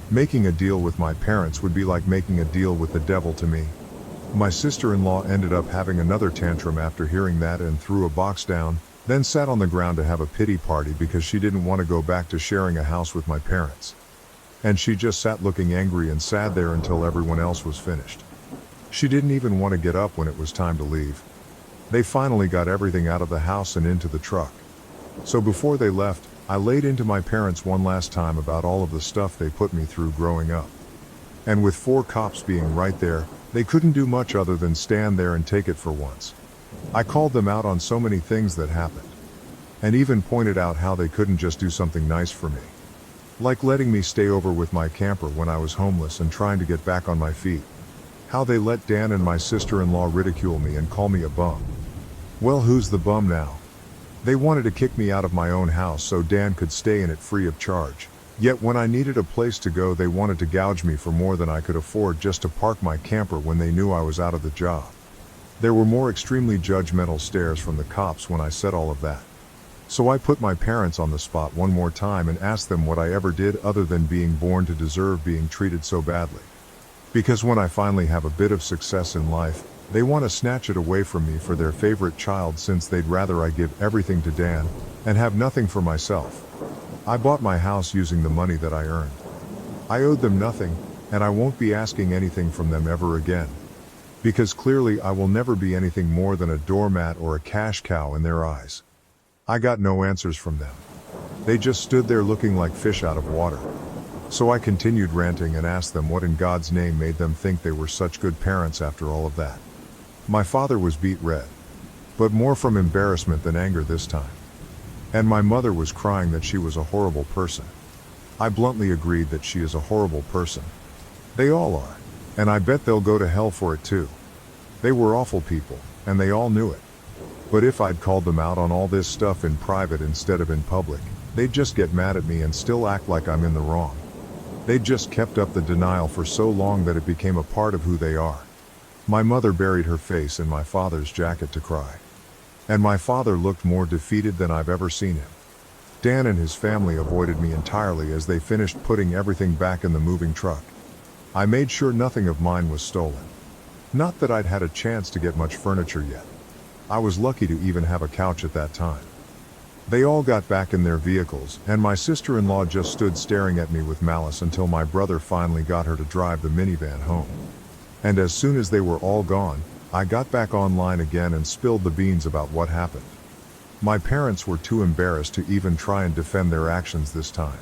Making a deal with my parents would be like making a deal with the devil to me. My sister-in-law ended up having another tantrum after hearing that and threw a box down, then sat on the ground to have a pity party because she didn't want to go back to sharing a house with my parents. And she just sat looking angry and sad there until everyone else was finished. She didn't even want to get up when it was time to leave. They finally got everything out of the house and into the truck. So before they left, I laid into my parents one last time about all of the stuff they put me through growing up. And with 4 cops being right there, they couldn't do much other than stand there and take it for once. I called them out on so many things that happened. And even pointed out how they couldn't just do something nice for me. Like letting me stay over with my camper when I was homeless and trying to get back on my feet. How they let Dan and my sister-in-law ridicule me and call me a bum. Well, who's the bum now? They wanted to kick me out of my own house so Dan could stay in it free of charge. Yet when I needed a place to go, they wanted to gouge me for more than I could afford just to park my camper when they knew I was out of the job. There were more extremely judgmental stares from the cops when I said all of that. So I put my parents on the spot one more time and asked them what I ever did other than being born to deserve being treated so badly. Because when I finally have a bit of success in life, they want to snatch it away from me for their favorite child, since they'd rather I give everything to Dan and have nothing for myself. I bought my house using the money that I earned. I owed them nothing, and I won't be asking anything from them ever again. Because clearly I will never be anything more than a doormat or a cash cow in their eyes. I got no answers from them. They just stood there looking like fish out of water. So I continued ranting and asked them what in God's name made them think they were such good parents after all of that. My father was beet red, but more from embarrassment than anger this time. And my mother was crying that she was a horrible person. I bluntly agreed that she is a horrible person. They all are, and I bet they'll go to hell for it too. They were awful people, and they all knew it. But if I'd called them out on all this stuff in private instead of in public, they'd just get mad at me and still act like I'm in the wrong. They'd just kept up the denial for so long that it became a part of who they are. My mother buried her face in my father's jacket to cry. And my father looked more defeated than I've ever seen him. Dan and his family avoided me entirely as they finished putting everything back in the moving truck. I made sure nothing of mine was stolen. Not that I'd had a chance to get much furniture yet. I was lucky to even have a couch at that time. They all got back in their vehicles, and my sister-in-law just stood staring at me with malice until my brother finally got her to drive the minivan home. And as soon as they were all gone, I got back online again and spilled the beans about what happened. My parents were too embarrassed to even try and defend their actions this time.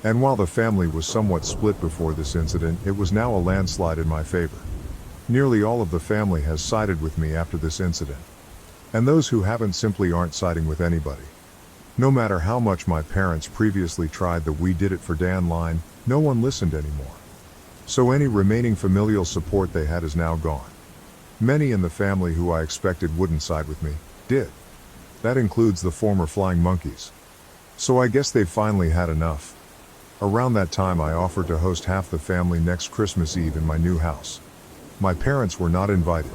And while the family was somewhat split before this incident, it was now a landslide in my favor. Nearly all of the family has sided with me after this incident. And those who haven't simply aren't siding with anybody. No matter how much my parents previously tried the "we did it for Dan" line, no one listened anymore. So any remaining familial support they had is now gone. Many in the family who I expected wouldn't side with me, did. That includes the former flying monkeys. So I guess they've finally had enough. Around that time I offered to host half the family next Christmas Eve in my new house. My parents were not invited.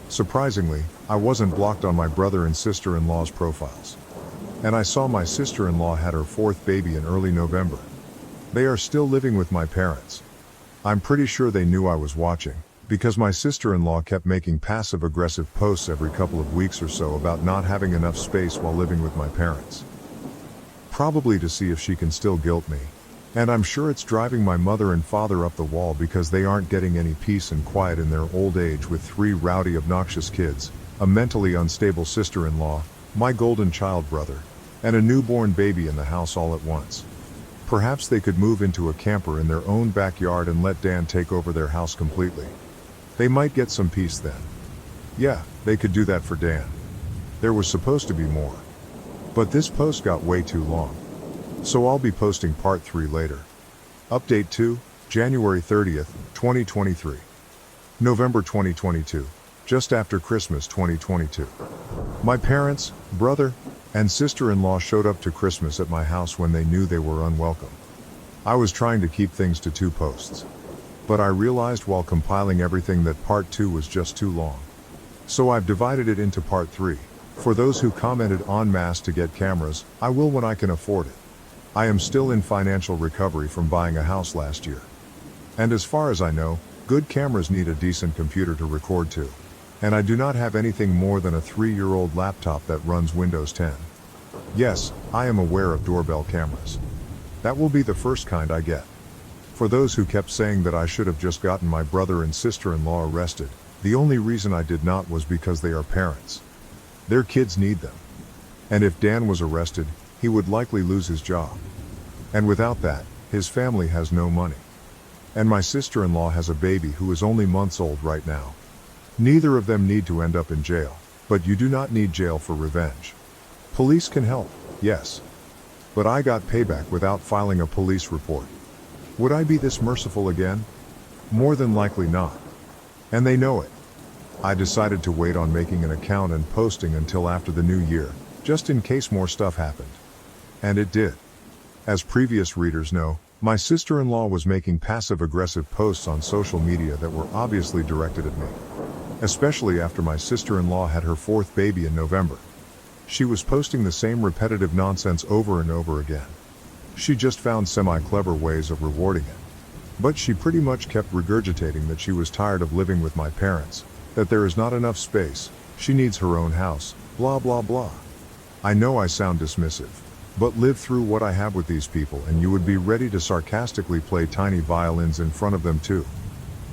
Surprisingly, I wasn't blocked on my brother and sister-in-law's profiles. And I saw my sister-in-law had her 4th baby in early November. They are still living with my parents. I'm pretty sure they knew I was watching, because my sister-in-law kept making passive-aggressive posts every couple of weeks or so about not having enough space while living with my parents. Probably to see if she can still guilt me. And I'm sure it's driving my mother and father up the wall because they aren't getting any peace and quiet in their old age with 3 rowdy, obnoxious kids, a mentally unstable sister-in-law, my golden child brother, and a newborn baby in the house all at once. Perhaps they could move into a camper in their own backyard and let Dan take over their house completely. They might get some peace then. Yeah, they could do that for Dan. There was supposed to be more. But this post got way too long. So I'll be posting part 3 later. Update 2, January 30th, 2023. November 2022, just after Christmas 2022. My parents, brother, and sister-in-law showed up to Christmas at my house when they knew they were unwelcome. I was trying to keep things to 2 posts. But I realized while compiling everything that part 2 was just too long. So I've divided it into part 3. For those who commented en masse to get cameras, I will when I can afford it. I am still in financial recovery from buying a house last year. And as far as I know, good cameras need a decent computer to record to. And I do not have anything more than a 3-year-old laptop that runs Windows 10. Yes, I am aware of doorbell cameras. That will be the first kind I get. For those who kept saying that I should have just gotten my brother and sister-in-law arrested, the only reason I did not was because they are parents. Their kids need them. And if Dan was arrested, he would likely lose his job. And without that, his family has no money. And my sister-in-law has a baby who is only months old right now. Neither of them need to end up in jail, but you do not need jail for revenge. Police can help, yes. But I got payback without filing a police report. Would I be this merciful again? More than likely not. And they know it. I decided to wait on making an account and posting until after the new year, just in case more stuff happened. And it did. As previous readers know, my sister-in-law was making passive-aggressive posts on social media that were obviously directed at me. Especially after my sister-in-law had her 4th baby in November. She was posting the same repetitive nonsense over and over again. She just found semi-clever ways of rewarding it. But she pretty much kept regurgitating that she was tired of living with my parents, that there is not enough space, she needs her own house, blah blah blah. I know I sound dismissive, but live through what I have with these people and you would be ready to sarcastically play tiny violins in front of them too.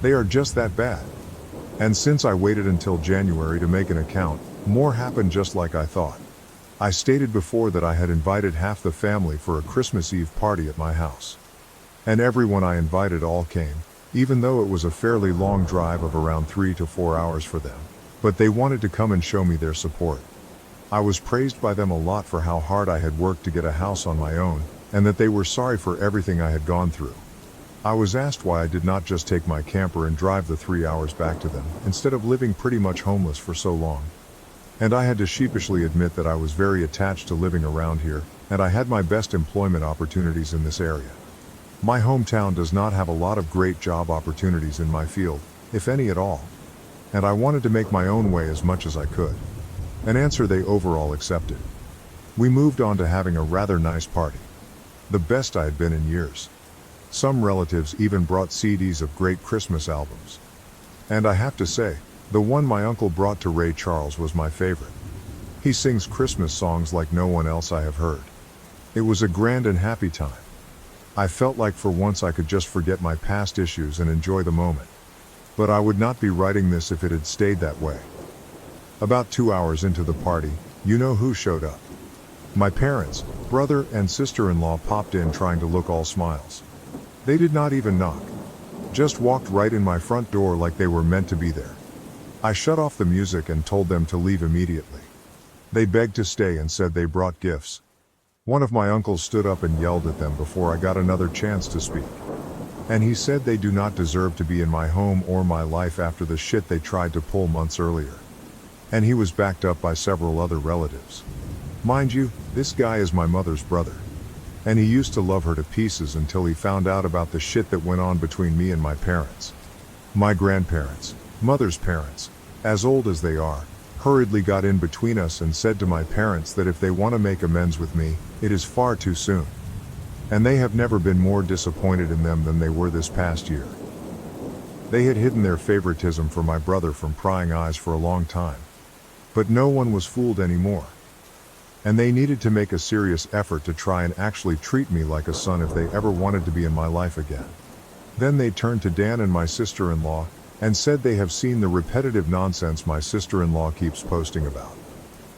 They are just that bad. And since I waited until January to make an account, more happened just like I thought. I stated before that I had invited half the family for a Christmas Eve party at my house. And everyone I invited all came, even though it was a fairly long drive of around 3 to 4 hours for them. But they wanted to come and show me their support. I was praised by them a lot for how hard I had worked to get a house on my own, and that they were sorry for everything I had gone through. I was asked why I did not just take my camper and drive the 3 hours back to them, instead of living pretty much homeless for so long. And I had to sheepishly admit that I was very attached to living around here, and I had my best employment opportunities in this area. My hometown does not have a lot of great job opportunities in my field, if any at all. And I wanted to make my own way as much as I could. An answer they overall accepted. We moved on to having a rather nice party. The best I had been in years. Some relatives even brought CDs of great Christmas albums. And I have to say, the one my uncle brought to Ray Charles was my favorite. He sings Christmas songs like no one else I have heard. It was a grand and happy time. I felt like for once I could just forget my past issues and enjoy the moment. But I would not be writing this if it had stayed that way. About 2 hours into the party, you know who showed up. My parents, brother, and sister-in-law popped in trying to look all smiles. They did not even knock. Just walked right in my front door like they were meant to be there. I shut off the music and told them to leave immediately. They begged to stay and said they brought gifts. One of my uncles stood up and yelled at them before I got another chance to speak. And he said they do not deserve to be in my home or my life after the shit they tried to pull months earlier. And he was backed up by several other relatives. Mind you, this guy is my mother's brother. And he used to love her to pieces until he found out about the shit that went on between me and my parents. My grandparents, mother's parents, as old as they are, hurriedly got in between us and said to my parents that if they want to make amends with me, it is far too soon. And they have never been more disappointed in them than they were this past year. They had hidden their favoritism for my brother from prying eyes for a long time. But no one was fooled anymore. And they needed to make a serious effort to try and actually treat me like a son if they ever wanted to be in my life again. Then they turned to Dan and my sister-in-law, and said they have seen the repetitive nonsense my sister-in-law keeps posting about.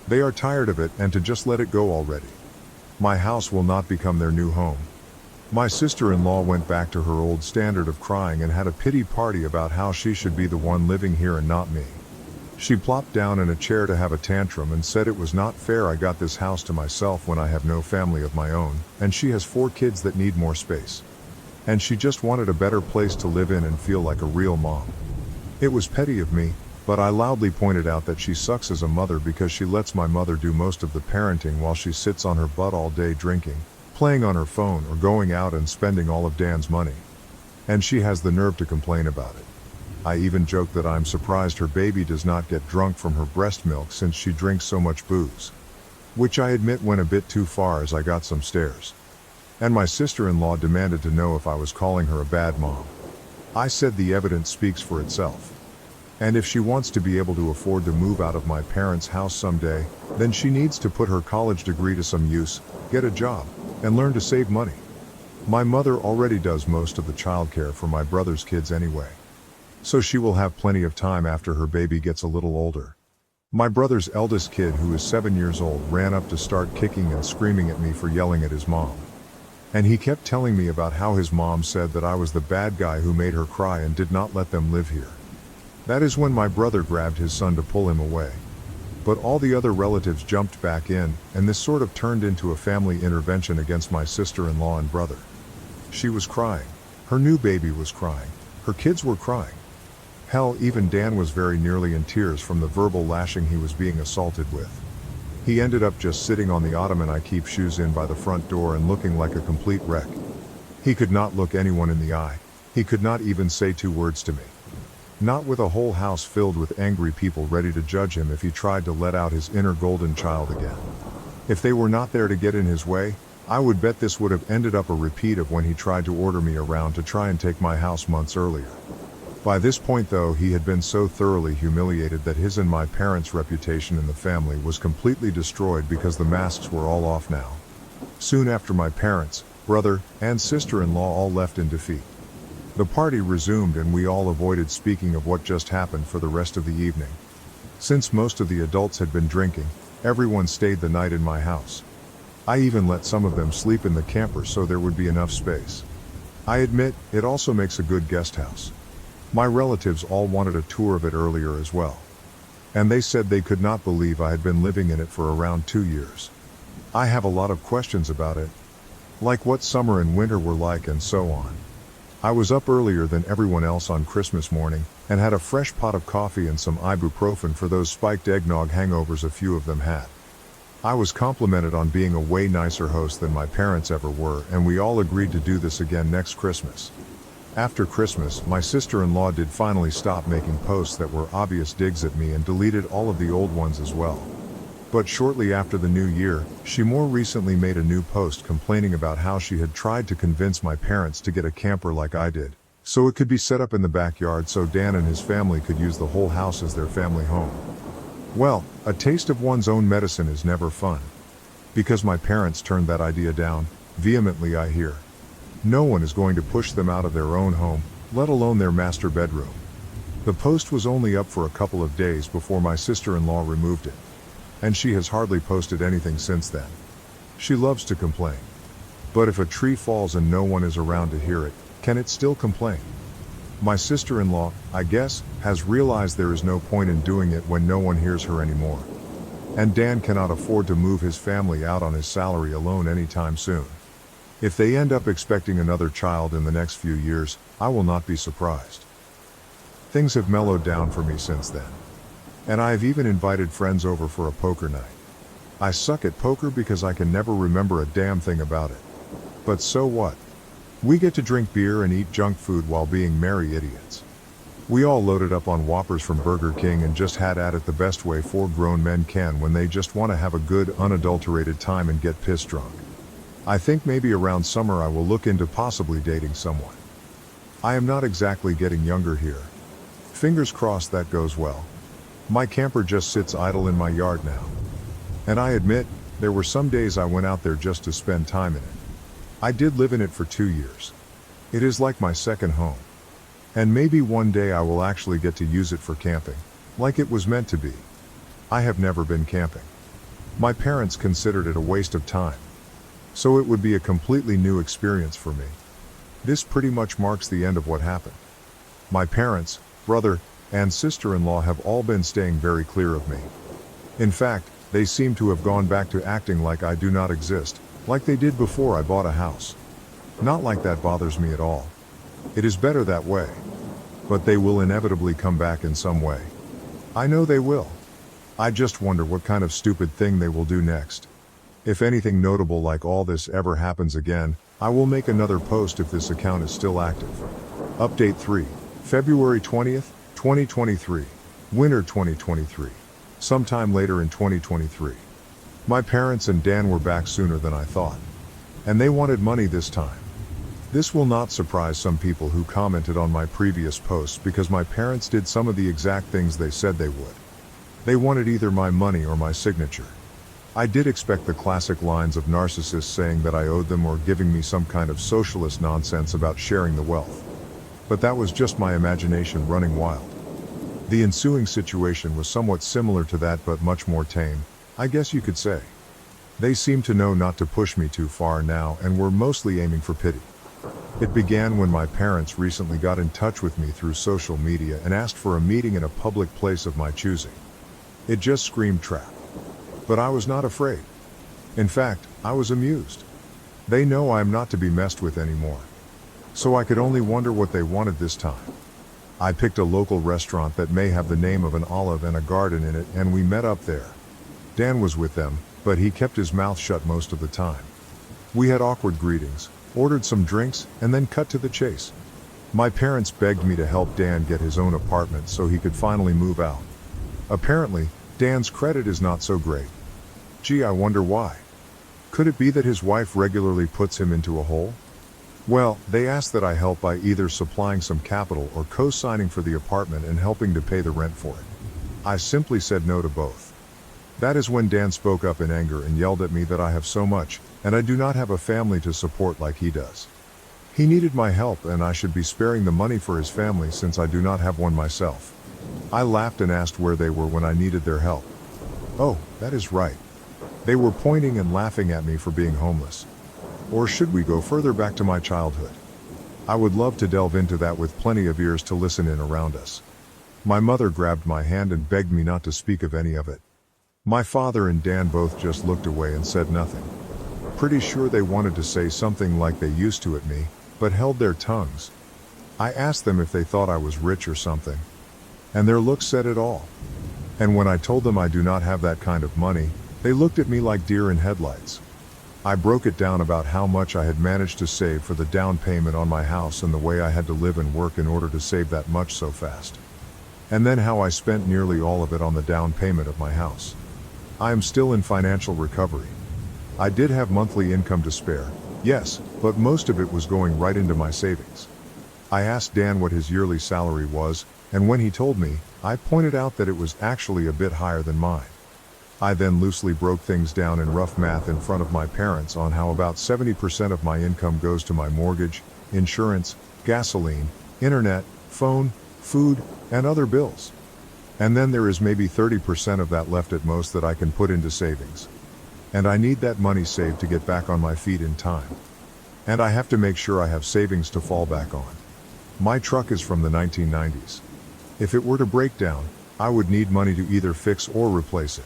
They are tired of it and to just let it go already. My house will not become their new home. My sister-in-law went back to her old standard of crying and had a pity party about how she should be the one living here and not me. She plopped down in a chair to have a tantrum and said it was not fair I got this house to myself when I have no family of my own, and she has 4 kids that need more space. And she just wanted a better place to live in and feel like a real mom. It was petty of me, but I loudly pointed out that she sucks as a mother because she lets my mother do most of the parenting while she sits on her butt all day drinking, playing on her phone, or going out and spending all of Dan's money. And she has the nerve to complain about it. I even joked that I'm surprised her baby does not get drunk from her breast milk since she drinks so much booze. Which I admit went a bit too far as I got some stares. And my sister-in-law demanded to know if I was calling her a bad mom. I said the evidence speaks for itself. And if she wants to be able to afford to move out of my parents' house someday, then she needs to put her college degree to some use, get a job, and learn to save money. My mother already does most of the childcare for my brother's kids anyway. So she will have plenty of time after her baby gets a little older. My brother's eldest kid, who is 7 years old, ran up to start kicking and screaming at me for yelling at his mom. And he kept telling me about how his mom said that I was the bad guy who made her cry and did not let them live here. That is when my brother grabbed his son to pull him away. But all the other relatives jumped back in, and this sort of turned into a family intervention against my sister-in-law and brother. She was crying. Her new baby was crying. Her kids were crying. Hell, even Dan was very nearly in tears from the verbal lashing he was being assaulted with. He ended up just sitting on the ottoman I keep shoes in by the front door and looking like a complete wreck. He could not look anyone in the eye. He could not even say 2 words to me. Not with a whole house filled with angry people ready to judge him if he tried to let out his inner golden child again. If they were not there to get in his way, I would bet this would have ended up a repeat of when he tried to order me around to try and take my house months earlier. By this point though, he had been so thoroughly humiliated that his and my parents' reputation in the family was completely destroyed because the masks were all off now. Soon after, my parents, brother, and sister-in-law all left in defeat. The party resumed and we all avoided speaking of what just happened for the rest of the evening. Since most of the adults had been drinking, everyone stayed the night in my house. I even let some of them sleep in the camper so there would be enough space. I admit, it also makes a good guest house. My relatives all wanted a tour of it earlier as well. And they said they could not believe I had been living in it for around 2 years. I have a lot of questions about it. Like what summer and winter were like and so on. I was up earlier than everyone else on Christmas morning, and had a fresh pot of coffee and some ibuprofen for those spiked eggnog hangovers a few of them had. I was complimented on being a way nicer host than my parents ever were, and we all agreed to do this again next Christmas. After Christmas, my sister-in-law did finally stop making posts that were obvious digs at me and deleted all of the old ones as well. But shortly after the new year, she more recently made a new post complaining about how she had tried to convince my parents to get a camper like I did, so it could be set up in the backyard so Dan and his family could use the whole house as their family home. Well, a taste of one's own medicine is never fun. Because my parents turned that idea down, vehemently I hear. No one is going to push them out of their own home, let alone their master bedroom. The post was only up for a couple of days before my sister-in-law removed it. And she has hardly posted anything since then. She loves to complain. But if a tree falls and no one is around to hear it, can it still complain? My sister-in-law, I guess, has realized there is no point in doing it when no one hears her anymore. And Dan cannot afford to move his family out on his salary alone anytime soon. If they end up expecting another child in the next few years, I will not be surprised. Things have mellowed down for me since then. And I have even invited friends over for a poker night. I suck at poker because I can never remember a damn thing about it. But so what? We get to drink beer and eat junk food while being merry idiots. We all loaded up on Whoppers from Burger King and just had at it the best way 4 grown men can when they just want to have a good, unadulterated time and get piss drunk. I think maybe around summer I will look into possibly dating someone. I am not exactly getting younger here. Fingers crossed that goes well. My camper just sits idle in my yard now. And I admit, there were some days I went out there just to spend time in it. I did live in it for 2 years. It is like my second home. And maybe one day I will actually get to use it for camping, like it was meant to be. I have never been camping. My parents considered it a waste of time. So it would be a completely new experience for me. This pretty much marks the end of what happened. My parents, brother, and sister-in-law have all been staying very clear of me. In fact, they seem to have gone back to acting like I do not exist, like they did before I bought a house. Not like that bothers me at all. It is better that way. But they will inevitably come back in some way. I know they will. I just wonder what kind of stupid thing they will do next. If anything notable like all this ever happens again, I will make another post if this account is still active. Update 3, February 20th, 2023. Winter 2023. Sometime later in 2023. My parents and Dan were back sooner than I thought. And they wanted money this time. This will not surprise some people who commented on my previous posts because my parents did some of the exact things they said they would. They wanted either my money or my signature. I did expect the classic lines of narcissists saying that I owed them or giving me some kind of socialist nonsense about sharing the wealth. But that was just my imagination running wild. The ensuing situation was somewhat similar to that but much more tame, I guess you could say. They seemed to know not to push me too far now and were mostly aiming for pity. It began when my parents recently got in touch with me through social media and asked for a meeting in a public place of my choosing. It just screamed trap. But I was not afraid. In fact, I was amused. They know I am not to be messed with anymore. So I could only wonder what they wanted this time. I picked a local restaurant that may have the name of an olive and a garden in it, and we met up there. Dan was with them, but he kept his mouth shut most of the time. We had awkward greetings, ordered some drinks, and then cut to the chase. My parents begged me to help Dan get his own apartment so he could finally move out. Apparently, Dan's credit is not so great. Gee, I wonder why. Could it be that his wife regularly puts him into a hole? Well, they asked that I help by either supplying some capital or co-signing for the apartment and helping to pay the rent for it. I simply said no to both. That is when Dan spoke up in anger and yelled at me that I have so much, and I do not have a family to support like he does. He needed my help and I should be sparing the money for his family since I do not have one myself. I laughed and asked where they were when I needed their help. Oh, that is right. They were pointing and laughing at me for being homeless. Or should we go further back to my childhood? I would love to delve into that with plenty of ears to listen in around us. My mother grabbed my hand and begged me not to speak of any of it. My father and Dan both just looked away and said nothing. Pretty sure they wanted to say something like they used to at me, but held their tongues. I asked them if they thought I was rich or something. And their looks said it all. And when I told them I do not have that kind of money, they looked at me like deer in headlights. I broke it down about how much I had managed to save for the down payment on my house and the way I had to live and work in order to save that much so fast. And then how I spent nearly all of it on the down payment of my house. I am still in financial recovery. I did have monthly income to spare, yes, but most of it was going right into my savings. I asked Dan what his yearly salary was, and when he told me, I pointed out that it was actually a bit higher than mine. I then loosely broke things down in rough math in front of my parents on how about 70% of my income goes to my mortgage, insurance, gasoline, internet, phone, food, and other bills. And then there is maybe 30% of that left at most that I can put into savings. And I need that money saved to get back on my feet in time. And I have to make sure I have savings to fall back on. My truck is from the 1990s. If it were to break down, I would need money to either fix or replace it.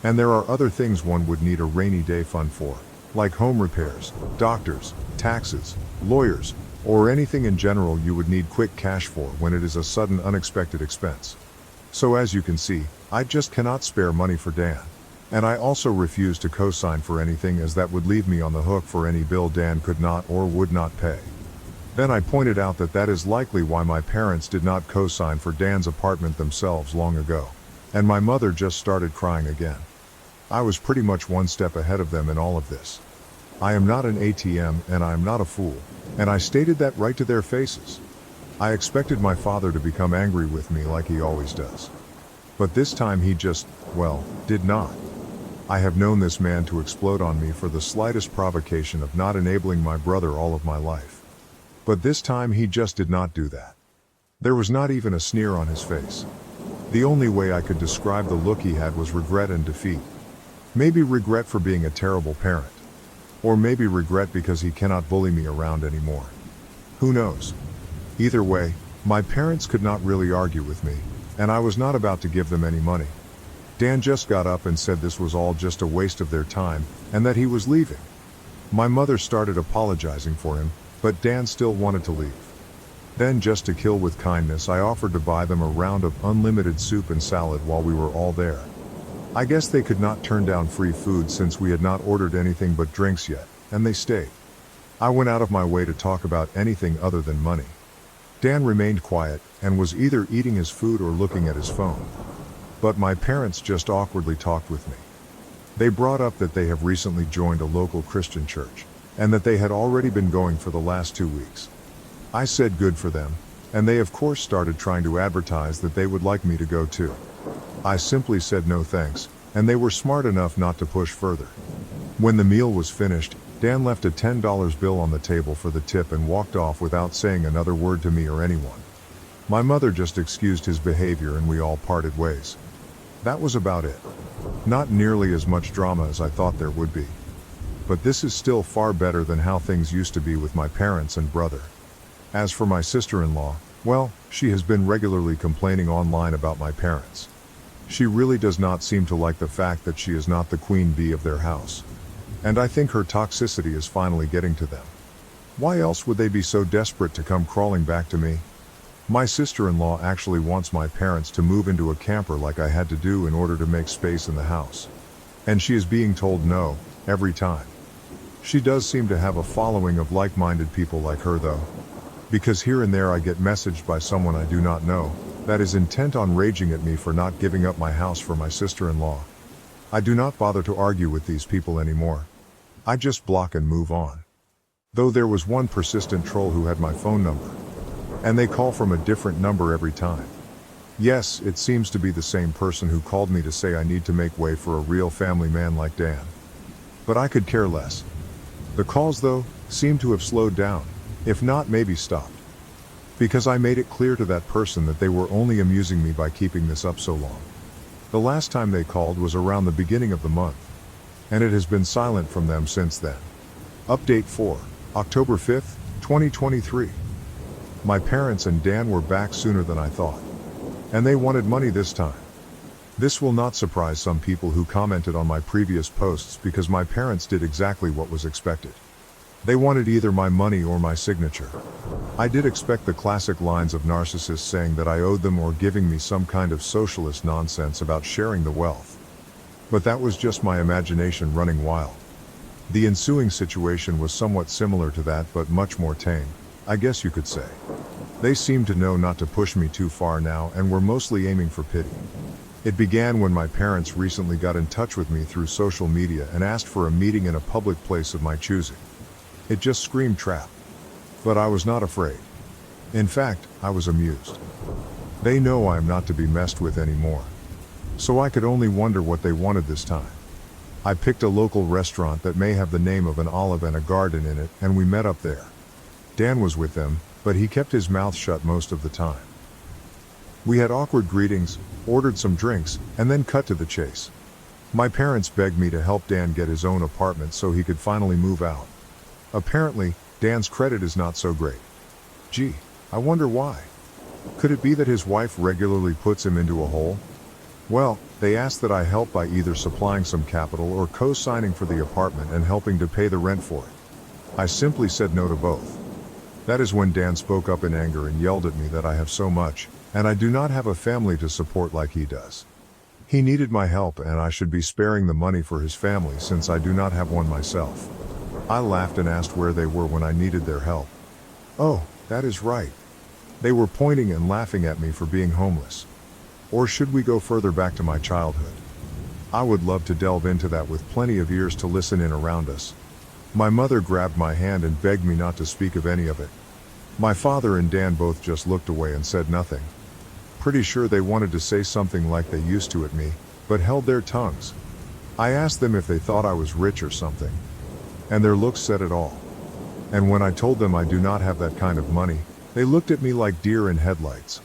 And there are other things one would need a rainy day fund for, like home repairs, doctors, taxes, lawyers, or anything in general you would need quick cash for when it is a sudden unexpected expense. So as you can see, I just cannot spare money for Dan. And I also refuse to co-sign for anything as that would leave me on the hook for any bill Dan could not or would not pay. Then I pointed out that that is likely why my parents did not co-sign for Dan's apartment themselves long ago. And my mother just started crying again. I was pretty much one step ahead of them in all of this. I am not an ATM and I am not a fool, and I stated that right to their faces. I expected my father to become angry with me like he always does. But this time he just, well, did not. I have known this man to explode on me for the slightest provocation of not enabling my brother all of my life. But this time he just did not do that. There was not even a sneer on his face. The only way I could describe the look he had was regret and defeat. Maybe regret for being a terrible parent. Or maybe regret because he cannot bully me around anymore. Who knows? Either way, my parents could not really argue with me, and I was not about to give them any money. Dan just got up and said this was all just a waste of their time, and that he was leaving. My mother started apologizing for him, but Dan still wanted to leave. Then, just to kill with kindness, I offered to buy them a round of unlimited soup and salad while we were all there. I guess they could not turn down free food since we had not ordered anything but drinks yet, and they stayed. I went out of my way to talk about anything other than money. Dan remained quiet, and was either eating his food or looking at his phone. But my parents just awkwardly talked with me. They brought up that they have recently joined a local Christian church, and that they had already been going for the last 2 weeks. I said good for them, and they of course started trying to advertise that they would like me to go too. I simply said no thanks, and they were smart enough not to push further. When the meal was finished, Dan left a $10 bill on the table for the tip and walked off without saying another word to me or anyone. My mother just excused his behavior and we all parted ways. That was about it. Not nearly as much drama as I thought there would be. But this is still far better than how things used to be with my parents and brother. As for my sister-in-law, well, she has been regularly complaining online about my parents. She really does not seem to like the fact that she is not the queen bee of their house. And I think her toxicity is finally getting to them. Why else would they be so desperate to come crawling back to me? My sister-in-law actually wants my parents to move into a camper like I had to do in order to make space in the house. And she is being told no, every time. She does seem to have a following of like-minded people like her though. Because here and there I get messaged by someone I do not know, that is intent on raging at me for not giving up my house for my sister-in-law. I do not bother to argue with these people anymore. I just block and move on. Though there was one persistent troll who had my phone number. And they call from a different number every time. Yes, it seems to be the same person who called me to say I need to make way for a real family man like Dan. But I could care less. The calls, though, seem to have slowed down, if not maybe stopped. Because I made it clear to that person that they were only amusing me by keeping this up so long. The last time they called was around the beginning of the month. And it has been silent from them since then. Update 4, October 5th, 2023. My parents and Dan were back sooner than I thought. And they wanted money this time. This will not surprise some people who commented on my previous posts because my parents did exactly what was expected. They wanted either my money or my signature. I did expect the classic lines of narcissists saying that I owed them or giving me some kind of socialist nonsense about sharing the wealth. But that was just my imagination running wild. The ensuing situation was somewhat similar to that but much more tame, I guess you could say. They seemed to know not to push me too far now and were mostly aiming for pity. It began when my parents recently got in touch with me through social media and asked for a meeting in a public place of my choosing. It just screamed trap. But I was not afraid. In fact, I was amused. They know I am not to be messed with anymore. So I could only wonder what they wanted this time. I picked a local restaurant that may have the name of an olive and a garden in it, and we met up there. Dan was with them, but he kept his mouth shut most of the time. We had awkward greetings, ordered some drinks, and then cut to the chase. My parents begged me to help Dan get his own apartment so he could finally move out. Apparently, Dan's credit is not so great. Gee, I wonder why. Could it be that his wife regularly puts him into a hole? Well, they asked that I help by either supplying some capital or co-signing for the apartment and helping to pay the rent for it. I simply said no to both. That is when Dan spoke up in anger and yelled at me that I have so much, and I do not have a family to support like he does. He needed my help and I should be sparing the money for his family since I do not have one myself. I laughed and asked where they were when I needed their help. Oh, that is right. They were pointing and laughing at me for being homeless. Or should we go further back to my childhood? I would love to delve into that with plenty of ears to listen in around us. My mother grabbed my hand and begged me not to speak of any of it. My father and Dan both just looked away and said nothing. Pretty sure they wanted to say something like they used to at me, but held their tongues. I asked them if they thought I was rich or something. And their looks said it all. And when I told them I do not have that kind of money, they looked at me like deer in headlights.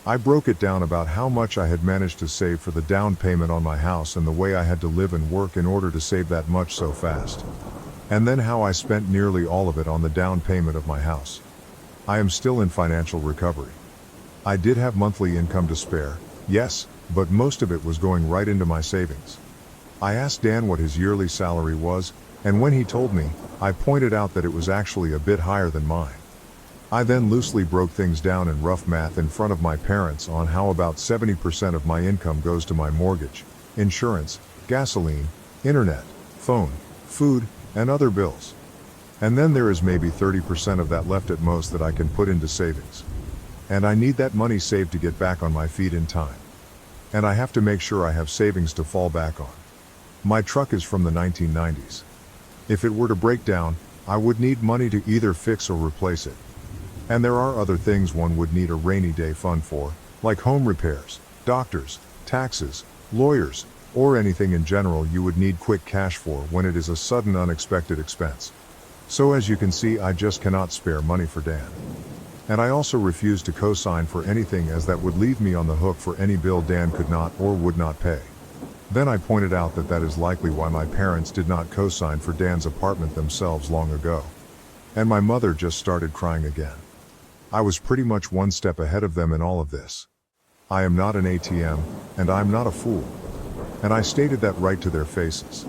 I broke it down about how much I had managed to save for the down payment on my house and the way I had to live and work in order to save that much so fast. And then how I spent nearly all of it on the down payment of my house. I am still in financial recovery. I did have monthly income to spare, yes, but most of it was going right into my savings. I asked Dan what his yearly salary was, and when he told me, I pointed out that it was actually a bit higher than mine. I then loosely broke things down in rough math in front of my parents on how about 70% of my income goes to my mortgage, insurance, gasoline, internet, phone, food, and other bills. And then there is maybe 30% of that left at most that I can put into savings. And I need that money saved to get back on my feet in time. And I have to make sure I have savings to fall back on. My truck is from the 1990s. If it were to break down, I would need money to either fix or replace it. And there are other things one would need a rainy day fund for, like home repairs, doctors, taxes, lawyers, or anything in general you would need quick cash for when it is a sudden unexpected expense. So as you can see, I just cannot spare money for Dan. And I also refuse to co-sign for anything, as that would leave me on the hook for any bill Dan could not or would not pay. Then I pointed out that that is likely why my parents did not co-sign for Dan's apartment themselves long ago. And my mother just started crying again. I was pretty much one step ahead of them in all of this. I am not an ATM, and I'm not a fool. And I stated that right to their faces.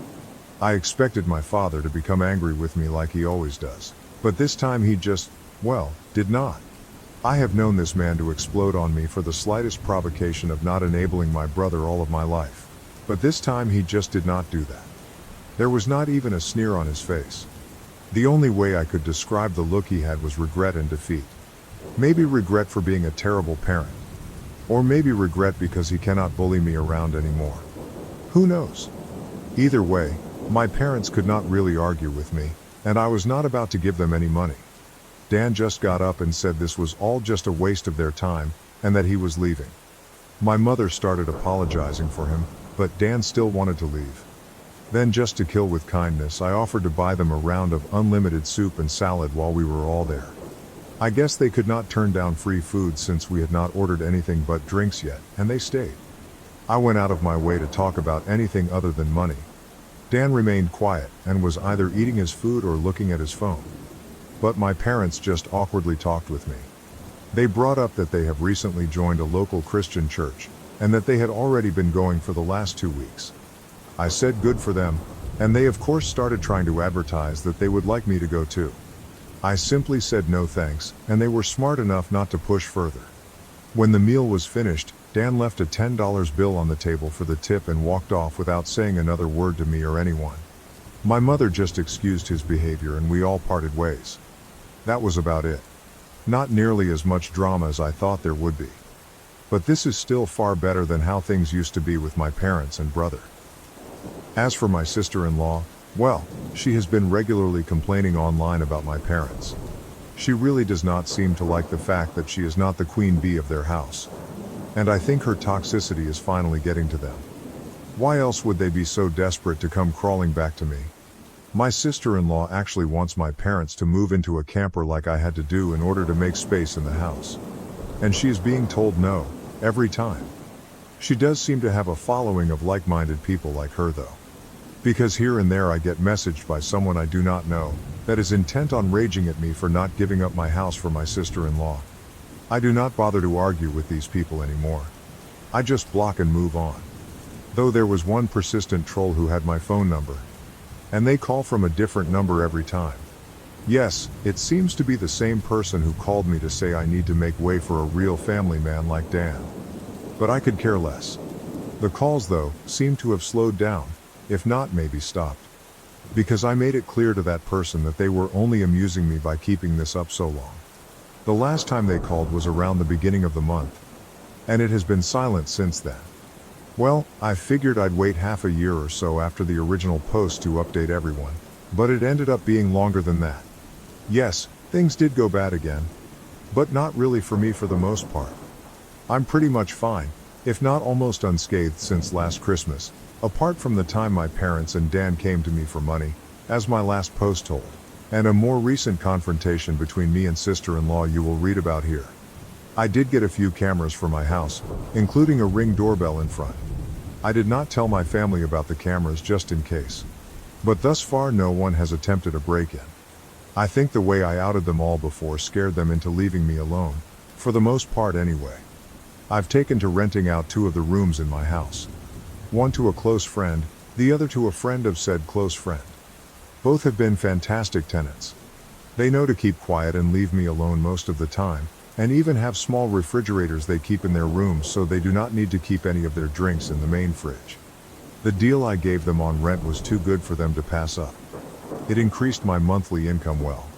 I expected my father to become angry with me like he always does. But this time he just, well, did not. I have known this man to explode on me for the slightest provocation of not enabling my brother all of my life. But this time he just did not do that. There was not even a sneer on his face. The only way I could describe the look he had was regret and defeat. Maybe regret for being a terrible parent. Or maybe regret because he cannot bully me around anymore. Who knows? Either way, my parents could not really argue with me, and I was not about to give them any money. Dan just got up and said this was all just a waste of their time, and that he was leaving. My mother started apologizing for him, but Dan still wanted to leave. Then, just to kill with kindness, I offered to buy them a round of unlimited soup and salad while we were all there. I guess they could not turn down free food since we had not ordered anything but drinks yet, and they stayed. I went out of my way to talk about anything other than money. Dan remained quiet and was either eating his food or looking at his phone. But my parents just awkwardly talked with me. They brought up that they have recently joined a local Christian church, and that they had already been going for the last 2 weeks. I said good for them, and they of course started trying to advertise that they would like me to go too. I simply said no thanks, and they were smart enough not to push further. When the meal was finished, Dan left a $10 bill on the table for the tip and walked off without saying another word to me or anyone. My mother just excused his behavior and we all parted ways. That was about it. Not nearly as much drama as I thought there would be. But this is still far better than how things used to be with my parents and brother. As for my sister-in-law, well, she has been regularly complaining online about my parents. She really does not seem to like the fact that she is not the queen bee of their house. And I think her toxicity is finally getting to them. Why else would they be so desperate to come crawling back to me? My sister-in-law actually wants my parents to move into a camper like I had to do in order to make space in the house. And she is being told no, every time. She does seem to have a following of like-minded people like her though. Because here and there I get messaged by someone I do not know, that is intent on raging at me for not giving up my house for my sister-in-law. I do not bother to argue with these people anymore. I just block and move on. Though there was one persistent troll who had my phone number. And they call from a different number every time. Yes, it seems to be the same person who called me to say I need to make way for a real family man like Dan. But I could care less. The calls though, seem to have slowed down, if not maybe stopped. Because I made it clear to that person that they were only amusing me by keeping this up so long. The last time they called was around the beginning of the month. And it has been silent since then. Well, I figured I'd wait half a year or so after the original post to update everyone, but it ended up being longer than that. Yes, things did go bad again. But not really for me for the most part. I'm pretty much fine, if not almost unscathed since last Christmas, apart from the time my parents and Dan came to me for money, as my last post told, and a more recent confrontation between me and sister-in-law you will read about here. I did get a few cameras for my house, including a Ring doorbell in front. I did not tell my family about the cameras just in case. But thus far no one has attempted a break-in. I think the way I outed them all before scared them into leaving me alone, for the most part anyway. I've taken to renting out 2 of the rooms in my house. One to a close friend, the other to a friend of said close friend. Both have been fantastic tenants. They know to keep quiet and leave me alone most of the time, and even have small refrigerators they keep in their rooms so they do not need to keep any of their drinks in the main fridge. The deal I gave them on rent was too good for them to pass up. It increased my monthly income well.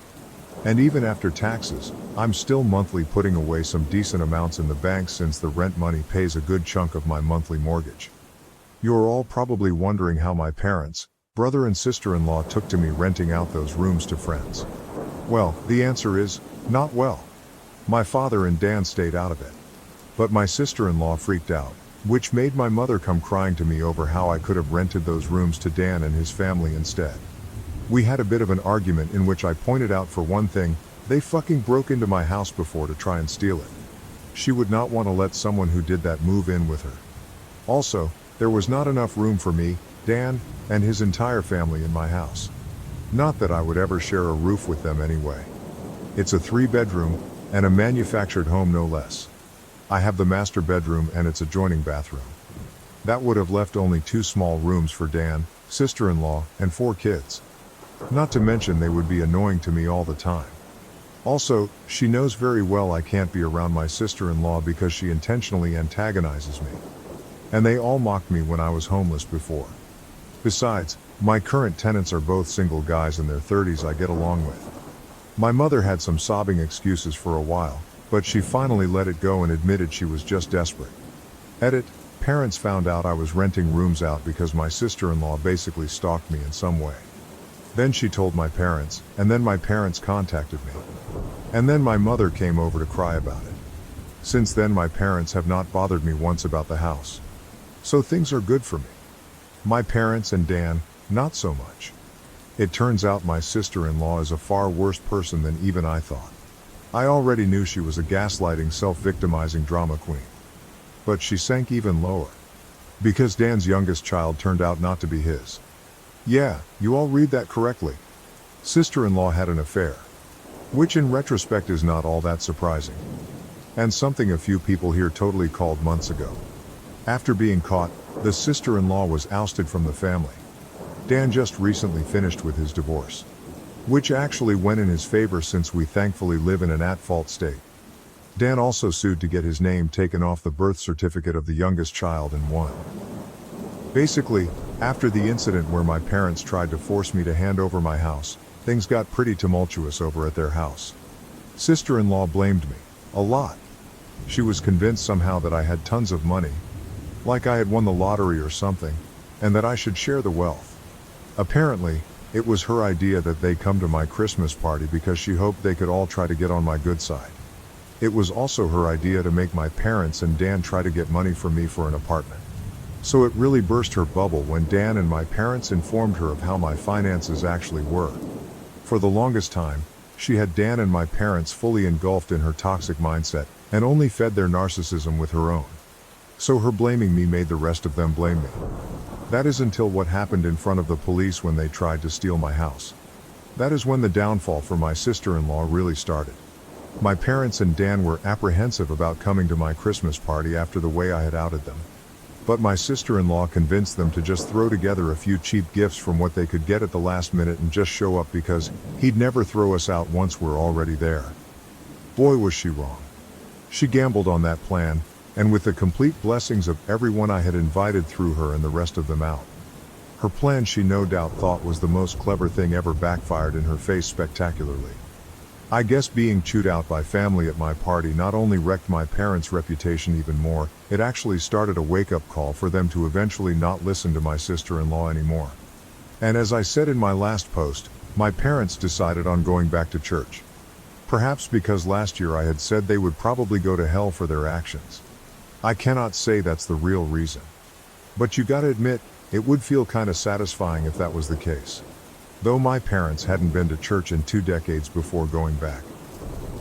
And even after taxes, I'm still monthly putting away some decent amounts in the bank since the rent money pays a good chunk of my monthly mortgage. You're all probably wondering how my parents, brother and sister-in-law took to me renting out those rooms to friends. Well, the answer is, not well. My father and Dan stayed out of it. But my sister-in-law freaked out, which made my mother come crying to me over how I could have rented those rooms to Dan and his family instead. We had a bit of an argument in which I pointed out for one thing, they fucking broke into my house before to try and steal it. She would not want to let someone who did that move in with her. Also, there was not enough room for me, Dan, and his entire family in my house. Not that I would ever share a roof with them anyway. It's a 3-bedroom, and a manufactured home no less. I have the master bedroom and its adjoining bathroom. That would have left only 2 small rooms for Dan, sister-in-law, and 4 kids. Not to mention they would be annoying to me all the time. Also, she knows very well I can't be around my sister-in-law because she intentionally antagonizes me. And they all mocked me when I was homeless before. Besides, my current tenants are both single guys in their 30s I get along with. My mother had some sobbing excuses for a while, but she finally let it go and admitted she was just desperate. Edit, parents found out I was renting rooms out because my sister-in-law basically stalked me in some way. Then she told my parents, and then my parents contacted me. And then my mother came over to cry about it. Since then my parents have not bothered me once about the house. So things are good for me. My parents and Dan, not so much. It turns out my sister-in-law is a far worse person than even I thought. I already knew she was a gaslighting, self-victimizing drama queen. But she sank even lower. Because Dan's youngest child turned out not to be his. Yeah, you all read that correctly. Sister-in-law had an affair. Which in retrospect is not all that surprising. And something a few people here totally called months ago. After being caught, the sister-in-law was ousted from the family. Dan just recently finished with his divorce. Which actually went in his favor since we thankfully live in an at-fault state. Dan also sued to get his name taken off the birth certificate of the youngest child and won. Basically, after the incident where my parents tried to force me to hand over my house, things got pretty tumultuous over at their house. Sister-in-law blamed me. A lot. She was convinced somehow that I had tons of money, like I had won the lottery or something, and that I should share the wealth. Apparently, it was her idea that they come to my Christmas party because she hoped they could all try to get on my good side. It was also her idea to make my parents and Dan try to get money from me for an apartment. So it really burst her bubble when Dan and my parents informed her of how my finances actually were. For the longest time, she had Dan and my parents fully engulfed in her toxic mindset, and only fed their narcissism with her own. So her blaming me made the rest of them blame me. That is until what happened in front of the police when they tried to steal my house. That is when the downfall for my sister-in-law really started. My parents and Dan were apprehensive about coming to my Christmas party after the way I had outed them. But my sister-in-law convinced them to just throw together a few cheap gifts from what they could get at the last minute and just show up because he'd never throw us out once we're already there. Boy was she wrong. She gambled on that plan, and with the complete blessings of everyone I had invited threw her and the rest of them out. Her plan she no doubt thought was the most clever thing ever backfired in her face spectacularly. I guess being chewed out by family at my party not only wrecked my parents' reputation even more, it actually started a wake-up call for them to eventually not listen to my sister-in-law anymore. And as I said in my last post, my parents decided on going back to church. Perhaps because last year I had said they would probably go to hell for their actions. I cannot say that's the real reason. But you gotta admit, it would feel kinda satisfying if that was the case. Though my parents hadn't been to church in 2 decades before going back.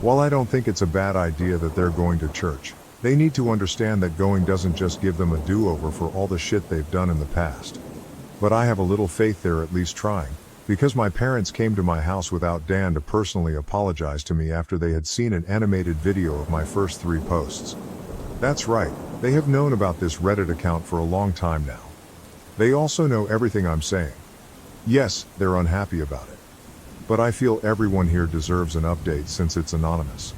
While I don't think it's a bad idea that they're going to church, they need to understand that going doesn't just give them a do-over for all the shit they've done in the past. But I have a little faith they're at least trying, because my parents came to my house without Dan to personally apologize to me after they had seen an animated video of my first 3 posts. That's right, they have known about this Reddit account for a long time now. They also know everything I'm saying. Yes, they're unhappy about it. But I feel everyone here deserves an update since it's anonymous.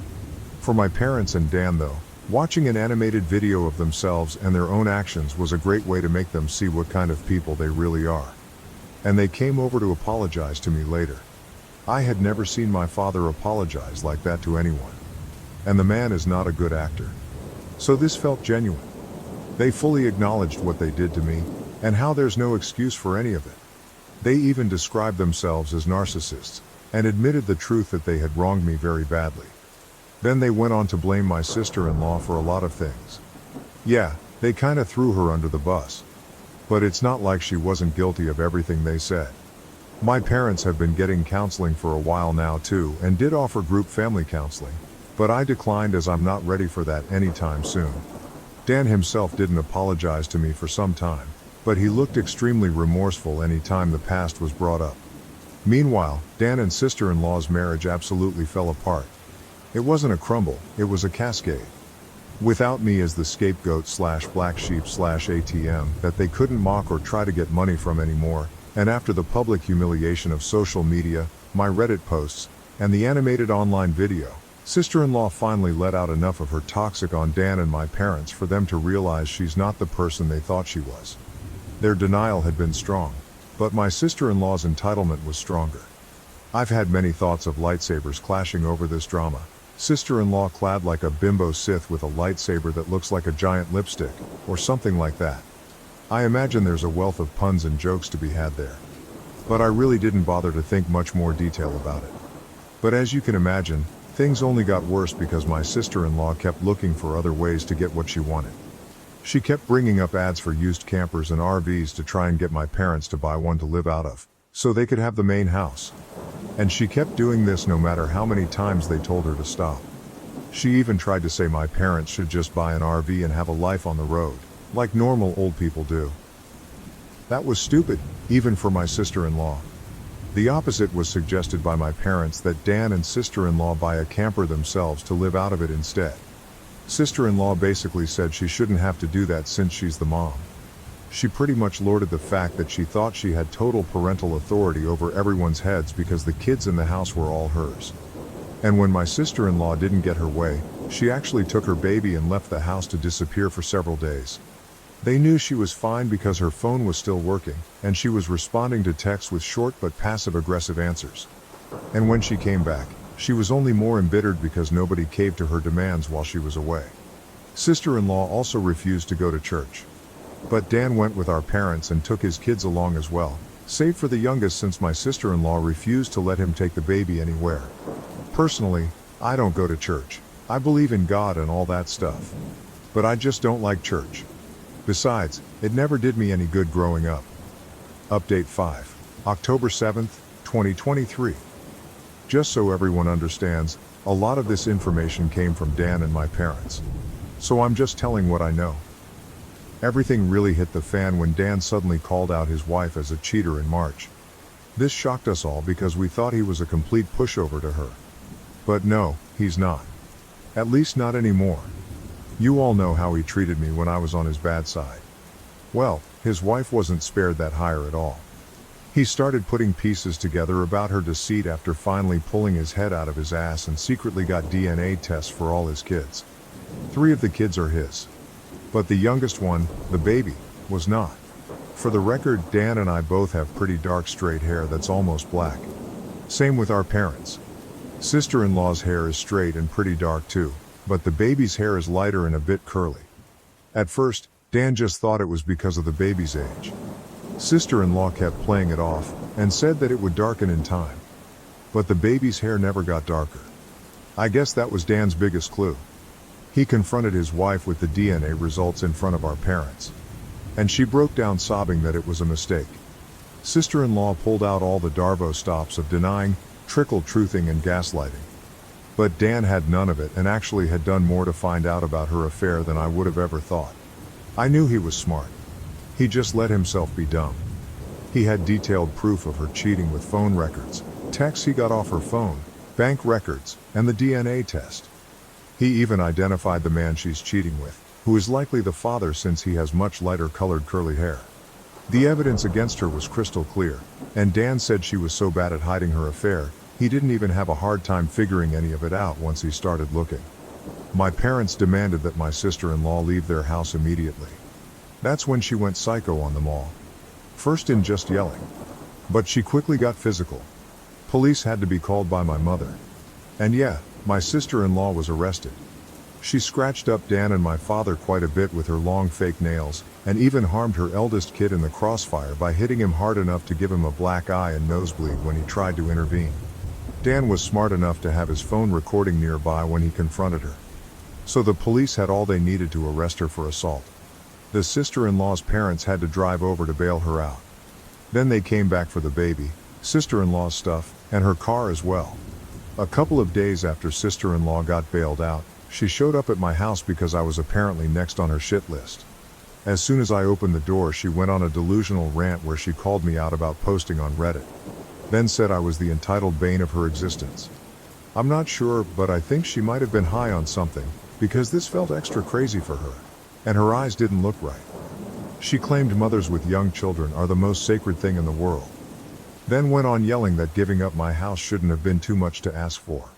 For my parents and Dan though, watching an animated video of themselves and their own actions was a great way to make them see what kind of people they really are. And they came over to apologize to me later. I had never seen my father apologize like that to anyone. And the man is not a good actor. So this felt genuine. They fully acknowledged what they did to me, and how there's no excuse for any of it. They even described themselves as narcissists, and admitted the truth that they had wronged me very badly. Then they went on to blame my sister-in-law for a lot of things. Yeah, they kinda threw her under the bus. But it's not like she wasn't guilty of everything they said. My parents have been getting counseling for a while now too, and did offer group family counseling, but I declined as I'm not ready for that anytime soon. Dan himself didn't apologize to me for some time, but he looked extremely remorseful any time the past was brought up. Meanwhile, Dan and sister-in-law's marriage absolutely fell apart. It wasn't a crumble, it was a cascade. Without me as the scapegoat / black sheep / ATM that they couldn't mock or try to get money from anymore, and after the public humiliation of social media, my Reddit posts, and the animated online video, sister-in-law finally let out enough of her toxic on Dan and my parents for them to realize she's not the person they thought she was. Their denial had been strong, but my sister-in-law's entitlement was stronger. I've had many thoughts of lightsabers clashing over this drama. Sister-in-law clad like a bimbo Sith with a lightsaber that looks like a giant lipstick, or something like that. I imagine there's a wealth of puns and jokes to be had there. But I really didn't bother to think much more detail about it. But as you can imagine, things only got worse because my sister-in-law kept looking for other ways to get what she wanted. She kept bringing up ads for used campers and RVs to try and get my parents to buy one to live out of, so they could have the main house. And she kept doing this no matter how many times they told her to stop. She even tried to say my parents should just buy an RV and have a life on the road, like normal old people do. That was stupid, even for my sister-in-law. The opposite was suggested by my parents, that Dan and sister-in-law buy a camper themselves to live out of it instead. Sister-in-law basically said she shouldn't have to do that since she's the mom. She pretty much lorded the fact that she thought she had total parental authority over everyone's heads because the kids in the house were all hers. And when my sister-in-law didn't get her way, she actually took her baby and left the house to disappear for several days. They knew she was fine because her phone was still working, and she was responding to texts with short but passive-aggressive answers. And when she came back, she was only more embittered because nobody caved to her demands while she was away. Sister-in-law also refused to go to church. But Dan went with our parents and took his kids along as well, save for the youngest since my sister-in-law refused to let him take the baby anywhere. Personally, I don't go to church. I believe in God and all that stuff. But I just don't like church. Besides, it never did me any good growing up. Update 5. October 7th, 2023. Just so everyone understands, a lot of this information came from Dan and my parents. So I'm just telling what I know. Everything really hit the fan when Dan suddenly called out his wife as a cheater in March. This shocked us all because we thought he was a complete pushover to her. But no, he's not. At least not anymore. You all know how he treated me when I was on his bad side. Well, his wife wasn't spared that hire at all. He started putting pieces together about her deceit after finally pulling his head out of his ass and secretly got DNA tests for all his kids. 3 of the kids are his. But the youngest one, the baby, was not. For the record, Dan and I both have pretty dark straight hair that's almost black. Same with our parents. Sister-in-law's hair is straight and pretty dark too, but the baby's hair is lighter and a bit curly. At first, Dan just thought it was because of the baby's age. Sister-in-law kept playing it off, and said that it would darken in time. But the baby's hair never got darker. I guess that was Dan's biggest clue. He confronted his wife with the DNA results in front of our parents. And she broke down sobbing that it was a mistake. Sister-in-law pulled out all the Darvo stops of denying, trickle-truthing and gaslighting. But Dan had none of it and actually had done more to find out about her affair than I would have ever thought. I knew he was smart. He just let himself be dumb. He had detailed proof of her cheating with phone records, texts he got off her phone, bank records, and the DNA test. He even identified the man she's cheating with, who is likely the father since he has much lighter colored curly hair. The evidence against her was crystal clear, and Dan said she was so bad at hiding her affair, he didn't even have a hard time figuring any of it out once he started looking. My parents demanded that my sister-in-law leave their house immediately. That's when she went psycho on them all. First in just yelling. But she quickly got physical. Police had to be called by my mother. And yeah, my sister-in-law was arrested. She scratched up Dan and my father quite a bit with her long fake nails, and even harmed her eldest kid in the crossfire by hitting him hard enough to give him a black eye and nosebleed when he tried to intervene. Dan was smart enough to have his phone recording nearby when he confronted her. So the police had all they needed to arrest her for assault. The sister-in-law's parents had to drive over to bail her out. Then they came back for the baby, sister-in-law's stuff, and her car as well. A couple of days after sister-in-law got bailed out, she showed up at my house because I was apparently next on her shit list. As soon as I opened the door, she went on a delusional rant where she called me out about posting on Reddit. Then said I was the entitled bane of her existence. I'm not sure, but I think she might have been high on something, because this felt extra crazy for her. And her eyes didn't look right. She claimed mothers with young children are the most sacred thing in the world. Then went on yelling that giving up my house shouldn't have been too much to ask for.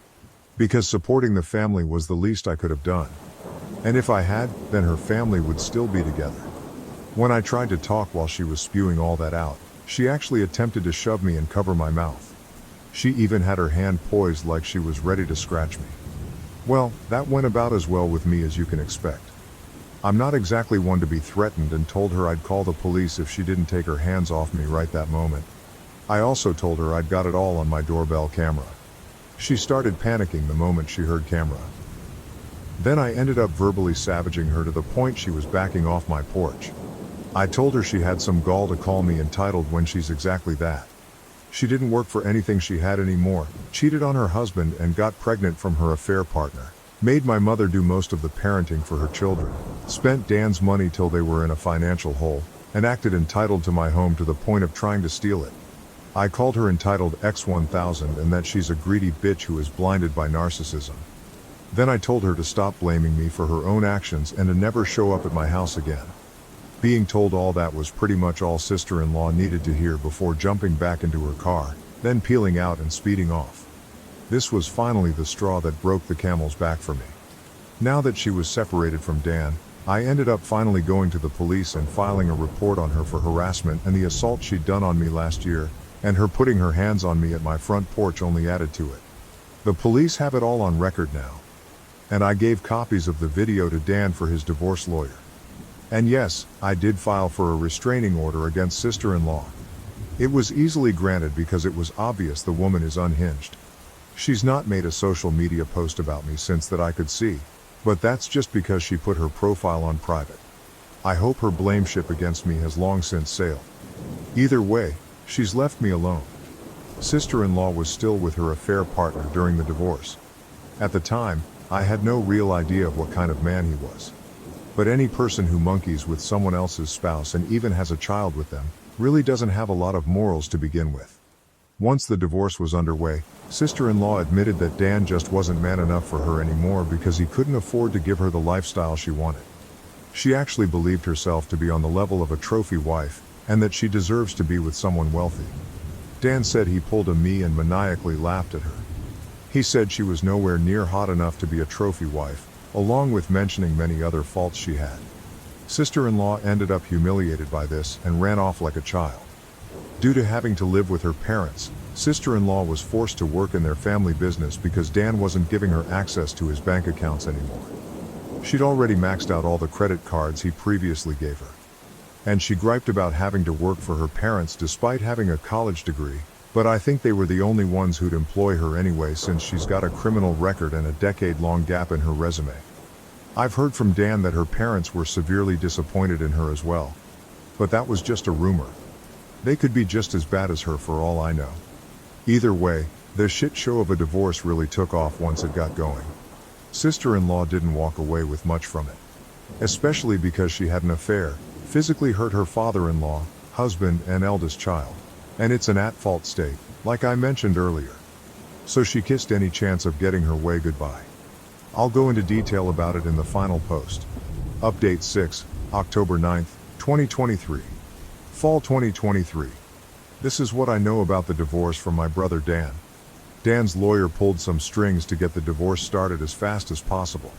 Because supporting the family was the least I could have done. And if I had, then her family would still be together. When I tried to talk while she was spewing all that out, she actually attempted to shove me and cover my mouth. She even had her hand poised like she was ready to scratch me. Well, that went about as well with me as you can expect. I'm not exactly one to be threatened and told her I'd call the police if she didn't take her hands off me right that moment. I also told her I'd got it all on my doorbell camera. She started panicking the moment she heard camera. Then I ended up verbally savaging her to the point she was backing off my porch. I told her she had some gall to call me entitled when she's exactly that. She didn't work for anything she had anymore, cheated on her husband and got pregnant from her affair partner. Made my mother do most of the parenting for her children, spent Dan's money till they were in a financial hole, and acted entitled to my home to the point of trying to steal it. I called her entitled X1000 and that she's a greedy bitch who is blinded by narcissism. Then I told her to stop blaming me for her own actions and to never show up at my house again. Being told all that was pretty much all sister-in-law needed to hear before jumping back into her car, then peeling out and speeding off. This was finally the straw that broke the camel's back for me. Now that she was separated from Dan, I ended up finally going to the police and filing a report on her for harassment and the assault she'd done on me last year, and her putting her hands on me at my front porch only added to it. The police have it all on record now. And I gave copies of the video to Dan for his divorce lawyer. And yes, I did file for a restraining order against sister-in-law. It was easily granted because it was obvious the woman is unhinged. She's not made a social media post about me since that I could see, but that's just because she put her profile on private. I hope her blame ship against me has long since sailed. Either way, she's left me alone. Sister-in-law was still with her affair partner during the divorce. At the time, I had no real idea of what kind of man he was. But any person who monkeys with someone else's spouse and even has a child with them, really doesn't have a lot of morals to begin with. Once the divorce was underway, sister-in-law admitted that Dan just wasn't man enough for her anymore because he couldn't afford to give her the lifestyle she wanted. She actually believed herself to be on the level of a trophy wife, and that she deserves to be with someone wealthy. Dan said he pulled a me and maniacally laughed at her. He said she was nowhere near hot enough to be a trophy wife, along with mentioning many other faults she had. Sister-in-law ended up humiliated by this and ran off like a child. Due to having to live with her parents, sister-in-law was forced to work in their family business because Dan wasn't giving her access to his bank accounts anymore. She'd already maxed out all the credit cards he previously gave her. And she griped about having to work for her parents despite having a college degree, but I think they were the only ones who'd employ her anyway since she's got a criminal record and a decade-long gap in her resume. I've heard from Dan that her parents were severely disappointed in her as well. But that was just a rumor. They could be just as bad as her for all I know. Either way, the shit show of a divorce really took off once it got going. Sister-in-law didn't walk away with much from it. Especially because she had an affair, physically hurt her father-in-law, husband, and eldest child. And it's an at-fault state, like I mentioned earlier. So she kissed any chance of getting her way goodbye. I'll go into detail about it in the final post. Update 6, October 9th, 2023. Fall 2023. This is what I know about the divorce from my brother Dan. Dan's lawyer pulled some strings to get the divorce started as fast as possible.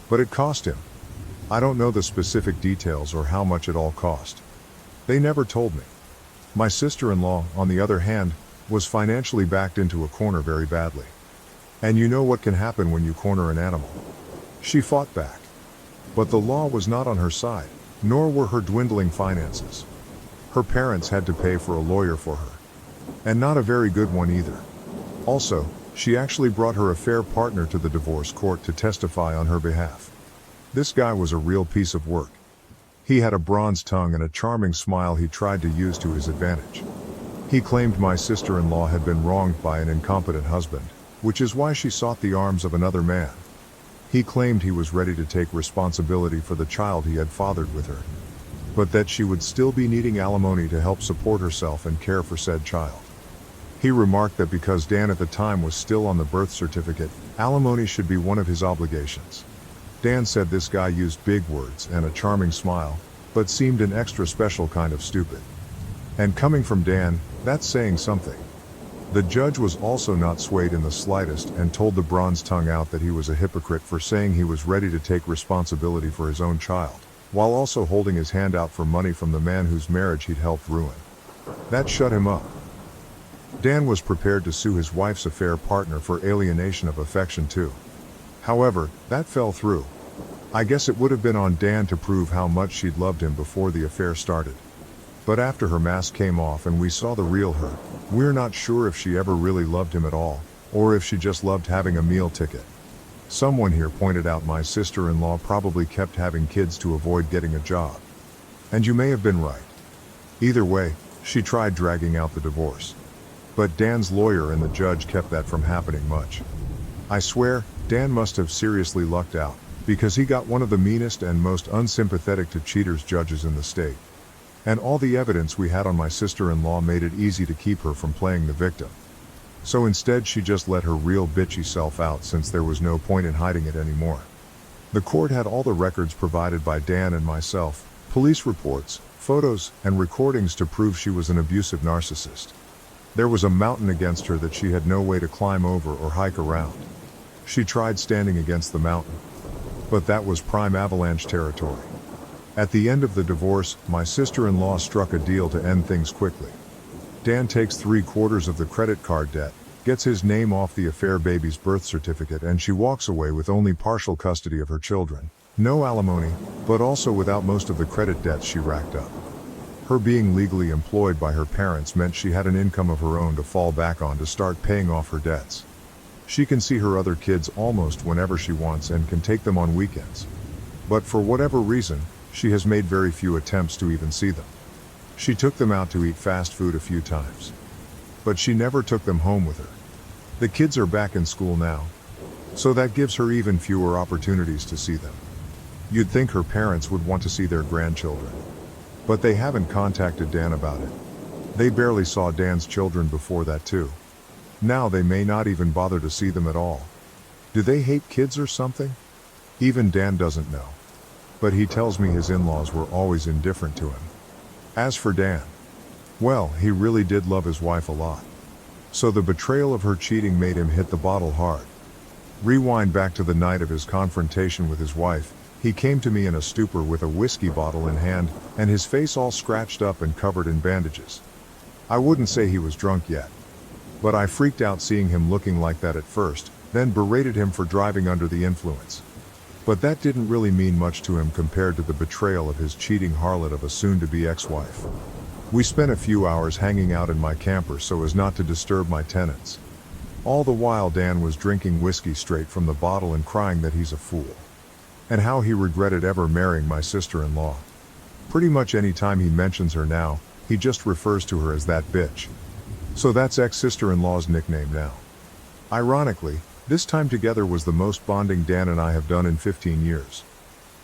But it cost him. I don't know the specific details or how much it all cost. They never told me. My sister-in-law, on the other hand, was financially backed into a corner very badly. And you know what can happen when you corner an animal. She fought back. But the law was not on her side, nor were her dwindling finances. Her parents had to pay for a lawyer for her. And not a very good one either. Also, she actually brought her affair partner to the divorce court to testify on her behalf. This guy was a real piece of work. He had a bronze tongue and a charming smile he tried to use to his advantage. He claimed my sister-in-law had been wronged by an incompetent husband, which is why she sought the arms of another man. He claimed he was ready to take responsibility for the child he had fathered with her, but that she would still be needing alimony to help support herself and care for said child. He remarked that because Dan at the time was still on the birth certificate, alimony should be one of his obligations. Dan said this guy used big words and a charming smile, but seemed an extra special kind of stupid. And coming from Dan, that's saying something. The judge was also not swayed in the slightest and told the bronze tongue out that he was a hypocrite for saying he was ready to take responsibility for his own child, while also holding his hand out for money from the man whose marriage he'd helped ruin. That shut him up. Dan was prepared to sue his wife's affair partner for alienation of affection too. However, that fell through. I guess it would have been on Dan to prove how much she'd loved him before the affair started. But after her mask came off and we saw the real her, we're not sure if she ever really loved him at all, or if she just loved having a meal ticket. Someone here pointed out my sister-in-law probably kept having kids to avoid getting a job. And you may have been right. Either way, she tried dragging out the divorce. But Dan's lawyer and the judge kept that from happening much. I swear, Dan must have seriously lucked out, because he got one of the meanest and most unsympathetic to cheaters judges in the state. And all the evidence we had on my sister-in-law made it easy to keep her from playing the victim. So instead she just let her real bitchy self out since there was no point in hiding it anymore. The court had all the records provided by Dan and myself, police reports, photos, and recordings to prove she was an abusive narcissist. There was a mountain against her that she had no way to climb over or hike around. She tried standing against the mountain, but that was prime avalanche territory. At the end of the divorce, my sister-in-law struck a deal to end things quickly. Dan takes 3/4 of the credit card debt, gets his name off the affair baby's birth certificate, and she walks away with only partial custody of her children. No alimony, but also without most of the credit debts she racked up. Her being legally employed by her parents meant she had an income of her own to fall back on to start paying off her debts. She can see her other kids almost whenever she wants and can take them on weekends. But for whatever reason, she has made very few attempts to even see them. She took them out to eat fast food a few times. But she never took them home with her. The kids are back in school now, so that gives her even fewer opportunities to see them. You'd think her parents would want to see their grandchildren. But they haven't contacted Dan about it. They barely saw Dan's children before that too. Now they may not even bother to see them at all. Do they hate kids or something? Even Dan doesn't know. But he tells me his in-laws were always indifferent to him. As for Dan, well, he really did love his wife a lot. So the betrayal of her cheating made him hit the bottle hard. Rewind back to the night of his confrontation with his wife. He came to me in a stupor with a whiskey bottle in hand, and his face all scratched up and covered in bandages. I wouldn't say he was drunk yet. But I freaked out seeing him looking like that at first, then berated him for driving under the influence. But that didn't really mean much to him compared to the betrayal of his cheating harlot of a soon-to-be ex-wife. We spent a few hours hanging out in my camper so as not to disturb my tenants. All the while Dan was drinking whiskey straight from the bottle and crying that he's a fool. And how he regretted ever marrying my sister-in-law. Pretty much any time he mentions her now, he just refers to her as that bitch. So that's ex-sister-in-law's nickname now. Ironically, this time together was the most bonding Dan and I have done in 15 years.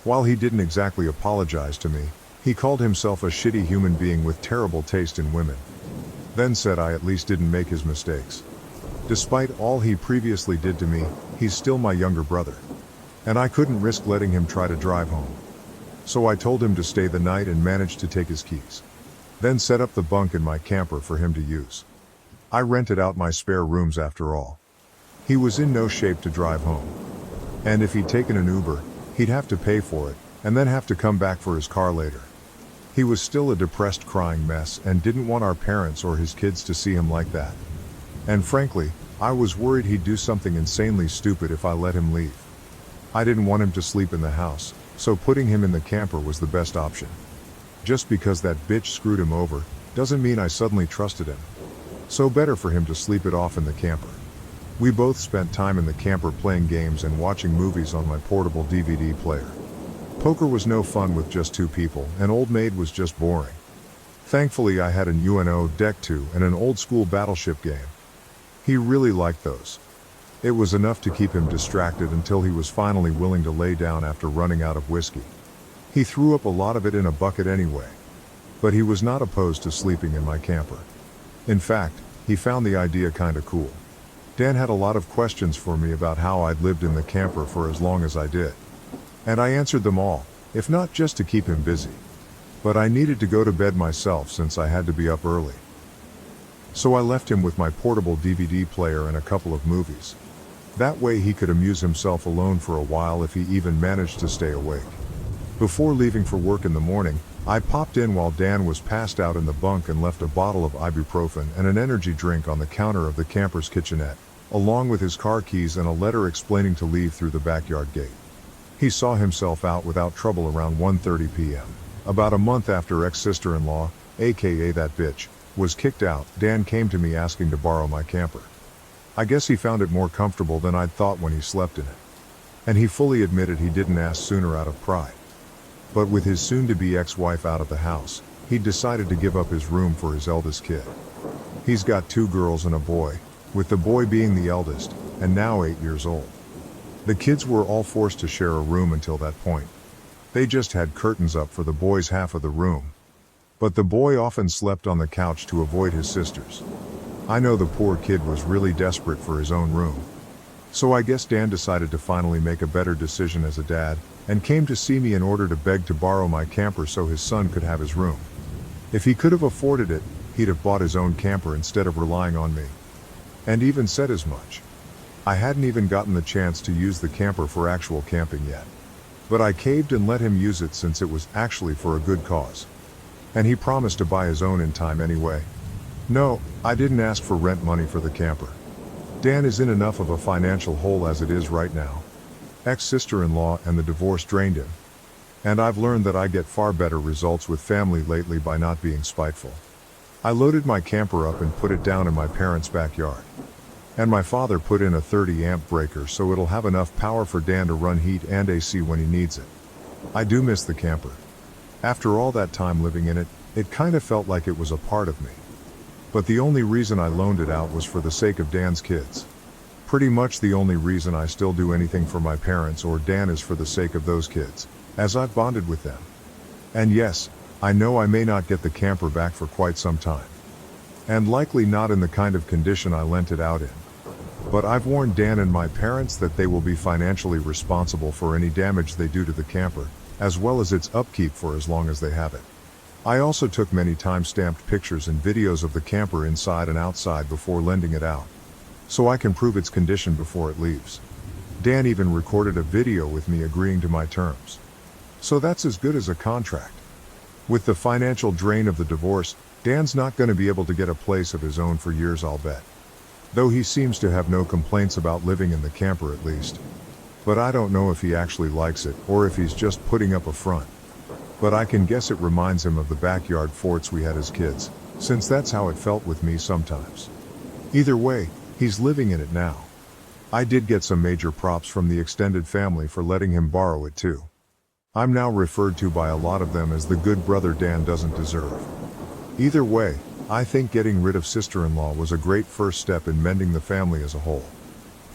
While he didn't exactly apologize to me, He called himself a shitty human being with terrible taste in women. Then said I at least didn't make his mistakes. Despite all he previously did to me, he's still my younger brother. And I couldn't risk letting him try to drive home. So I told him to stay the night and managed to take his keys. Then set up the bunk in my camper for him to use. I rented out my spare rooms after all. He was in no shape to drive home. And if he'd taken an Uber, he'd have to pay for it, and then have to come back for his car later. He was still a depressed, crying mess and didn't want our parents or his kids to see him like that. And frankly, I was worried he'd do something insanely stupid if I let him leave. I didn't want him to sleep in the house, so putting him in the camper was the best option. Just because that bitch screwed him over, doesn't mean I suddenly trusted him. So better for him to sleep it off in the camper. We both spent time in the camper playing games and watching movies on my portable DVD player. Poker was no fun with just two people, and Old Maid was just boring. Thankfully I had an UNO Deck 2 and an old school battleship game. He really liked those. It was enough to keep him distracted until he was finally willing to lay down after running out of whiskey. He threw up a lot of it in a bucket anyway. But he was not opposed to sleeping in my camper. In fact, he found the idea kinda cool. Dan had a lot of questions for me about how I'd lived in the camper for as long as I did. And I answered them all, if not just to keep him busy. But I needed to go to bed myself since I had to be up early. So I left him with my portable DVD player and a couple of movies. That way he could amuse himself alone for a while if he even managed to stay awake. Before leaving for work in the morning, I popped in while Dan was passed out in the bunk and left a bottle of ibuprofen and an energy drink on the counter of the camper's kitchenette, along with his car keys and a letter explaining to leave through the backyard gate. He saw himself out without trouble around 1:30 p.m. About a month after ex-sister-in-law, aka that bitch, was kicked out. Dan came to me asking to borrow my camper. I guess he found it more comfortable than I'd thought when he slept in it. And he fully admitted he didn't ask sooner out of pride. But with his soon-to-be ex-wife out of the house, he'd decided to give up his room for his eldest kid. He's got 2 girls and a boy, with the boy being the eldest, and now 8 years old. The kids were all forced to share a room until that point. They just had curtains up for the boy's half of the room. But the boy often slept on the couch to avoid his sisters. I know the poor kid was really desperate for his own room. So I guess Dan decided to finally make a better decision as a dad, and came to see me in order to beg to borrow my camper so his son could have his room. If he could have afforded it, he'd have bought his own camper instead of relying on me. And even said as much. I hadn't even gotten the chance to use the camper for actual camping yet. But I caved and let him use it since it was actually for a good cause. And he promised to buy his own in time anyway. No, I didn't ask for rent money for the camper. Dan is in enough of a financial hole as it is right now. Ex-sister-in-law and the divorce drained him. And I've learned that I get far better results with family lately by not being spiteful. I loaded my camper up and put it down in my parents' backyard. And my father put in a 30-amp breaker so it'll have enough power for Dan to run heat and AC when he needs it. I do miss the camper. After all that time living in it, it kind of felt like it was a part of me. But the only reason I loaned it out was for the sake of Dan's kids. Pretty much the only reason I still do anything for my parents or Dan is for the sake of those kids, as I've bonded with them. And yes, I know I may not get the camper back for quite some time. And likely not in the kind of condition I lent it out in. But I've warned Dan and my parents that they will be financially responsible for any damage they do to the camper, as well as its upkeep for as long as they have it. I also took many time-stamped pictures and videos of the camper inside and outside before lending it out, so I can prove its condition before it leaves. Dan even recorded a video with me agreeing to my terms. So that's as good as a contract. With the financial drain of the divorce, Dan's not going to be able to get a place of his own for years, I'll bet. Though he seems to have no complaints about living in the camper at least. But I don't know if he actually likes it or if he's just putting up a front. But I can guess it reminds him of the backyard forts we had as kids, since that's how it felt with me sometimes. Either way, he's living in it now. I did get some major props from the extended family for letting him borrow it too. I'm now referred to by a lot of them as the good brother Dan doesn't deserve. Either way, I think getting rid of sister-in-law was a great first step in mending the family as a whole.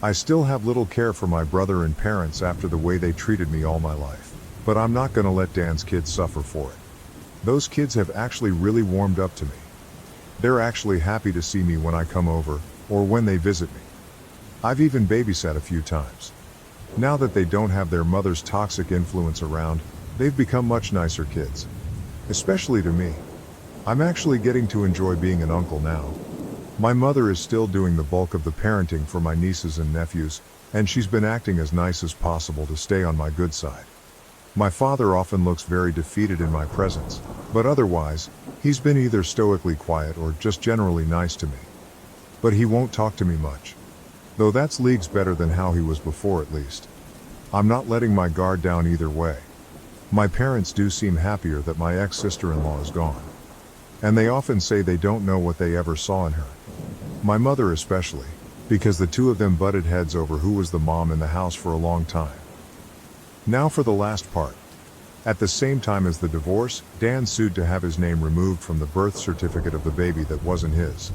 I still have little care for my brother and parents after the way they treated me all my life, but I'm not gonna let Dan's kids suffer for it. Those kids have actually really warmed up to me. They're actually happy to see me when I come over, or when they visit me. I've even babysat a few times. Now that they don't have their mother's toxic influence around, they've become much nicer kids. Especially to me. I'm actually getting to enjoy being an uncle now. My mother is still doing the bulk of the parenting for my nieces and nephews, and she's been acting as nice as possible to stay on my good side. My father often looks very defeated in my presence, but otherwise, he's been either stoically quiet or just generally nice to me. But he won't talk to me much. Though that's leagues better than how he was before at least. I'm not letting my guard down either way. My parents do seem happier that my ex-sister-in-law is gone. And they often say they don't know what they ever saw in her. My mother especially, because the two of them butted heads over who was the mom in the house for a long time. Now for the last part. At the same time as the divorce, Dan sued to have his name removed from the birth certificate of the baby that wasn't his.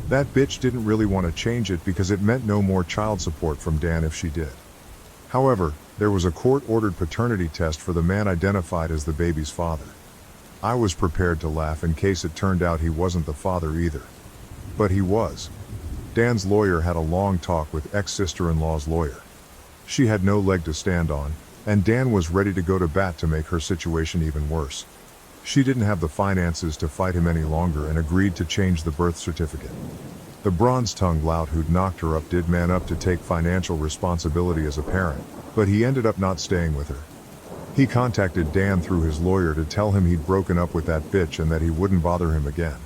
That bitch didn't really want to change it because it meant no more child support from Dan if she did. However, there was a court-ordered paternity test for the man identified as the baby's father. I was prepared to laugh in case it turned out he wasn't the father either. But he was. Dan's lawyer had a long talk with ex-sister-in-law's lawyer. She had no leg to stand on, and Dan was ready to go to bat to make her situation even worse. She didn't have the finances to fight him any longer and agreed to change the birth certificate. The bronze-tongued lout who'd knocked her up did man up to take financial responsibility as a parent, but he ended up not staying with her. He contacted Dan through his lawyer to tell him he'd broken up with that bitch and that he wouldn't bother him again.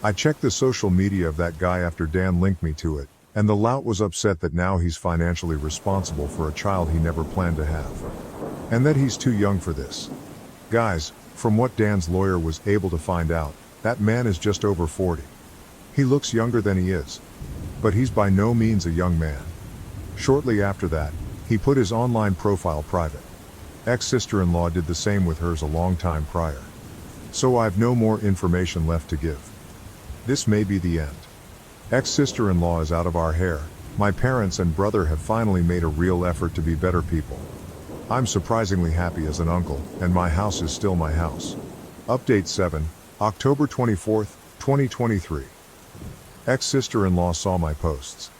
I checked the social media of that guy after Dan linked me to it, and the lout was upset that now he's financially responsible for a child he never planned to have. And that he's too young for this. Guys, from what Dan's lawyer was able to find out, that man is just over 40. He looks younger than he is. But he's by no means a young man. Shortly after that, he put his online profile private. Ex-sister-in-law did the same with hers a long time prior. So I've no more information left to give. This may be the end. Ex-sister-in-law is out of our hair. My parents and brother have finally made a real effort to be better people. I'm surprisingly happy as an uncle, and my house is still my house. Update 7, October 24th, 2023. Ex-sister-in-law saw my posts.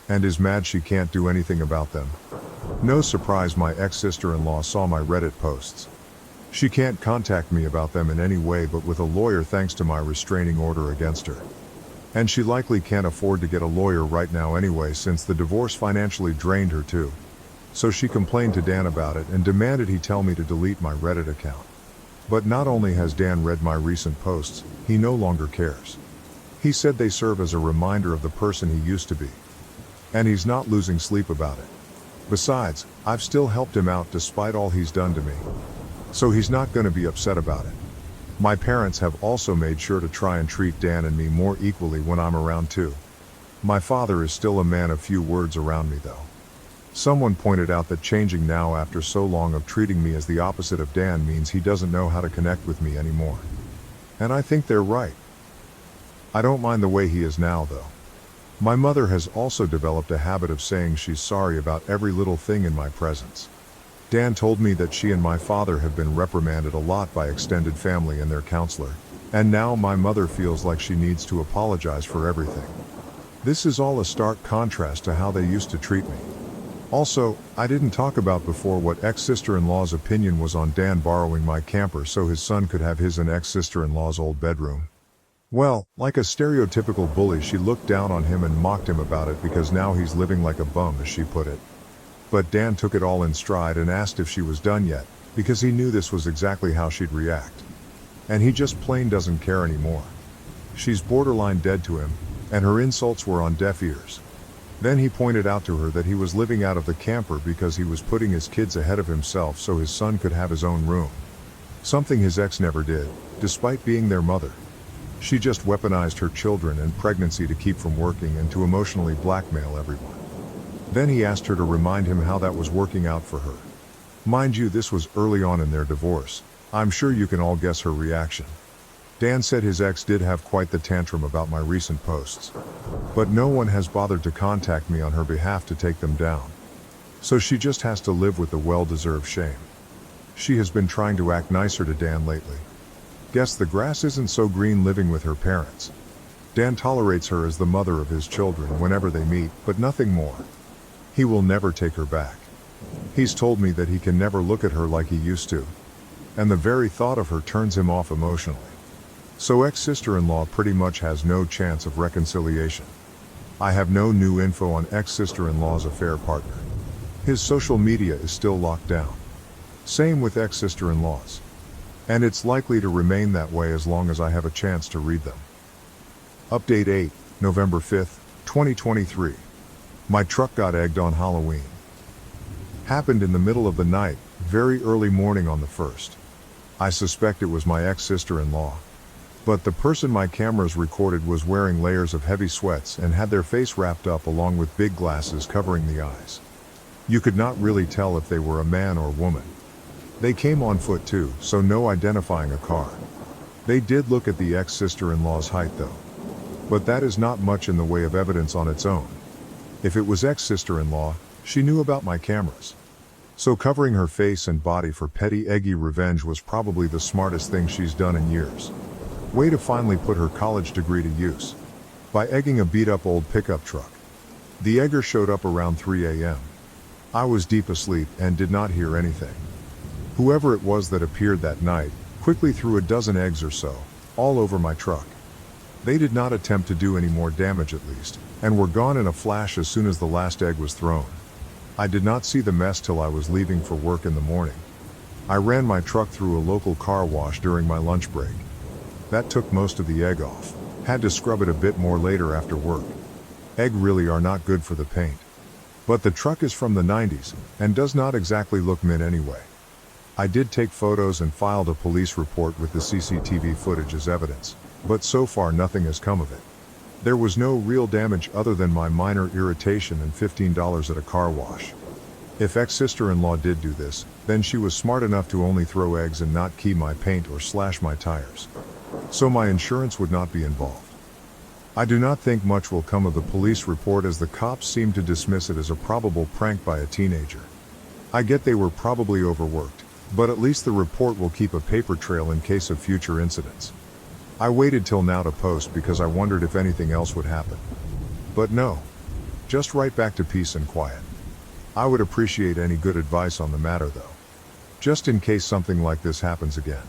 And is mad she can't do anything about them. No surprise my ex-sister-in-law saw my Reddit posts. She can't contact me about them in any way but with a lawyer thanks to my restraining order against her. And she likely can't afford to get a lawyer right now anyway since the divorce financially drained her too. So she complained to Dan about it and demanded he tell me to delete my Reddit account. But not only has Dan read my recent posts, he no longer cares. He said they serve as a reminder of the person he used to be. And he's not losing sleep about it. Besides, I've still helped him out despite all he's done to me. So he's not going to be upset about it. My parents have also made sure to try and treat Dan and me more equally when I'm around too. My father is still a man of few words around me though. Someone pointed out that changing now after so long of treating me as the opposite of Dan means he doesn't know how to connect with me anymore. And I think they're right. I don't mind the way he is now though. My mother has also developed a habit of saying she's sorry about every little thing in my presence. Dan told me that she and my father have been reprimanded a lot by extended family and their counselor, and now my mother feels like she needs to apologize for everything. This is all a stark contrast to how they used to treat me. Also, I didn't talk about before what ex-sister-in-law's opinion was on Dan borrowing my camper so his son could have his and ex-sister-in-law's old bedroom. Well, like a stereotypical bully, she looked down on him and mocked him about it because now he's living like a bum, as she put it. But Dan took it all in stride and asked if she was done yet, because he knew this was exactly how she'd react. And he just plain doesn't care anymore. She's borderline dead to him, and her insults were on deaf ears. Then he pointed out to her that he was living out of the camper because he was putting his kids ahead of himself so his son could have his own room. Something his ex never did, despite being their mother. She just weaponized her children and pregnancy to keep from working and to emotionally blackmail everyone. Then he asked her to remind him how that was working out for her. Mind you, this was early on in their divorce. I'm sure you can all guess her reaction. Dan said his ex did have quite the tantrum about my recent posts. But no one has bothered to contact me on her behalf to take them down. So she just has to live with the well-deserved shame. She has been trying to act nicer to Dan lately. Guess the grass isn't so green living with her parents. Dan tolerates her as the mother of his children whenever they meet, but nothing more. He will never take her back. He's told me that he can never look at her like he used to, and the very thought of her turns him off emotionally. So ex-sister-in-law pretty much has no chance of reconciliation. I have no new info on ex-sister-in-law's affair partner. His social media is still locked down. Same with ex-sister-in-laws. And it's likely to remain that way as long as I have a chance to read them. Update 8, November 5th, 2023. My truck got egged on Halloween. Happened in the middle of the night, very early morning on the 1st. I suspect it was my ex-sister-in-law. But the person my cameras recorded was wearing layers of heavy sweats and had their face wrapped up along with big glasses covering the eyes. You could not really tell if they were a man or woman. They came on foot too, so no identifying a car. They did look at the ex-sister-in-law's height though. But that is not much in the way of evidence on its own. If it was ex-sister-in-law, she knew about my cameras. So covering her face and body for petty eggy revenge was probably the smartest thing she's done in years. Way to finally put her college degree to use. By egging a beat-up old pickup truck. The egger showed up around 3 a.m. I was deep asleep and did not hear anything. Whoever it was that appeared that night quickly threw a dozen eggs or so, all over my truck. They did not attempt to do any more damage at least, and were gone in a flash as soon as the last egg was thrown. I did not see the mess till I was leaving for work in the morning. I ran my truck through a local car wash during my lunch break. That took most of the egg off. Had to scrub it a bit more later after work. Egg really are not good for the paint. But the truck is from the 90s, and does not exactly look mint anyway. I did take photos and filed a police report with the CCTV footage as evidence, but so far nothing has come of it. There was no real damage other than my minor irritation and $15 at a car wash. If ex-sister-in-law did do this, then she was smart enough to only throw eggs and not key my paint or slash my tires. So my insurance would not be involved. I do not think much will come of the police report as the cops seem to dismiss it as a probable prank by a teenager. I get they were probably overworked, but at least the report will keep a paper trail in case of future incidents. I waited till now to post because I wondered if anything else would happen. But no. Just right back to peace and quiet. I would appreciate any good advice on the matter though. Just in case something like this happens again.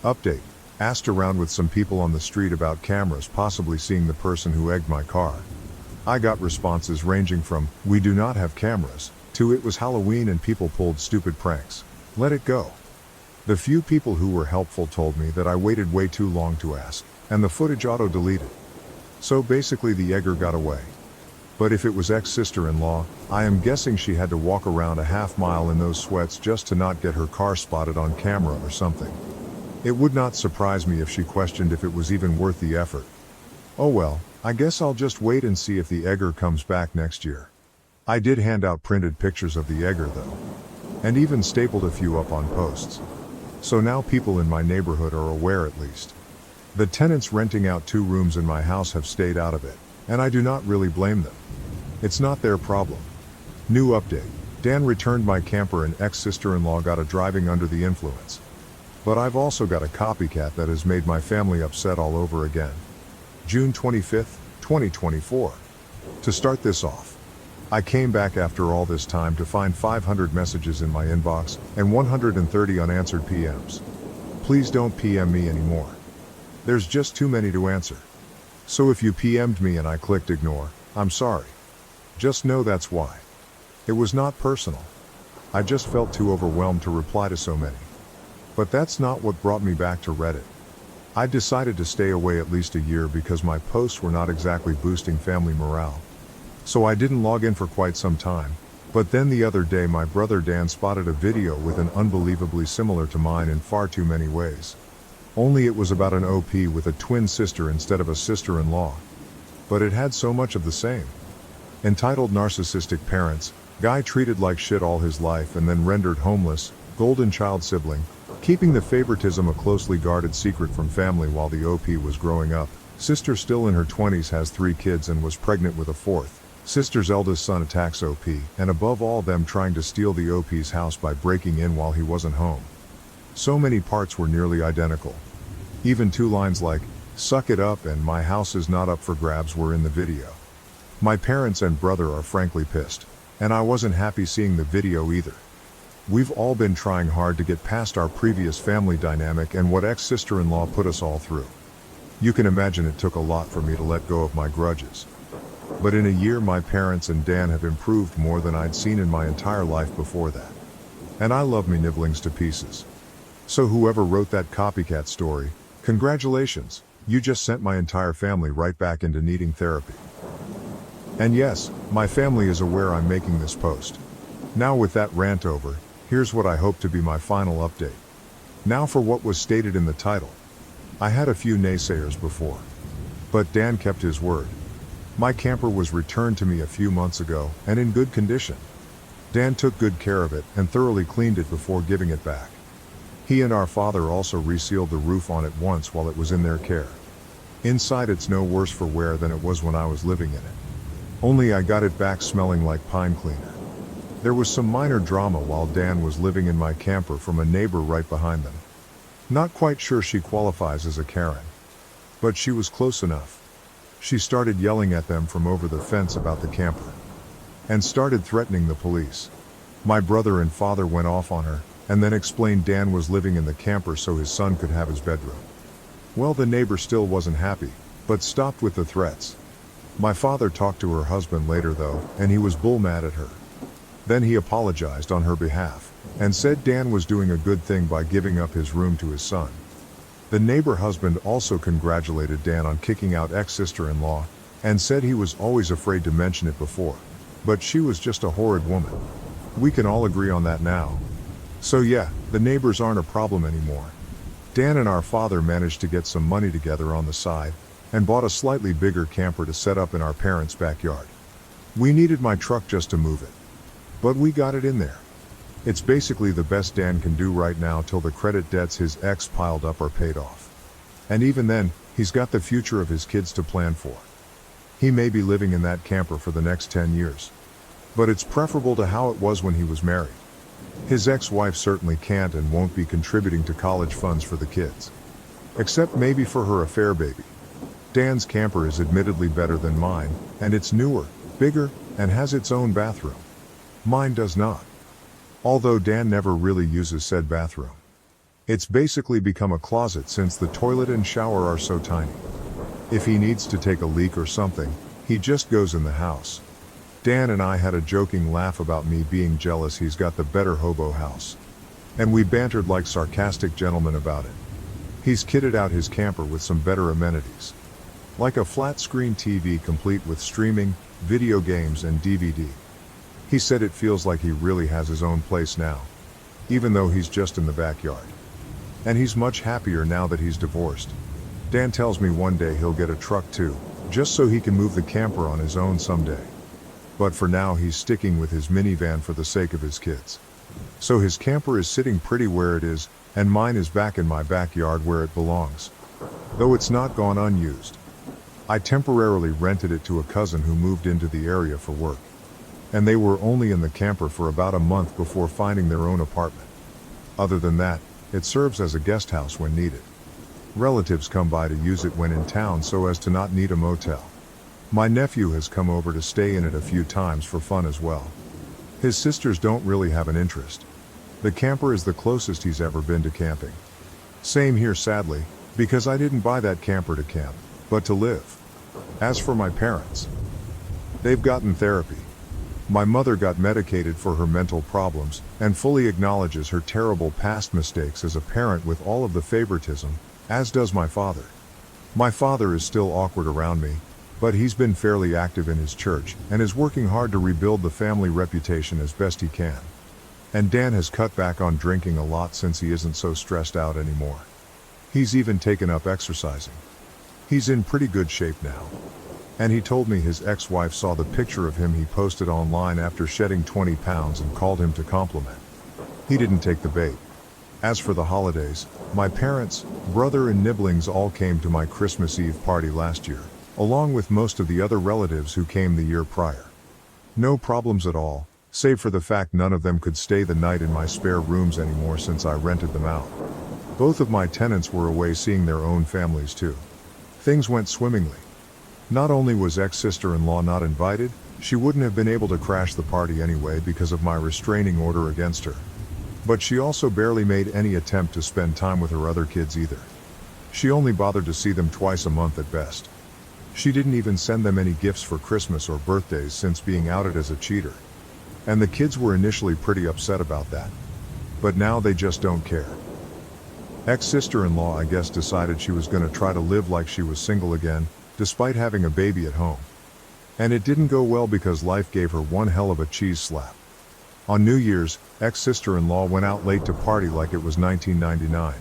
Update. Asked around with some people on the street about cameras possibly seeing the person who egged my car. I got responses ranging from, "We do not have cameras," to "It was Halloween and people pulled stupid pranks. Let it go." The few people who were helpful told me that I waited way too long to ask, and the footage auto-deleted. So basically the egger got away. But if it was ex-sister-in-law, I am guessing she had to walk around a half-mile in those sweats just to not get her car spotted on camera or something. It would not surprise me if she questioned if it was even worth the effort. Oh well, I guess I'll just wait and see if the egger comes back next year. I did hand out printed pictures of the egger though. And even stapled a few up on posts. So now people in my neighborhood are aware at least. The tenants renting out 2 rooms in my house have stayed out of it, and I do not really blame them. It's not their problem. New update. Dan returned my camper and ex-sister-in-law got a driving under the influence. But I've also got a copycat that has made my family upset all over again. June 25th, 2024. To start this off, I came back after all this time to find 500 messages in my inbox and 130 unanswered PMs. Please don't PM me anymore. There's just too many to answer. So if you PM'd me and I clicked ignore, I'm sorry. Just know that's why. It was not personal. I just felt too overwhelmed to reply to so many. But that's not what brought me back to Reddit. I decided to stay away at least a year because my posts were not exactly boosting family morale. So I didn't log in for quite some time, but then the other day my brother Dan spotted a video with an unbelievably similar to mine in far too many ways. Only it was about an OP with a twin sister instead of a sister-in-law. But it had so much of the same. Entitled Narcissistic Parents, Guy treated like shit all his life and then rendered homeless, golden child sibling, keeping the favoritism a closely guarded secret from family while the OP was growing up. Sister still in her 20s has 3 kids and was pregnant with a 4th. Sister's eldest son attacks OP, and above all them trying to steal the OP's house by breaking in while he wasn't home. So many parts were nearly identical. Even 2 lines like, "Suck it up" and "My house is not up for grabs" were in the video. My parents and brother are frankly pissed, and I wasn't happy seeing the video either. We've all been trying hard to get past our previous family dynamic and what ex-sister-in-law put us all through. You can imagine it took a lot for me to let go of my grudges. But in a year my parents and Dan have improved more than I'd seen in my entire life before that. And I love me nibblings to pieces. So whoever wrote that copycat story, congratulations, you just sent my entire family right back into needing therapy. And yes, my family is aware I'm making this post. Now with that rant over, here's what I hope to be my final update. Now for what was stated in the title. I had a few naysayers before. But Dan kept his word. My camper was returned to me a few months ago, and in good condition. Dan took good care of it and thoroughly cleaned it before giving it back. He and our father also resealed the roof on it once while it was in their care. Inside it's no worse for wear than it was when I was living in it. Only I got it back smelling like pine cleaner. There was some minor drama while Dan was living in my camper from a neighbor right behind them. Not quite sure she qualifies as a Karen. But she was close enough. She started yelling at them from over the fence about the camper. And started threatening the police. My brother and father went off on her, and then explained Dan was living in the camper so his son could have his bedroom. Well, the neighbor still wasn't happy, but stopped with the threats. My father talked to her husband later though, and he was bull mad at her. Then he apologized on her behalf, and said Dan was doing a good thing by giving up his room to his son. The neighbor husband also congratulated Dan on kicking out ex-sister-in-law, and said he was always afraid to mention it before. But she was just a horrid woman. We can all agree on that now. So yeah, the neighbors aren't a problem anymore. Dan and our father managed to get some money together on the side, and bought a slightly bigger camper to set up in our parents' backyard. We needed my truck just to move it. But we got it in there. It's basically the best Dan can do right now till the credit debts his ex piled up are paid off. And even then, he's got the future of his kids to plan for. He may be living in that camper for the next 10 years. But it's preferable to how it was when he was married. His ex-wife certainly can't and won't be contributing to college funds for the kids. Except maybe for her affair baby. Dan's camper is admittedly better than mine, and it's newer, bigger, and has its own bathroom. Mine does not. Although Dan never really uses said bathroom. It's basically become a closet since the toilet and shower are so tiny. If he needs to take a leak or something, he just goes in the house. Dan and I had a joking laugh about me being jealous he's got the better hobo house. And we bantered like sarcastic gentlemen about it. He's kitted out his camper with some better amenities. Like a flat-screen TV complete with streaming, video games and DVD. He said it feels like he really has his own place now, even though he's just in the backyard. And he's much happier now that he's divorced. Dan tells me one day he'll get a truck too, just so he can move the camper on his own someday. But for now he's sticking with his minivan for the sake of his kids. So his camper is sitting pretty where it is, and mine is back in my backyard where it belongs. Though it's not gone unused. I temporarily rented it to a cousin who moved into the area for work. And they were only in the camper for about a month before finding their own apartment. Other than that, it serves as a guest house when needed. Relatives come by to use it when in town so as to not need a motel. My nephew has come over to stay in it a few times for fun as well. His sisters don't really have an interest. The camper is the closest he's ever been to camping. Same here sadly, because I didn't buy that camper to camp, but to live. As for my parents, they've gotten therapy. My mother got medicated for her mental problems, and fully acknowledges her terrible past mistakes as a parent with all of the favoritism, as does my father. My father is still awkward around me, but he's been fairly active in his church, and is working hard to rebuild the family reputation as best he can. And Dan has cut back on drinking a lot since he isn't so stressed out anymore. He's even taken up exercising. He's in pretty good shape now. And he told me his ex-wife saw the picture of him he posted online after shedding 20 pounds and called him to compliment. He didn't take the bait. As for the holidays, my parents, brother and nibblings all came to my Christmas Eve party last year, along with most of the other relatives who came the year prior. No problems at all, save for the fact none of them could stay the night in my spare rooms anymore since I rented them out. Both of my tenants were away seeing their own families too. Things went swimmingly. Not only was ex-sister-in-law not invited, she wouldn't have been able to crash the party anyway because of my restraining order against her. But she also barely made any attempt to spend time with her other kids either. She only bothered to see them twice a month at best. She didn't even send them any gifts for Christmas or birthdays since being outed as a cheater. And the kids were initially pretty upset about that. But now they just don't care. Ex-sister-in-law I guess decided she was gonna try to live like she was single again, despite having a baby at home. And it didn't go well because life gave her one hell of a cheese slap. On New Year's, ex-sister-in-law went out late to party like it was 1999,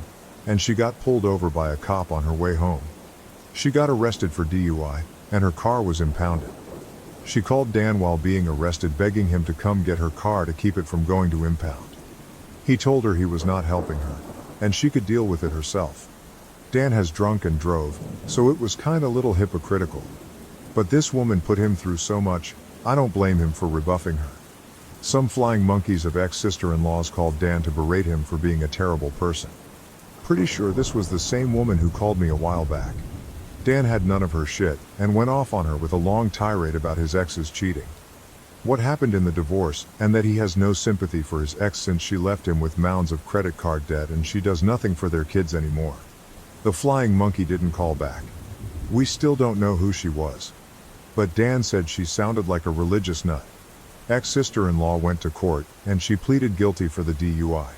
and she got pulled over by a cop on her way home. She got arrested for DUI, and her car was impounded. She called Dan while being arrested begging him to come get her car to keep it from going to impound. He told her he was not helping her, and she could deal with it herself. Dan has drunk and drove, so it was kinda little hypocritical. But this woman put him through so much, I don't blame him for rebuffing her. Some flying monkeys of ex-sister-in-laws called Dan to berate him for being a terrible person. Pretty sure this was the same woman who called me a while back. Dan had none of her shit, and went off on her with a long tirade about his ex's cheating. What happened in the divorce, and that he has no sympathy for his ex since she left him with mounds of credit card debt and she does nothing for their kids anymore. The flying monkey didn't call back. We still don't know who she was. But Dan said she sounded like a religious nut. Ex-sister-in-law went to court, and she pleaded guilty for the DUI.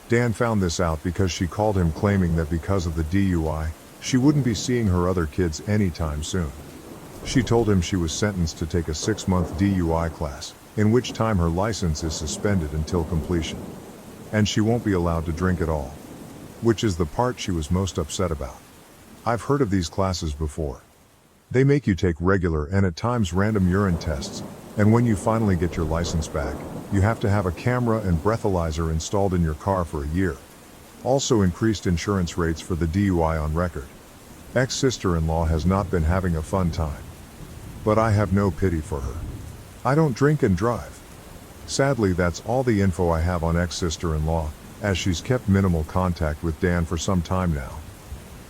Dan found this out because she called him claiming that because of the DUI, she wouldn't be seeing her other kids anytime soon. She told him she was sentenced to take a 6-month DUI class, in which time her license is suspended until completion. And she won't be allowed to drink at all. Which is the part she was most upset about. I've heard of these classes before. They make you take regular and at times random urine tests, and when you finally get your license back, you have to have a camera and breathalyzer installed in your car for a year. Also increased insurance rates for the DUI on record. Ex-sister-in-law has not been having a fun time. But I have no pity for her. I don't drink and drive. Sadly, that's all the info I have on ex-sister-in-law, as she's kept minimal contact with Dan for some time now.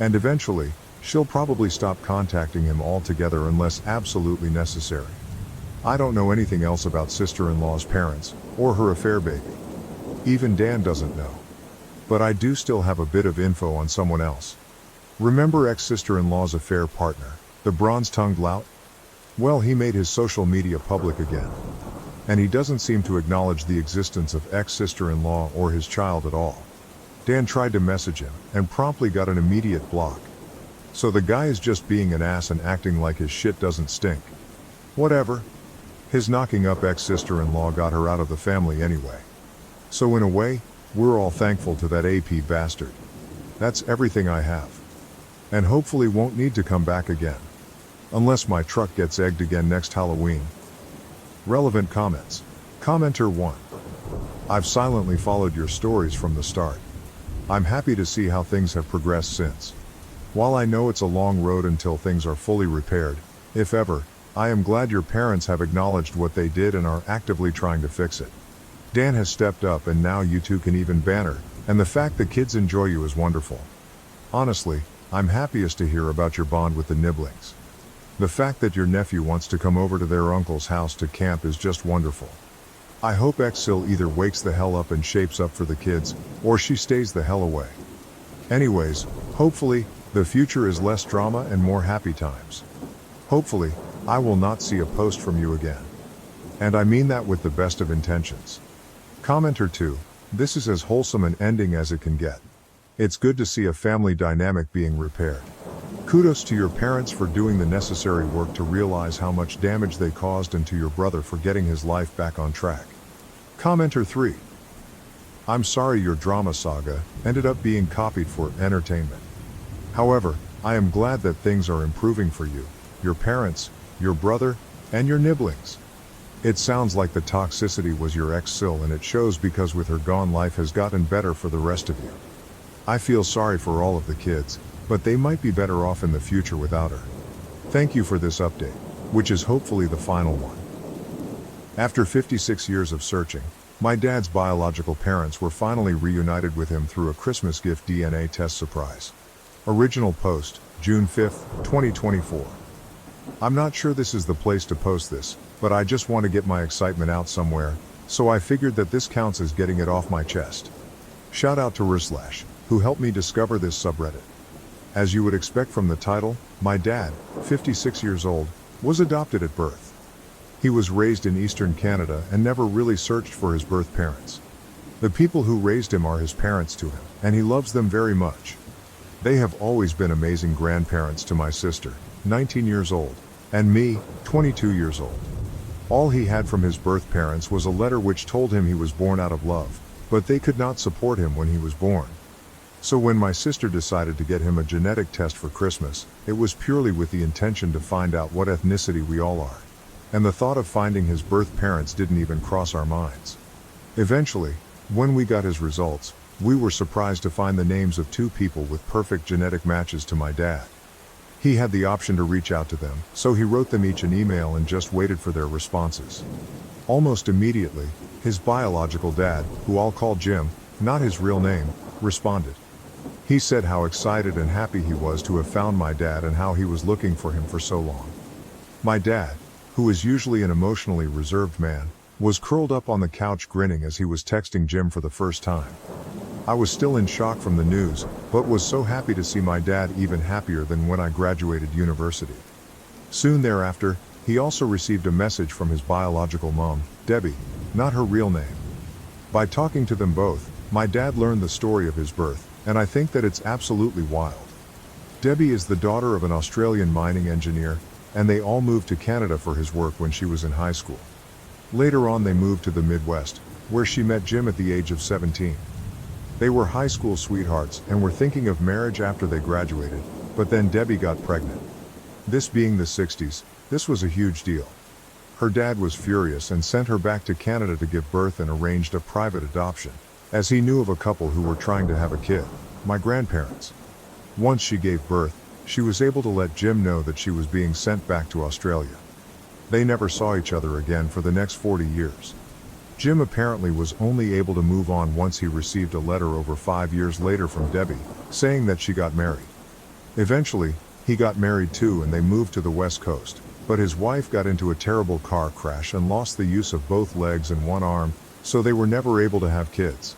And eventually, she'll probably stop contacting him altogether unless absolutely necessary. I don't know anything else about sister-in-law's parents, or her affair baby. Even Dan doesn't know. But I do still have a bit of info on someone else. Remember ex-sister-in-law's affair partner, the bronze-tongued lout? Well, he made his social media public again. And he doesn't seem to acknowledge the existence of ex-sister-in-law or his child at all. Dan tried to message him, and promptly got an immediate block. So the guy is just being an ass and acting like his shit doesn't stink. Whatever. His knocking up ex-sister-in-law got her out of the family anyway. So in a way, we're all thankful to that AP bastard. That's everything I have. And hopefully won't need to come back again. Unless my truck gets egged again next Halloween. Relevant comments. Commenter 1. I've silently followed your stories from the start. I'm happy to see how things have progressed since. While I know it's a long road until things are fully repaired, if ever, I am glad your parents have acknowledged what they did and are actively trying to fix it. Dan has stepped up and now you two can even banter, and the fact the kids enjoy you is wonderful. Honestly, I'm happiest to hear about your bond with the Nibblings. The fact that your nephew wants to come over to their uncle's house to camp is just wonderful. I hope Exil either wakes the hell up and shapes up for the kids, or she stays the hell away. Anyways, hopefully, the future is less drama and more happy times. Hopefully, I will not see a post from you again. And I mean that with the best of intentions. Commenter 2, this is as wholesome an ending as it can get. It's good to see a family dynamic being repaired. Kudos to your parents for doing the necessary work to realize how much damage they caused and to your brother for getting his life back on track. Commenter 3. I'm sorry your drama saga ended up being copied for entertainment. However, I am glad that things are improving for you, your parents, your brother, and your Nibblings. It sounds like the toxicity was your ex-Sil and it shows because with her gone life has gotten better for the rest of you. I feel sorry for all of the kids, but they might be better off in the future without her. Thank you for this update, which is hopefully the final one. After 56 years of searching, My dad's biological parents were finally reunited with him through a Christmas gift DNA test surprise. Original post, June 5, 2024. I'm not sure this is the place to post this, but I just want to get my excitement out somewhere, so I figured that this counts as getting it off my chest. Shout out to r/, who helped me discover this subreddit. As you would expect from the title, my dad, 56 years old, was adopted at birth. He was raised in eastern Canada and never really searched for his birth parents. The people who raised him are his parents to him, and he loves them very much. They have always been amazing grandparents to my sister, 19 years old, and me, 22 years old. All he had from his birth parents was a letter which told him he was born out of love, but they could not support him when he was born. So when my sister decided to get him a genetic test for Christmas, it was purely with the intention to find out what ethnicity we all are. And the thought of finding his birth parents didn't even cross our minds. Eventually, when we got his results, we were surprised to find the names of two people with perfect genetic matches to my dad. He had the option to reach out to them, so he wrote them each an email and just waited for their responses. Almost immediately, his biological dad, who I'll call Jim, not his real name, responded. He said how excited and happy he was to have found my dad and how he was looking for him for so long. My dad, who is usually an emotionally reserved man, was curled up on the couch grinning as he was texting Jim for the first time. I was still in shock from the news, but was so happy to see my dad, even happier than when I graduated university. Soon thereafter, he also received a message from his biological mom, Debbie, not her real name. By talking to them both, my dad learned the story of his birth, and I think that it's absolutely wild. Debbie is the daughter of an Australian mining engineer, and they all moved to Canada for his work when she was in high school. Later on they moved to the Midwest, where she met Jim at the age of 17. They were high school sweethearts and were thinking of marriage after they graduated, but then Debbie got pregnant. This being the 60s, this was a huge deal. Her dad was furious and sent her back to Canada to give birth and arranged a private adoption, as he knew of a couple who were trying to have a kid, my grandparents. Once she gave birth, she was able to let Jim know that she was being sent back to Australia. They never saw each other again for the next 40 years. Jim apparently was only able to move on once he received a letter over 5 years later from Debbie, saying that she got married. Eventually, he got married too and they moved to the West Coast, but his wife got into a terrible car crash and lost the use of both legs and one arm, so they were never able to have kids.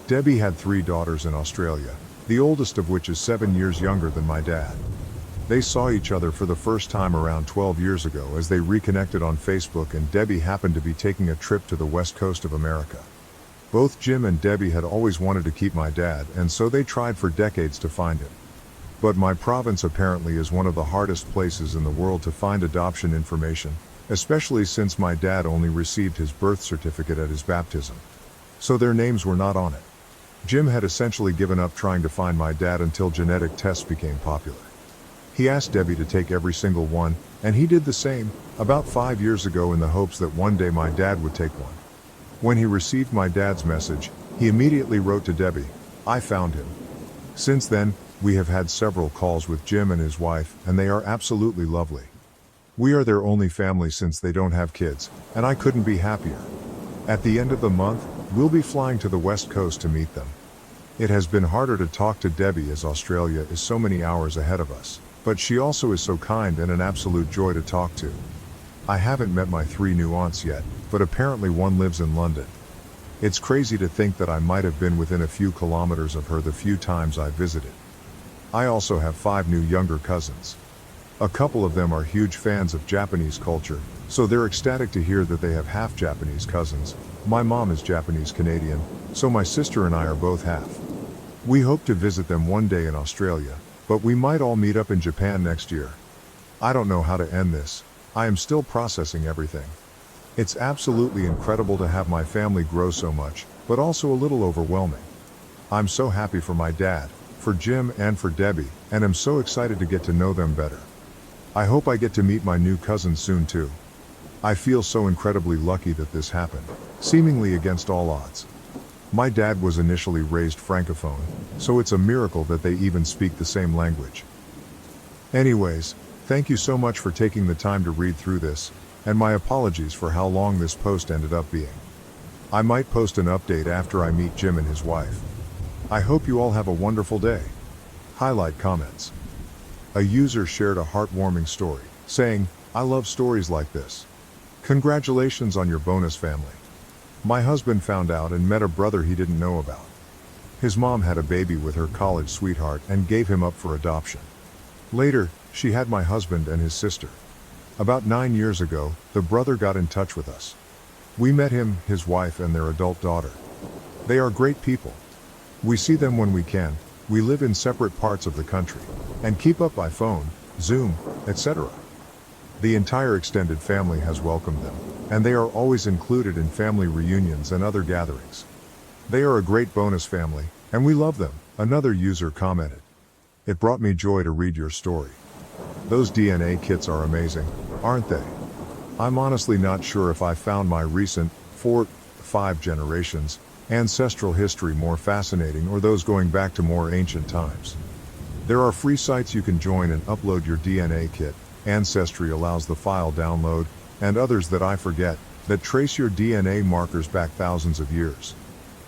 Debbie had 3 daughters in Australia, the oldest of which is 7 years younger than my dad. They saw each other for the first time around 12 years ago as they reconnected on Facebook, and Debbie happened to be taking a trip to the west coast of America. Both Jim and Debbie had always wanted to keep my dad, and so they tried for decades to find him. But my province apparently is one of the hardest places in the world to find adoption information, especially since my dad only received his birth certificate at his baptism. So their names were not on it. Jim had essentially given up trying to find my dad until genetic tests became popular. He asked Debbie to take every single one, and he did the same, about 5 years ago, in the hopes that one day my dad would take one. When he received my dad's message, he immediately wrote to Debbie, "I found him." Since then, we have had several calls with Jim and his wife, and they are absolutely lovely. We are their only family since they don't have kids, and I couldn't be happier. At the end of the month, we'll be flying to the West Coast to meet them. It has been harder to talk to Debbie as Australia is so many hours ahead of us, but she also is so kind and an absolute joy to talk to. I haven't met my 3 new aunts yet, but apparently one lives in London. It's crazy to think that I might have been within a few kilometers of her the few times I visited. I also have 5 new younger cousins. A couple of them are huge fans of Japanese culture, so they're ecstatic to hear that they have half Japanese cousins. My mom is Japanese Canadian, so my sister and I are both half. We hope to visit them one day in Australia, but we might all meet up in Japan next year. I don't know how to end this. I am still processing everything. It's absolutely incredible to have my family grow so much, but also a little overwhelming. I'm so happy for my dad, for Jim, and for Debbie, and am so excited to get to know them better. I hope I get to meet my new cousins soon too. I feel so incredibly lucky that this happened, seemingly against all odds. My dad was initially raised Francophone, so it's a miracle that they even speak the same language. Anyways, thank you so much for taking the time to read through this, and my apologies for how long this post ended up being. I might post an update after I meet Jim and his wife. I hope you all have a wonderful day. Highlight comments. A user shared a heartwarming story, saying, "I love stories like this. Congratulations on your bonus family. My husband found out and met a brother he didn't know about. His mom had a baby with her college sweetheart and gave him up for adoption. Later, she had my husband and his sister. About 9 years ago, the brother got in touch with us. We met him, his wife, and their adult daughter. They are great people. We see them when we can. We live in separate parts of the country and keep up by phone, Zoom, etc. The entire extended family has welcomed them, and they are always included in family reunions and other gatherings. They are a great bonus family, and we love them," another user commented. "It brought me joy to read your story. Those DNA kits are amazing, aren't they? I'm honestly not sure if I found my recent 4-5 generations ancestral history more fascinating or those going back to more ancient times. There are free sites you can join and upload your DNA kit. Ancestry allows the file download, and others that I forget, that trace your DNA markers back thousands of years.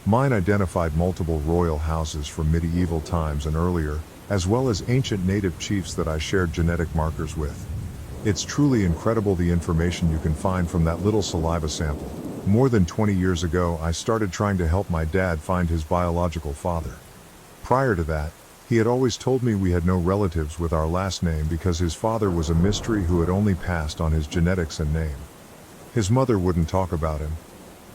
Mine identified multiple royal houses from medieval times and earlier, as well as ancient native chiefs that I shared genetic markers with. It's truly incredible the information you can find from that little saliva sample. More than 20 years ago, I started trying to help my dad find his biological father. Prior to that, he had always told me we had no relatives with our last name because his father was a mystery who had only passed on his genetics and name. His mother wouldn't talk about him.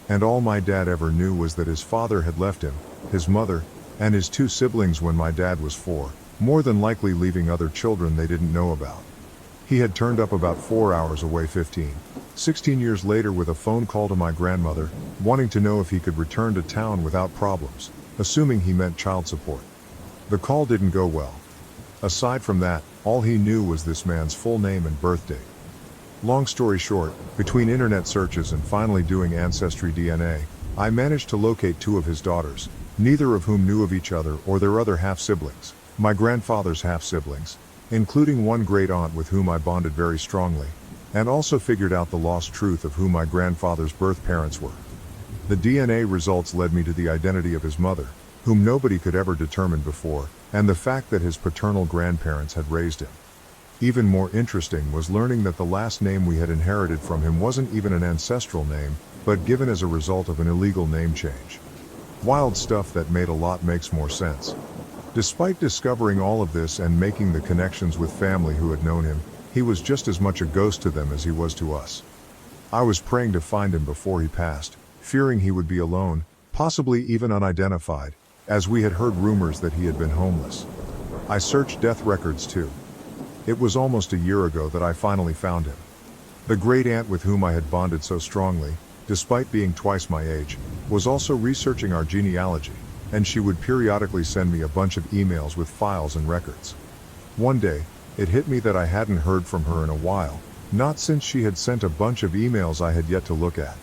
And all my dad ever knew was that his father had left him, his mother, and his 2 siblings when my dad was 4, more than likely leaving other children they didn't know about. He had turned up about 4 hours away 16 years later with a phone call to my grandmother, wanting to know if he could return to town without problems, assuming he meant child support. The call didn't go well. Aside from that, all he knew was this man's full name and birth date. Long story short, between internet searches and finally doing Ancestry DNA, I managed to locate 2 of his daughters, neither of whom knew of each other or their other half-siblings, my grandfather's half-siblings, including one great-aunt with whom I bonded very strongly, and also figured out the lost truth of who my grandfather's birth parents were. The DNA results led me to the identity of his mother, whom nobody could ever determine before, and the fact that his paternal grandparents had raised him. Even more interesting was learning that the last name we had inherited from him wasn't even an ancestral name, but given as a result of an illegal name change. Wild stuff that made a lot makes more sense. Despite discovering all of this and making the connections with family who had known him, he was just as much a ghost to them as he was to us. I was praying to find him before he passed, fearing he would be alone, possibly even unidentified, as we had heard rumors that he had been homeless. I searched death records too. It was almost a year ago that I finally found him. The great-aunt with whom I had bonded so strongly, despite being twice my age, was also researching our genealogy, and she would periodically send me a bunch of emails with files and records. One day, it hit me that I hadn't heard from her in a while, not since she had sent a bunch of emails I had yet to look at.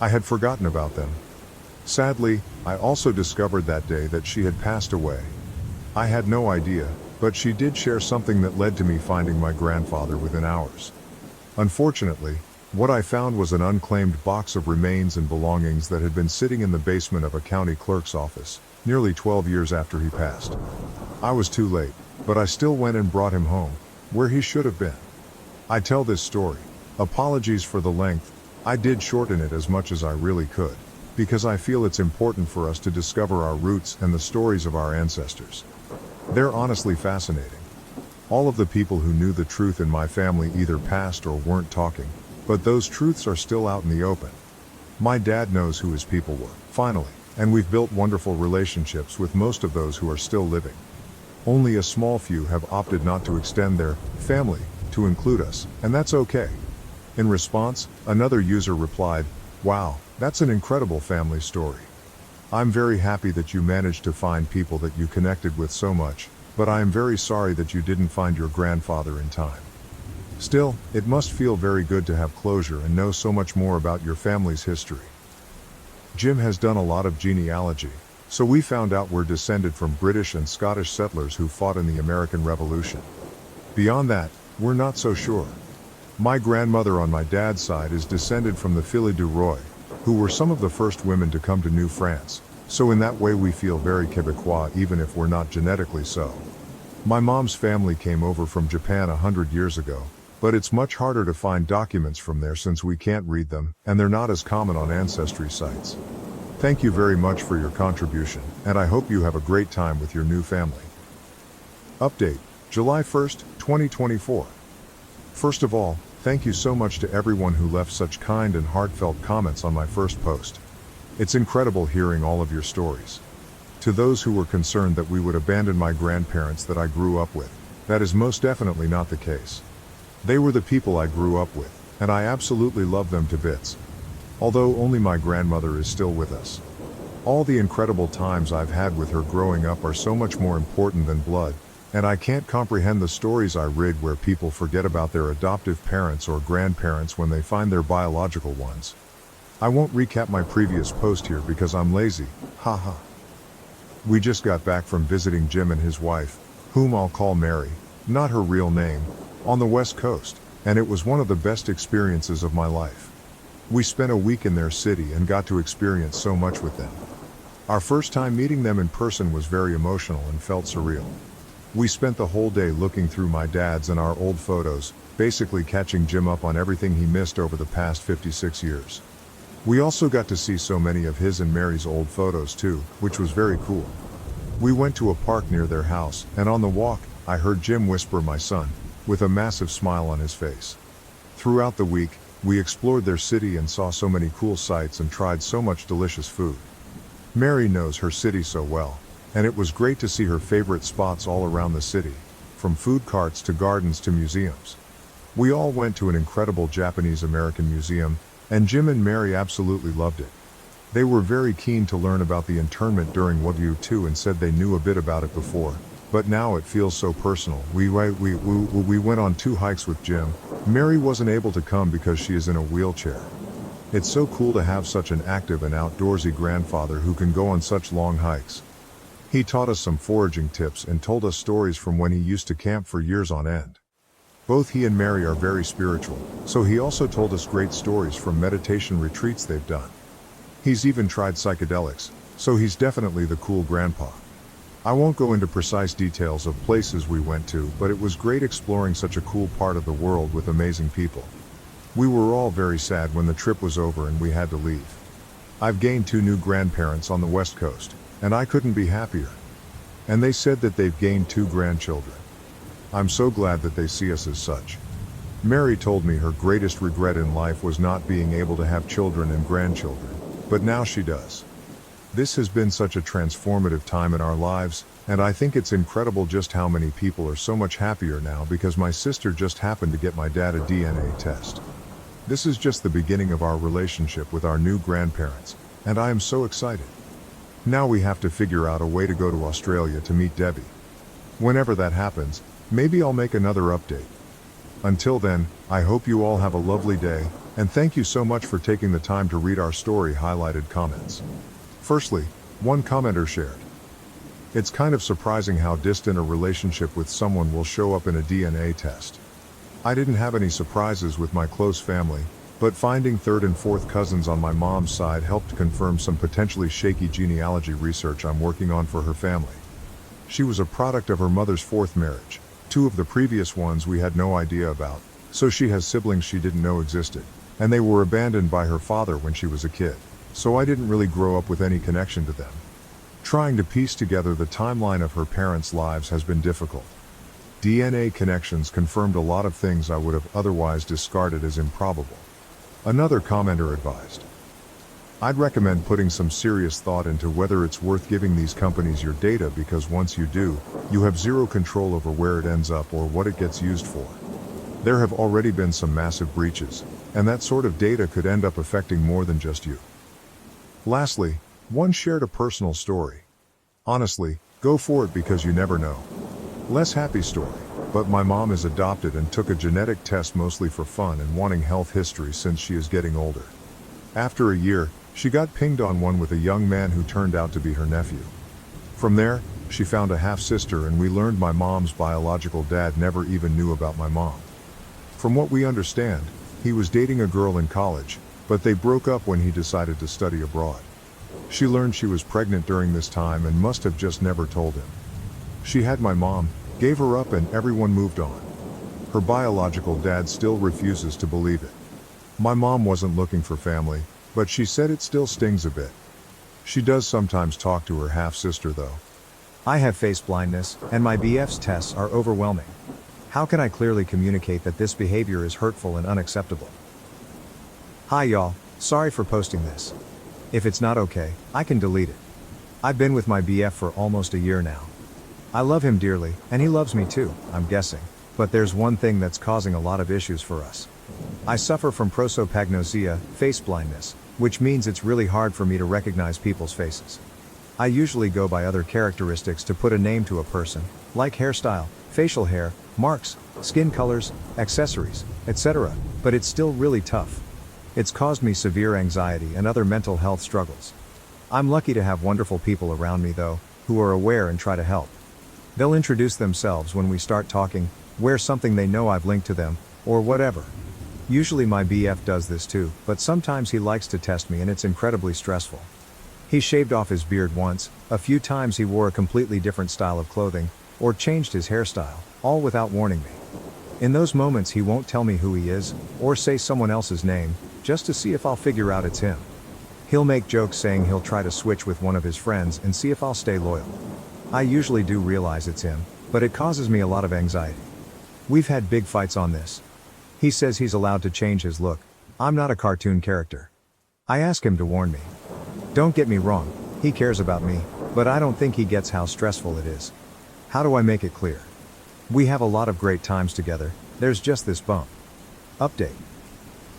I had forgotten about them. Sadly, I also discovered that day that she had passed away. I had no idea, but she did share something that led to me finding my grandfather within hours. Unfortunately, what I found was an unclaimed box of remains and belongings that had been sitting in the basement of a county clerk's office, nearly 12 years after he passed. I was too late, but I still went and brought him home, where he should have been. I tell this story. Apologies for the length. I did shorten it as much as I really could, because I feel it's important for us to discover our roots and the stories of our ancestors. They're honestly fascinating. All of the people who knew the truth in my family either passed or weren't talking, but those truths are still out in the open. My dad knows who his people were, finally, and we've built wonderful relationships with most of those who are still living. Only a small few have opted not to extend their family to include us, and that's okay. In response, another user replied, "Wow, that's an incredible family story. I'm very happy that you managed to find people that you connected with so much, but I am very sorry that you didn't find your grandfather in time. Still, it must feel very good to have closure and know so much more about your family's history." Jim has done a lot of genealogy, so we found out we're descended from British and Scottish settlers who fought in the American Revolution. Beyond that, we're not so sure. My grandmother on my dad's side is descended from the Filles du Roi, who were some of the first women to come to New France, so in that way we feel very Quebecois even if we're not genetically so. My mom's family came over from Japan 100 years ago, but it's much harder to find documents from there since we can't read them, and they're not as common on ancestry sites. Thank you very much for your contribution, and I hope you have a great time with your new family. Update, July 1st, 2024. First of all, thank you so much to everyone who left such kind and heartfelt comments on my first post. It's incredible hearing all of your stories. To those who were concerned that we would abandon my grandparents that I grew up with, that is most definitely not the case. They were the people I grew up with, and I absolutely love them to bits. Although only my grandmother is still with us. All the incredible times I've had with her growing up are so much more important than blood, and I can't comprehend the stories I read where people forget about their adoptive parents or grandparents when they find their biological ones. I won't recap my previous post here because I'm lazy, haha. We just got back from visiting Jim and his wife, whom I'll call Mary, not her real name, on the West Coast, and it was one of the best experiences of my life. We spent a week in their city and got to experience so much with them. Our first time meeting them in person was very emotional and felt surreal. We spent the whole day looking through my dad's and our old photos, basically catching Jim up on everything he missed over the past 56 years. We also got to see so many of his and Mary's old photos too, which was very cool. We went to a park near their house, and on the walk, I heard Jim whisper "my son," with a massive smile on his face. Throughout the week, we explored their city and saw so many cool sights and tried so much delicious food. Mary knows her city so well, and it was great to see her favorite spots all around the city, from food carts to gardens to museums. We all went to an incredible Japanese-American museum, and Jim and Mary absolutely loved it. They were very keen to learn about the internment during World War II and said they knew a bit about it before, but now it feels so personal. We went on 2 hikes with Jim. Mary wasn't able to come because she is in a wheelchair. It's so cool to have such an active and outdoorsy grandfather who can go on such long hikes. He taught us some foraging tips and told us stories from when he used to camp for years on end. Both he and Mary are very spiritual, so he also told us great stories from meditation retreats they've done. He's even tried psychedelics, so he's definitely the cool grandpa. I won't go into precise details of places we went to, but it was great exploring such a cool part of the world with amazing people. We were all very sad when the trip was over and we had to leave. I've gained 2 new grandparents on the West Coast, and I couldn't be happier. And they said that they've gained 2 grandchildren. I'm so glad that they see us as such. Mary told me her greatest regret in life was not being able to have children and grandchildren, but now she does. This has been such a transformative time in our lives, and I think it's incredible just how many people are so much happier now because my sister just happened to get my dad a DNA test. This is just the beginning of our relationship with our new grandparents, and I am so excited. Now we have to figure out a way to go to Australia to meet Debbie. Whenever that happens, maybe I'll make another update. Until then, I hope you all have a lovely day, and thank you so much for taking the time to read our story highlighted comments. Firstly, one commenter shared. It's kind of surprising how distant a relationship with someone will show up in a DNA test. I didn't have any surprises with my close family, but finding 3rd and 4th cousins on my mom's side helped confirm some potentially shaky genealogy research I'm working on for her family. She was a product of her mother's 4th marriage. 2 of the previous ones we had no idea about, so she has siblings she didn't know existed, and they were abandoned by her father when she was a kid, so I didn't really grow up with any connection to them. Trying to piece together the timeline of her parents' lives has been difficult. DNA connections confirmed a lot of things I would have otherwise discarded as improbable. Another commenter advised, I'd recommend putting some serious thought into whether it's worth giving these companies your data because once you do, you have zero control over where it ends up or what it gets used for. There have already been some massive breaches, and that sort of data could end up affecting more than just you. Lastly, one shared a personal story. Honestly, go for it because you never know. Less happy story, but my mom is adopted and took a genetic test mostly for fun and wanting health history since she is getting older. After a year, she got pinged on one with a young man who turned out to be her nephew. From there, she found a half-sister and we learned my mom's biological dad never even knew about my mom. From what we understand, he was dating a girl in college, but they broke up when he decided to study abroad. She learned she was pregnant during this time and must have just never told him. She had my mom, gave her up, and everyone moved on. Her biological dad still refuses to believe it. My mom wasn't looking for family, but she said it still stings a bit. She does sometimes talk to her half-sister though. I have face blindness, and my BF's tests are overwhelming. How can I clearly communicate that this behavior is hurtful and unacceptable? Hi y'all, sorry for posting this. If it's not okay, I can delete it. I've been with my BF for almost a year now. I love him dearly, and he loves me too, I'm guessing, but there's one thing that's causing a lot of issues for us. I suffer from prosopagnosia, face blindness, which means it's really hard for me to recognize people's faces. I usually go by other characteristics to put a name to a person, like hairstyle, facial hair, marks, skin colors, accessories, etc., but it's still really tough. It's caused me severe anxiety and other mental health struggles. I'm lucky to have wonderful people around me though, who are aware and try to help. They'll introduce themselves when we start talking, wear something they know I've linked to them, or whatever. Usually my BF does this too, but sometimes he likes to test me and it's incredibly stressful. He shaved off his beard once, a few times he wore a completely different style of clothing, or changed his hairstyle, all without warning me. In those moments he won't tell me who he is, or say someone else's name, just to see if I'll figure out it's him. He'll make jokes saying he'll try to switch with one of his friends and see if I'll stay loyal. I usually do realize it's him, but it causes me a lot of anxiety. We've had big fights on this. He says he's allowed to change his look. I'm not a cartoon character. I ask him to warn me. Don't get me wrong, he cares about me, but I don't think he gets how stressful it is. How do I make it clear? We have a lot of great times together, there's just this bump. Update.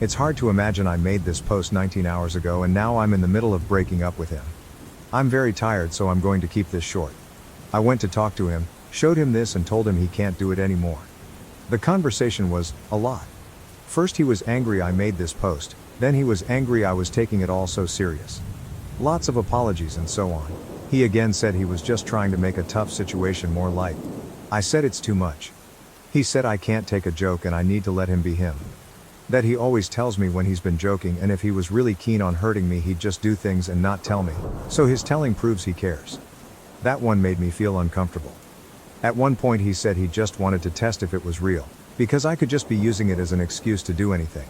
It's hard to imagine I made this post 19 hours ago and now I'm in the middle of breaking up with him. I'm very tired, so I'm going to keep this short. I went to talk to him, showed him this and told him he can't do it anymore. The conversation was a lot. First he was angry I made this post, then he was angry I was taking it all so serious. Lots of apologies and so on. He again said he was just trying to make a tough situation more light. I said it's too much. He said I can't take a joke and I need to let him be him. That he always tells me when he's been joking, and if he was really keen on hurting me he'd just do things and not tell me, so his telling proves he cares. That one made me feel uncomfortable. At one point he said he just wanted to test if it was real, because I could just be using it as an excuse to do anything.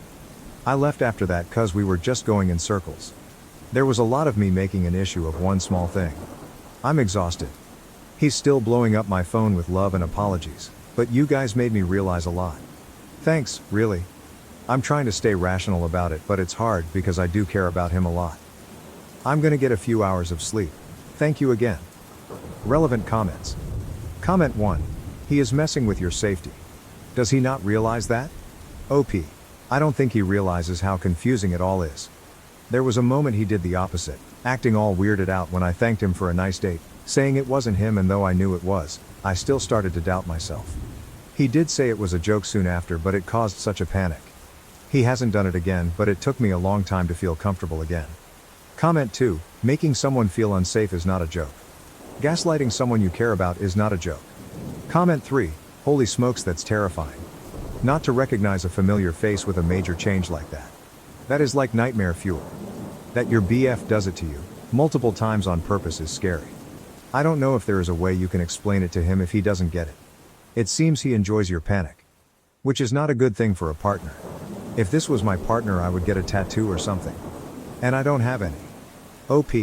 I left after that cause we were just going in circles. There was a lot of me making an issue of one small thing. I'm exhausted. He's still blowing up my phone with love and apologies, but you guys made me realize a lot. Thanks, really. I'm trying to stay rational about it, but it's hard because I do care about him a lot. I'm gonna get a few hours of sleep. Thank you again. Relevant comments. Comment 1. He is messing with your safety. Does he not realize that? OP. I don't think he realizes how confusing it all is. There was a moment he did the opposite, acting all weirded out when I thanked him for a nice date, saying it wasn't him, and though I knew it was, I still started to doubt myself. He did say it was a joke soon after, but it caused such a panic. He hasn't done it again, but it took me a long time to feel comfortable again. Comment 2. Making someone feel unsafe is not a joke. Gaslighting someone you care about is not a joke. Comment 3. Holy smokes, that's terrifying. Not to recognize a familiar face with a major change like that. That is like nightmare fuel. That your BF does it to you, multiple times on purpose, is scary. I don't know if there is a way you can explain it to him if he doesn't get it. It seems he enjoys your panic. Which is not a good thing for a partner. If this was my partner I would get a tattoo or something. And I don't have any. OP,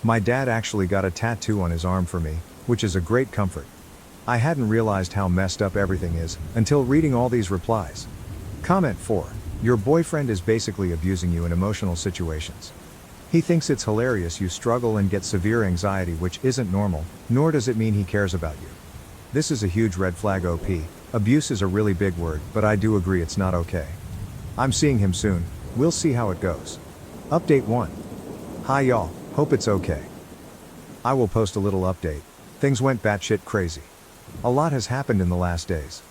my dad actually got a tattoo on his arm for me, which is a great comfort. I hadn't realized how messed up everything is, until reading all these replies. Comment 4. Your boyfriend is basically abusing you in emotional situations. He thinks it's hilarious you struggle and get severe anxiety, which isn't normal, nor does it mean he cares about you. This is a huge red flag. OP, abuse is a really big word, but I do agree it's not okay. I'm seeing him soon, we'll see how it goes. Update 1. Hi y'all, hope it's okay. I will post a little update. Things went batshit crazy. A lot has happened in the last days.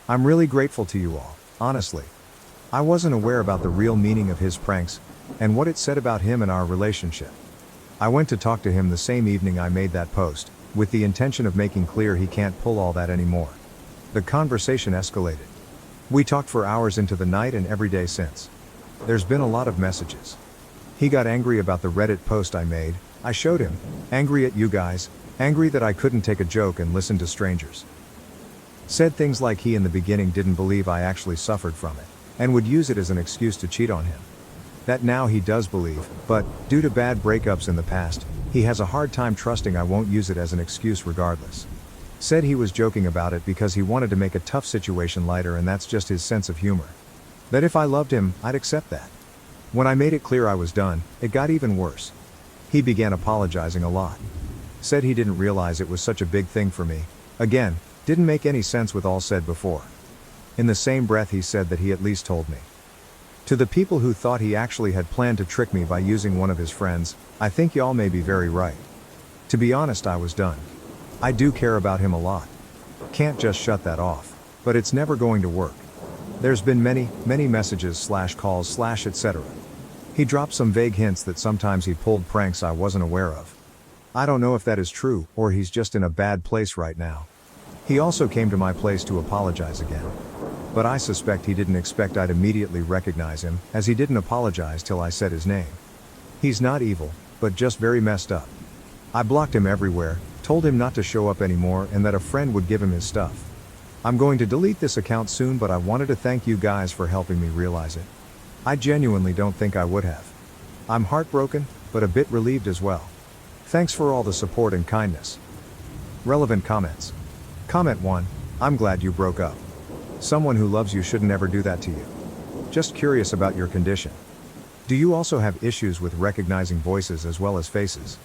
I'm really grateful to you all, honestly. I wasn't aware about the real meaning of his pranks, and what it said about him and our relationship. I went to talk to him the same evening I made that post, with the intention of making clear he can't pull all that anymore. The conversation escalated. We talked for hours into the night and every day since. There's been a lot of messages. He got angry about the Reddit post I made. I showed him. Angry at you guys. Angry that I couldn't take a joke and listen to strangers. Said things like he in the beginning didn't believe I actually suffered from it, and would use it as an excuse to cheat on him. That now he does believe, but, due to bad breakups in the past, he has a hard time trusting I won't use it as an excuse regardless. Said he was joking about it because he wanted to make a tough situation lighter, and that's just his sense of humor. That if I loved him, I'd accept that. When I made it clear I was done, it got even worse. He began apologizing a lot. Said he didn't realize it was such a big thing for me. Again, didn't make any sense with all said before. In the same breath he said that he at least told me. To the people who thought he actually had planned to trick me by using one of his friends, I think y'all may be very right. To be honest, I was done. I do care about him a lot. Can't just shut that off. But it's never going to work. There's been many messages / calls / etc. He dropped some vague hints that sometimes he pulled pranks I wasn't aware of. I don't know if that is true, or he's just in a bad place right now. He also came to my place to apologize again. But I suspect he didn't expect I'd immediately recognize him, as he didn't apologize till I said his name. He's not evil, but just very messed up. I blocked him everywhere, told him not to show up anymore, and that a friend would give him his stuff. I'm going to delete this account soon, but I wanted to thank you guys for helping me realize it. I genuinely don't think I would have. I'm heartbroken, but a bit relieved as well. Thanks for all the support and kindness. Relevant comments. Comment 1, I'm glad you broke up. Someone who loves you shouldn't ever do that to you. Just curious about your condition. Do you also have issues with recognizing voices as well as faces?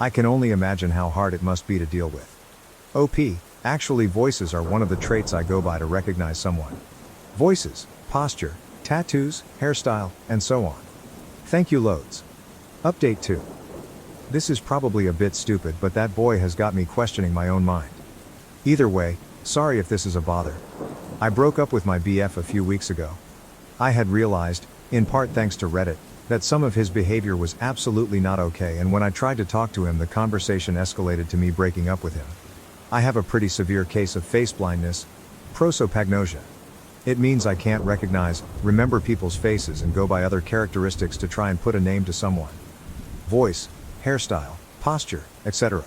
I can only imagine how hard it must be to deal with. OP, actually voices are one of the traits I go by to recognize someone. Voices, posture, tattoos, hairstyle, and so on. Thank you loads. Update 2. This is probably a bit stupid, but that boy has got me questioning my own mind. Either way, sorry if this is a bother. I broke up with my BF a few weeks ago. I had realized, in part thanks to Reddit, that some of his behavior was absolutely not okay, and when I tried to talk to him, the conversation escalated to me breaking up with him. I have a pretty severe case of face blindness, prosopagnosia. It means I can't remember people's faces and go by other characteristics to try and put a name to someone. Voice, hairstyle, posture, etc.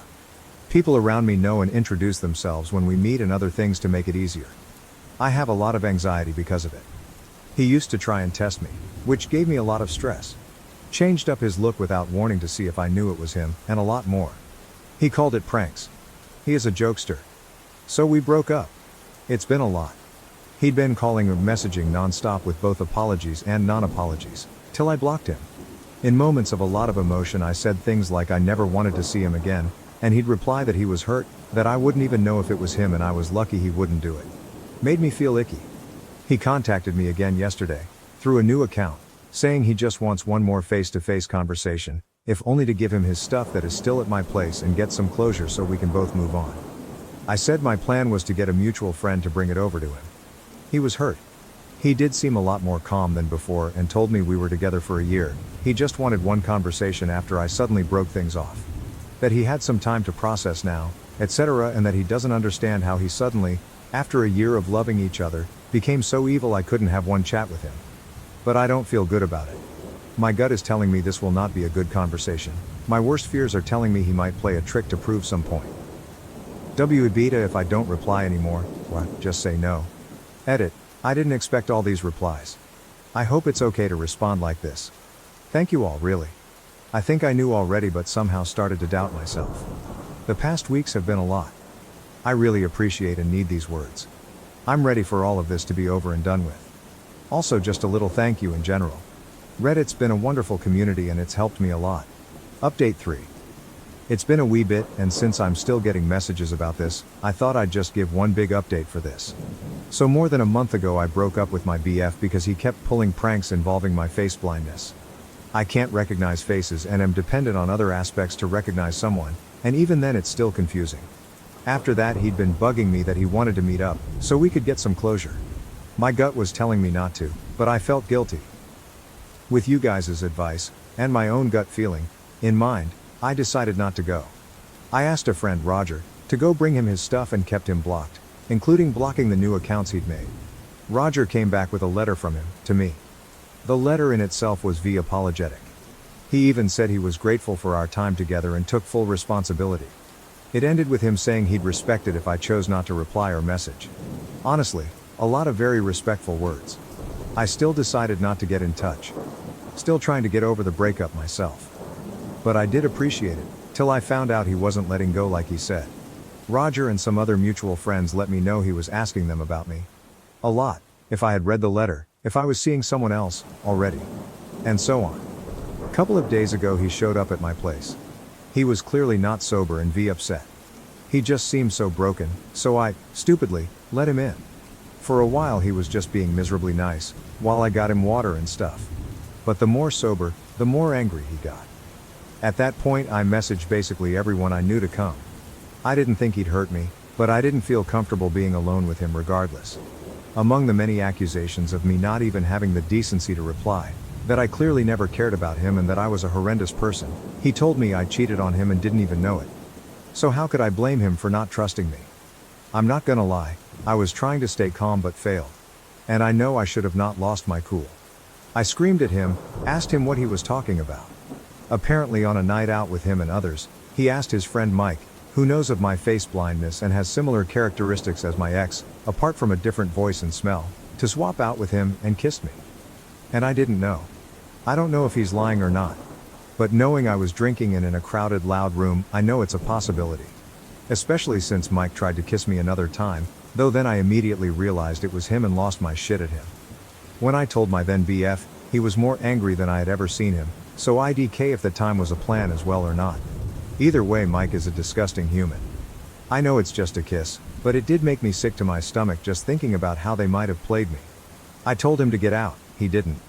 People around me know and introduce themselves when we meet and other things to make it easier. I have a lot of anxiety because of it. He used to try and test me, which gave me a lot of stress. Changed up his look without warning to see if I knew it was him, and a lot more. He called it pranks. He is a jokester. So we broke up. It's been a lot. He'd been calling or messaging non-stop with both apologies and non-apologies, till I blocked him. In moments of a lot of emotion, I said things like I never wanted to see him again, and he'd reply that he was hurt, that I wouldn't even know if it was him, and I was lucky he wouldn't do it. Made me feel icky. He contacted me again yesterday, through a new account, saying he just wants one more face-to-face conversation, if only to give him his stuff that is still at my place and get some closure so we can both move on. I said my plan was to get a mutual friend to bring it over to him. He was hurt. He did seem a lot more calm than before and told me we were together for a year. He just wanted one conversation after I suddenly broke things off. That he had some time to process now, etc., and that he doesn't understand how he suddenly, after a year of loving each other, became so evil I couldn't have one chat with him. But I don't feel good about it. My gut is telling me this will not be a good conversation. My worst fears are telling me he might play a trick to prove some point. Beta, if I don't reply anymore, what, just say no. Edit, I didn't expect all these replies. I hope it's okay to respond like this. Thank you all, really. I think I knew already, but somehow started to doubt myself. The past weeks have been a lot. I really appreciate and need these words. I'm ready for all of this to be over and done with. Also, just a little thank you in general. Reddit's been a wonderful community and it's helped me a lot. Update 3. It's been a wee bit, and since I'm still getting messages about this, I thought I'd just give one big update for this. So more than a month ago I broke up with my BF because he kept pulling pranks involving my face blindness. I can't recognize faces and am dependent on other aspects to recognize someone, and even then it's still confusing. After that he'd been bugging me that he wanted to meet up, so we could get some closure. My gut was telling me not to, but I felt guilty. With you guys' advice, and my own gut feeling in mind, I decided not to go. I asked a friend, Roger, to go bring him his stuff and kept him blocked, including blocking the new accounts he'd made. Roger came back with a letter from him, to me. The letter in itself was apologetic. He even said he was grateful for our time together and took full responsibility. It ended with him saying he'd respect it if I chose not to reply or message. Honestly, a lot of very respectful words. I still decided not to get in touch. Still trying to get over the breakup myself. But I did appreciate it, till I found out he wasn't letting go like he said. Roger and some other mutual friends let me know he was asking them about me. A lot, if I had read the letter, if I was seeing someone else, already. And so on. A couple of days ago he showed up at my place. He was clearly not sober and upset. He just seemed so broken, so I, stupidly, let him in. For a while he was just being miserably nice, while I got him water and stuff. But the more sober, the more angry he got. At that point I messaged basically everyone I knew to come. I didn't think he'd hurt me, but I didn't feel comfortable being alone with him regardless. Among the many accusations of me not even having the decency to reply, that I clearly never cared about him and that I was a horrendous person, he told me I cheated on him and didn't even know it. So how could I blame him for not trusting me? I'm not gonna lie, I was trying to stay calm but failed. And I know I should have not lost my cool. I screamed at him, asked him what he was talking about. Apparently on a night out with him and others, he asked his friend Mike, who knows of my face blindness and has similar characteristics as my ex, apart from a different voice and smell, to swap out with him and kissed me. And I didn't know. I don't know if he's lying or not. But knowing I was drinking and in a crowded loud room, I know it's a possibility. Especially since Mike tried to kiss me another time, though then I immediately realized it was him and lost my shit at him. When I told my then BF, he was more angry than I had ever seen him, so IDK if the time was a plan as well or not. Either way Mike is a disgusting human. I know it's just a kiss, but it did make me sick to my stomach just thinking about how they might have played me. I told him to get out, he didn't.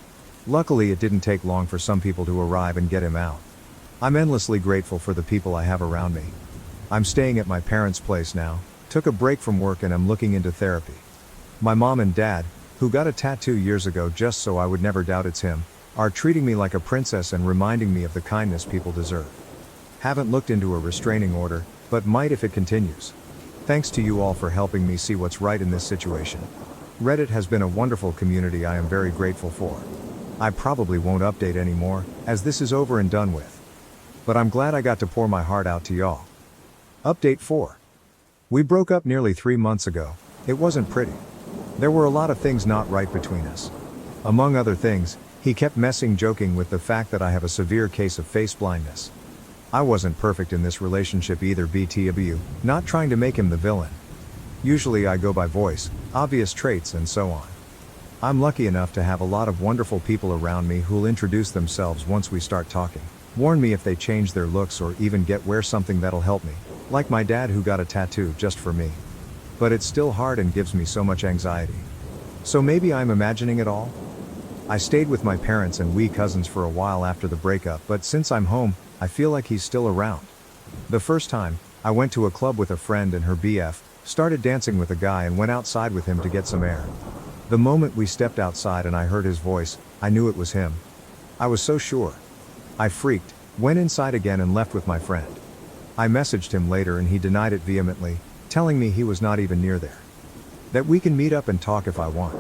Luckily it didn't take long for some people to arrive and get him out. I'm endlessly grateful for the people I have around me. I'm staying at my parents' place now, took a break from work and I'm looking into therapy. My mom and dad, who got a tattoo years ago just so I would never doubt it's him, are treating me like a princess and reminding me of the kindness people deserve. Haven't looked into a restraining order, but might if it continues. Thanks to you all for helping me see what's right in this situation. Reddit has been a wonderful community I am very grateful for. I probably won't update anymore, as this is over and done with. But I'm glad I got to pour my heart out to y'all. Update 4. We broke up nearly 3 months ago. It wasn't pretty. There were a lot of things not right between us. Among other things, he kept joking with the fact that I have a severe case of face blindness. I wasn't perfect in this relationship either BTW, not trying to make him the villain. Usually I go by voice, obvious traits and so on. I'm lucky enough to have a lot of wonderful people around me who'll introduce themselves once we start talking, warn me if they change their looks or even wear something that'll help me, like my dad who got a tattoo just for me. But it's still hard and gives me so much anxiety. So maybe I'm imagining it all? I stayed with my parents and we cousins for a while after the breakup, but since I'm home, I feel like he's still around. The first time, I went to a club with a friend and her BF, started dancing with a guy and went outside with him to get some air. The moment we stepped outside and I heard his voice, I knew it was him. I was so sure. I freaked, went inside again and left with my friend. I messaged him later and he denied it vehemently, telling me he was not even near there. That we can meet up and talk if I want.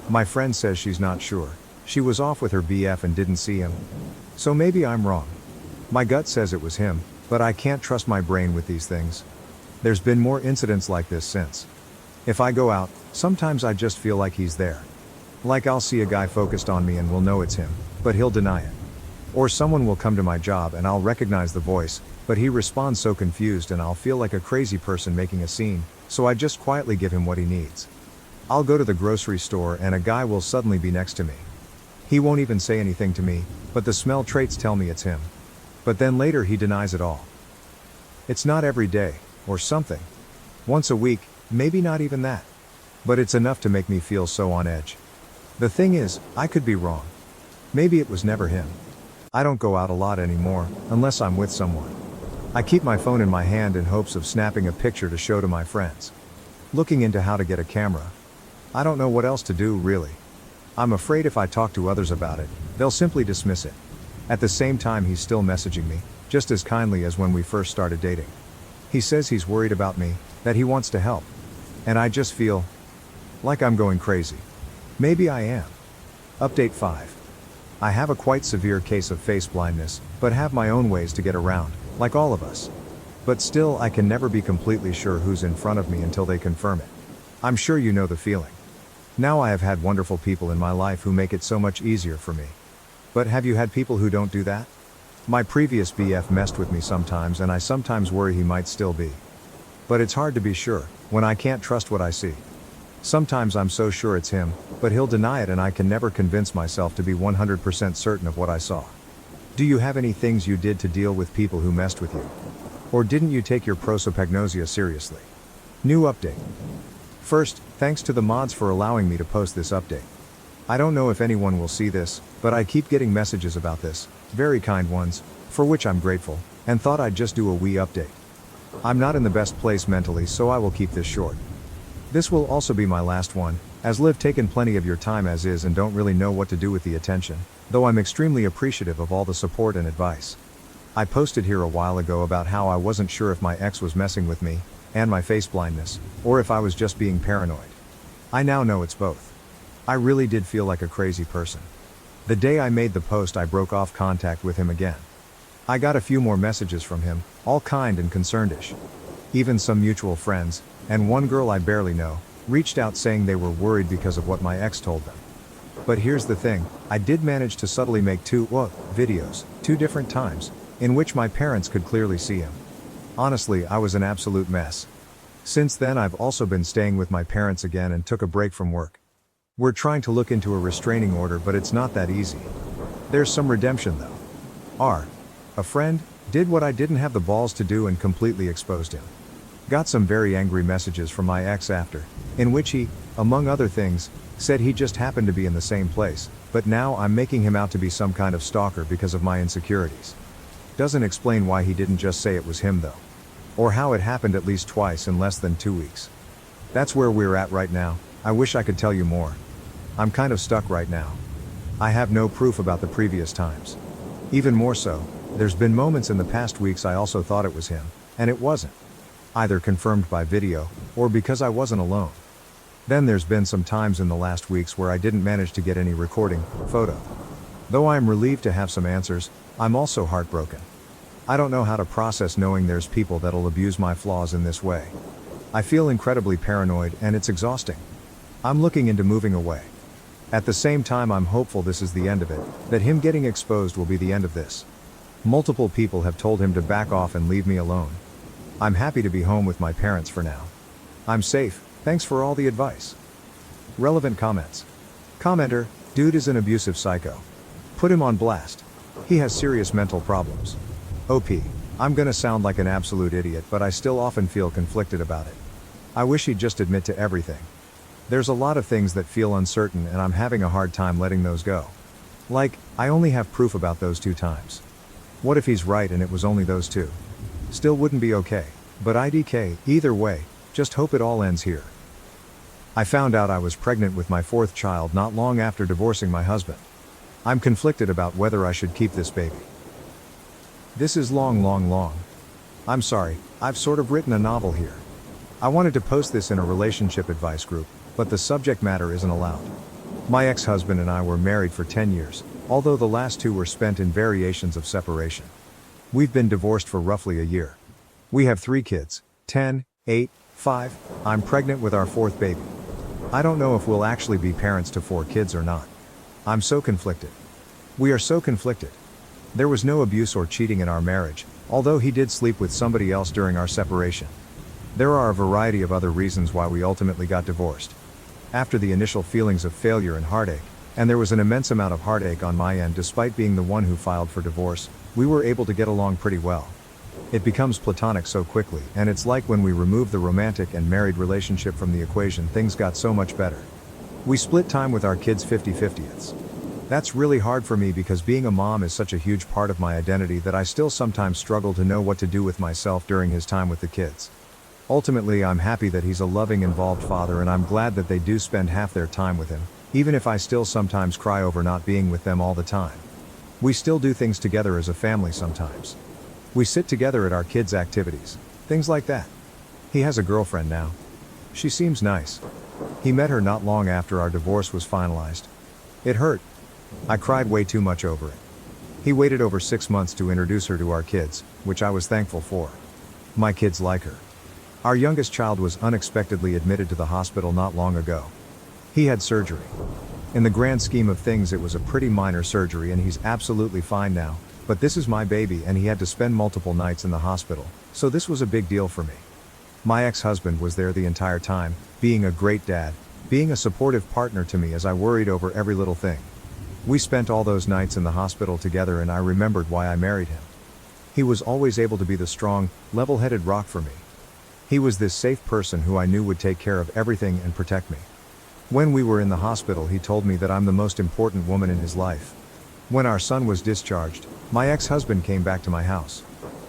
My friend says she's not sure. She was off with her BF and didn't see him. So maybe I'm wrong. My gut says it was him, but I can't trust my brain with these things. There's been more incidents like this since. If I go out, sometimes I just feel like he's there. Like I'll see a guy focused on me and will know it's him, but he'll deny it. Or someone will come to my job and I'll recognize the voice, but he responds so confused and I'll feel like a crazy person making a scene, so I just quietly give him what he needs. I'll go to the grocery store and a guy will suddenly be next to me. He won't even say anything to me, but the smell traits tell me it's him. But then later he denies it all. It's not every day, or something. Once a week, maybe not even that. But it's enough to make me feel so on edge. The thing is, I could be wrong. Maybe it was never him. I don't go out a lot anymore, unless I'm with someone. I keep my phone in my hand in hopes of snapping a picture to show to my friends. Looking into how to get a camera. I don't know what else to do really. I'm afraid if I talk to others about it, they'll simply dismiss it. At the same time he's still messaging me, just as kindly as when we first started dating. He says he's worried about me, that he wants to help. And I just feel like I'm going crazy. Maybe I am. Update 5. I have a quite severe case of face blindness, but have my own ways to get around, like all of us. But still, I can never be completely sure who's in front of me until they confirm it. I'm sure you know the feeling. Now I have had wonderful people in my life who make it so much easier for me. But have you had people who don't do that? My previous BF messed with me sometimes, and I sometimes worry he might still be. But it's hard to be sure, when I can't trust what I see. Sometimes I'm so sure it's him, but he'll deny it, and I can never convince myself to be 100% certain of what I saw. Do you have any things you did to deal with people who messed with you? Or didn't you take your prosopagnosia seriously? New update. First, thanks to the mods for allowing me to post this update. I don't know if anyone will see this, but I keep getting messages about this, very kind ones, for which I'm grateful, and thought I'd just do a wee update. I'm not in the best place mentally, so I will keep this short. This will also be my last one, as Liv taken plenty of your time as is and don't really know what to do with the attention, though I'm extremely appreciative of all the support and advice. I posted here a while ago about how I wasn't sure if my ex was messing with me, and my face blindness, or if I was just being paranoid. I now know it's both. I really did feel like a crazy person. The day I made the post, I broke off contact with him again. I got a few more messages from him, all kind and concerned-ish. Even some mutual friends, and one girl I barely know, reached out saying they were worried because of what my ex told them. But here's the thing, I did manage to subtly make two videos, 2 different times, in which my parents could clearly see him. Honestly, I was an absolute mess. Since then, I've also been staying with my parents again and took a break from work. We're trying to look into a restraining order, but it's not that easy. There's some redemption though. A friend did what I didn't have the balls to do and completely exposed him. Got some very angry messages from my ex after, in which he, among other things, said he just happened to be in the same place, but now I'm making him out to be some kind of stalker because of my insecurities. Doesn't explain why he didn't just say it was him though. Or how it happened at least twice in less than 2 weeks. That's where we're at right now. I wish I could tell you more. I'm kind of stuck right now. I have no proof about the previous times. Even more so, there's been moments in the past weeks I also thought it was him, and it wasn't. Either confirmed by video, or because I wasn't alone. Then there's been some times in the last weeks where I didn't manage to get any recording, photo. Though I am relieved to have some answers, I'm also heartbroken. I don't know how to process knowing there's people that'll abuse my flaws in this way. I feel incredibly paranoid, and it's exhausting. I'm looking into moving away. At the same time, I'm hopeful this is the end of it, that him getting exposed will be the end of this. Multiple people have told him to back off and leave me alone. I'm happy to be home with my parents for now. I'm safe, thanks for all the advice. Relevant comments. Commenter, dude is an abusive psycho. Put him on blast. He has serious mental problems. OP, I'm gonna sound like an absolute idiot, but I still often feel conflicted about it. I wish he'd just admit to everything. There's a lot of things that feel uncertain, and I'm having a hard time letting those go. Like, I only have proof about those 2 times. What if he's right and it was only those 2? Still wouldn't be okay, but IDK, either way, just hope it all ends here. I found out I was pregnant with my 4th child not long after divorcing my husband. I'm conflicted about whether I should keep this baby. This is long. I'm sorry, I've sort of written a novel here. I wanted to post this in a relationship advice group, but the subject matter isn't allowed. My ex-husband and I were married for 10 years, although the last 2 were spent in variations of separation. We've been divorced for roughly a year. We have 3 kids, 10, 8, 5, I'm pregnant with our 4th baby. I don't know if we'll actually be parents to 4 kids or not. I'm so conflicted. We are so conflicted. There was no abuse or cheating in our marriage, although he did sleep with somebody else during our separation. There are a variety of other reasons why we ultimately got divorced. After the initial feelings of failure and heartache, and there was an immense amount of heartache on my end despite being the one who filed for divorce, we were able to get along pretty well. It becomes platonic so quickly, and it's like when we removed the romantic and married relationship from the equation, things got so much better. We split time with our kids 50-50. That's really hard for me because being a mom is such a huge part of my identity that I still sometimes struggle to know what to do with myself during his time with the kids. Ultimately, I'm happy that he's a loving, involved father, and I'm glad that they do spend half their time with him, even if I still sometimes cry over not being with them all the time. We still do things together as a family sometimes. We sit together at our kids' activities, things like that. He has a girlfriend now. She seems nice. He met her not long after our divorce was finalized. It hurt. I cried way too much over it. He waited over 6 months to introduce her to our kids, which I was thankful for. My kids like her. Our youngest child was unexpectedly admitted to the hospital not long ago. He had surgery. In the grand scheme of things, it was a pretty minor surgery and he's absolutely fine now, but this is my baby and he had to spend multiple nights in the hospital, so this was a big deal for me. My ex-husband was there the entire time, being a great dad, being a supportive partner to me as I worried over every little thing. We spent all those nights in the hospital together and I remembered why I married him. He was always able to be the strong, level-headed rock for me. He was this safe person who I knew would take care of everything and protect me. When we were in the hospital, he told me that I'm the most important woman in his life. When our son was discharged, my ex-husband came back to my house.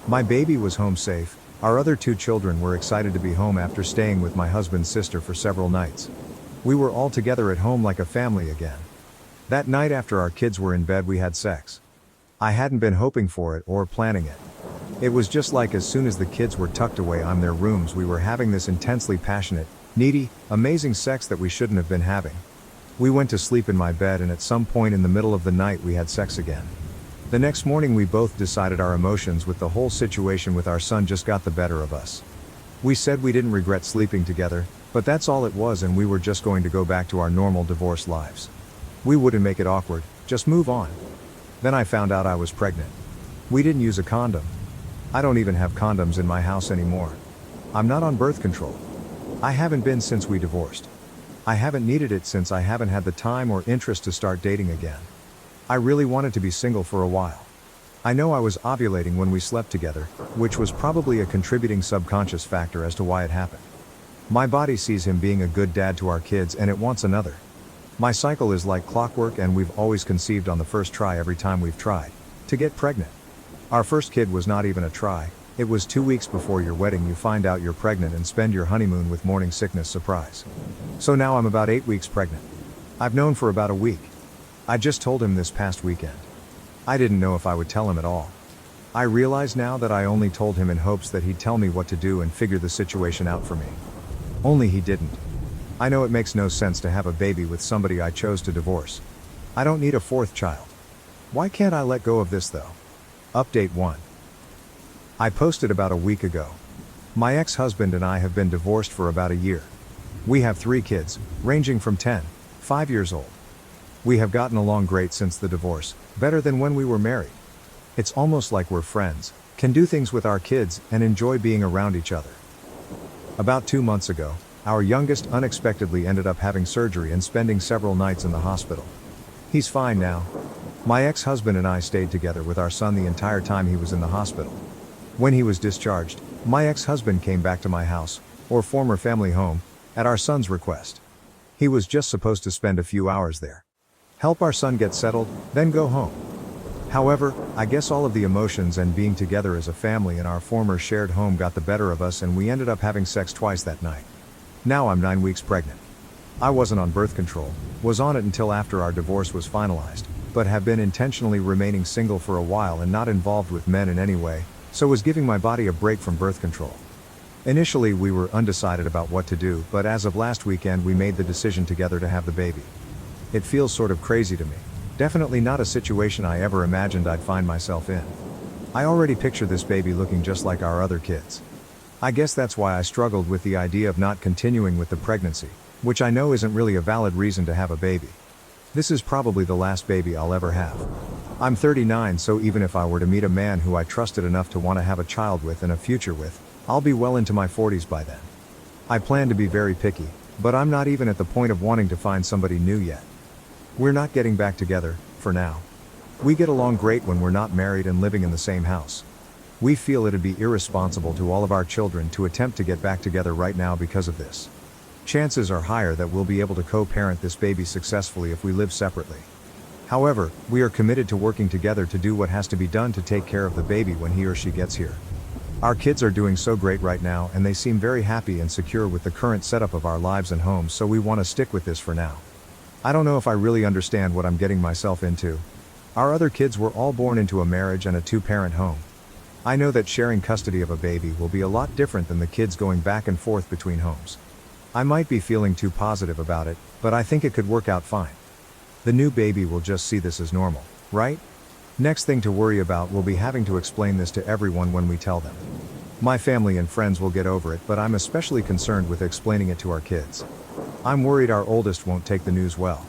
My baby was home safe. Our other 2 children were excited to be home after staying with my husband's sister for several nights. We were all together at home like a family again. That night after our kids were in bed, we had sex. I hadn't been hoping for it or planning it. It was just like as soon as the kids were tucked away in their rooms, we were having this intensely passionate, needy, amazing sex that we shouldn't have been having. We went to sleep in my bed and at some point in the middle of the night we had sex again. The next morning we both decided our emotions with the whole situation with our son just got the better of us. We said we didn't regret sleeping together, but that's all it was and we were just going to go back to our normal divorce lives. We wouldn't make it awkward, just move on. Then I found out I was pregnant. We didn't use a condom. I don't even have condoms in my house anymore. I'm not on birth control. I haven't been since we divorced. I haven't needed it since I haven't had the time or interest to start dating again. I really wanted to be single for a while. I know I was ovulating when we slept together, which was probably a contributing subconscious factor as to why it happened. My body sees him being a good dad to our kids and it wants another. My cycle is like clockwork and we've always conceived on the first try every time we've tried to get pregnant. Our first kid was not even a try. It was 2 weeks before your wedding you find out you're pregnant and spend your honeymoon with morning sickness surprise. So now I'm about 8 weeks pregnant. I've known for about a week. I just told him this past weekend. I didn't know if I would tell him at all. I realize now that I only told him in hopes that he'd tell me what to do and figure the situation out for me. Only he didn't. I know it makes no sense to have a baby with somebody I chose to divorce. I don't need a 4th child. Why can't I let go of this though? Update 1. I posted about a week ago. My ex-husband and I have been divorced for about a year. We have 3 kids, ranging from 10, 5 years old. We have gotten along great since the divorce, better than when we were married. It's almost like we're friends, can do things with our kids, and enjoy being around each other. About 2 months ago, our youngest unexpectedly ended up having surgery and spending several nights in the hospital. He's fine now. My ex-husband and I stayed together with our son the entire time he was in the hospital. When he was discharged, my ex-husband came back to my house, or former family home, at our son's request. He was just supposed to spend a few hours there. Help our son get settled, then go home. However, I guess all of the emotions and being together as a family in our former shared home got the better of us and we ended up having sex twice that night. Now I'm 9 weeks pregnant. I wasn't on birth control, was on it until after our divorce was finalized, but have been intentionally remaining single for a while and not involved with men in any way, so was giving my body a break from birth control. Initially we were undecided about what to do, but as of last weekend we made the decision together to have the baby. It feels sort of crazy to me. Definitely not a situation I ever imagined I'd find myself in. I already picture this baby looking just like our other kids. I guess that's why I struggled with the idea of not continuing with the pregnancy, which I know isn't really a valid reason to have a baby. This is probably the last baby I'll ever have. I'm 39, so even if I were to meet a man who I trusted enough to want to have a child with and a future with, I'll be well into my 40s by then. I plan to be very picky, but I'm not even at the point of wanting to find somebody new yet. We're not getting back together, for now. We get along great when we're not married and living in the same house. We feel it'd be irresponsible to all of our children to attempt to get back together right now because of this. Chances are higher that we'll be able to co-parent this baby successfully if we live separately. However, we are committed to working together to do what has to be done to take care of the baby when he or she gets here. Our kids are doing so great right now and they seem very happy and secure with the current setup of our lives and homes, so we want to stick with this for now. I don't know if I really understand what I'm getting myself into. Our other kids were all born into a marriage and a 2-parent home. I know that sharing custody of a baby will be a lot different than the kids going back and forth between homes. I might be feeling too positive about it, but I think it could work out fine. The new baby will just see this as normal, right? Next thing to worry about will be having to explain this to everyone when we tell them. My family and friends will get over it, but I'm especially concerned with explaining it to our kids. I'm worried our oldest won't take the news well.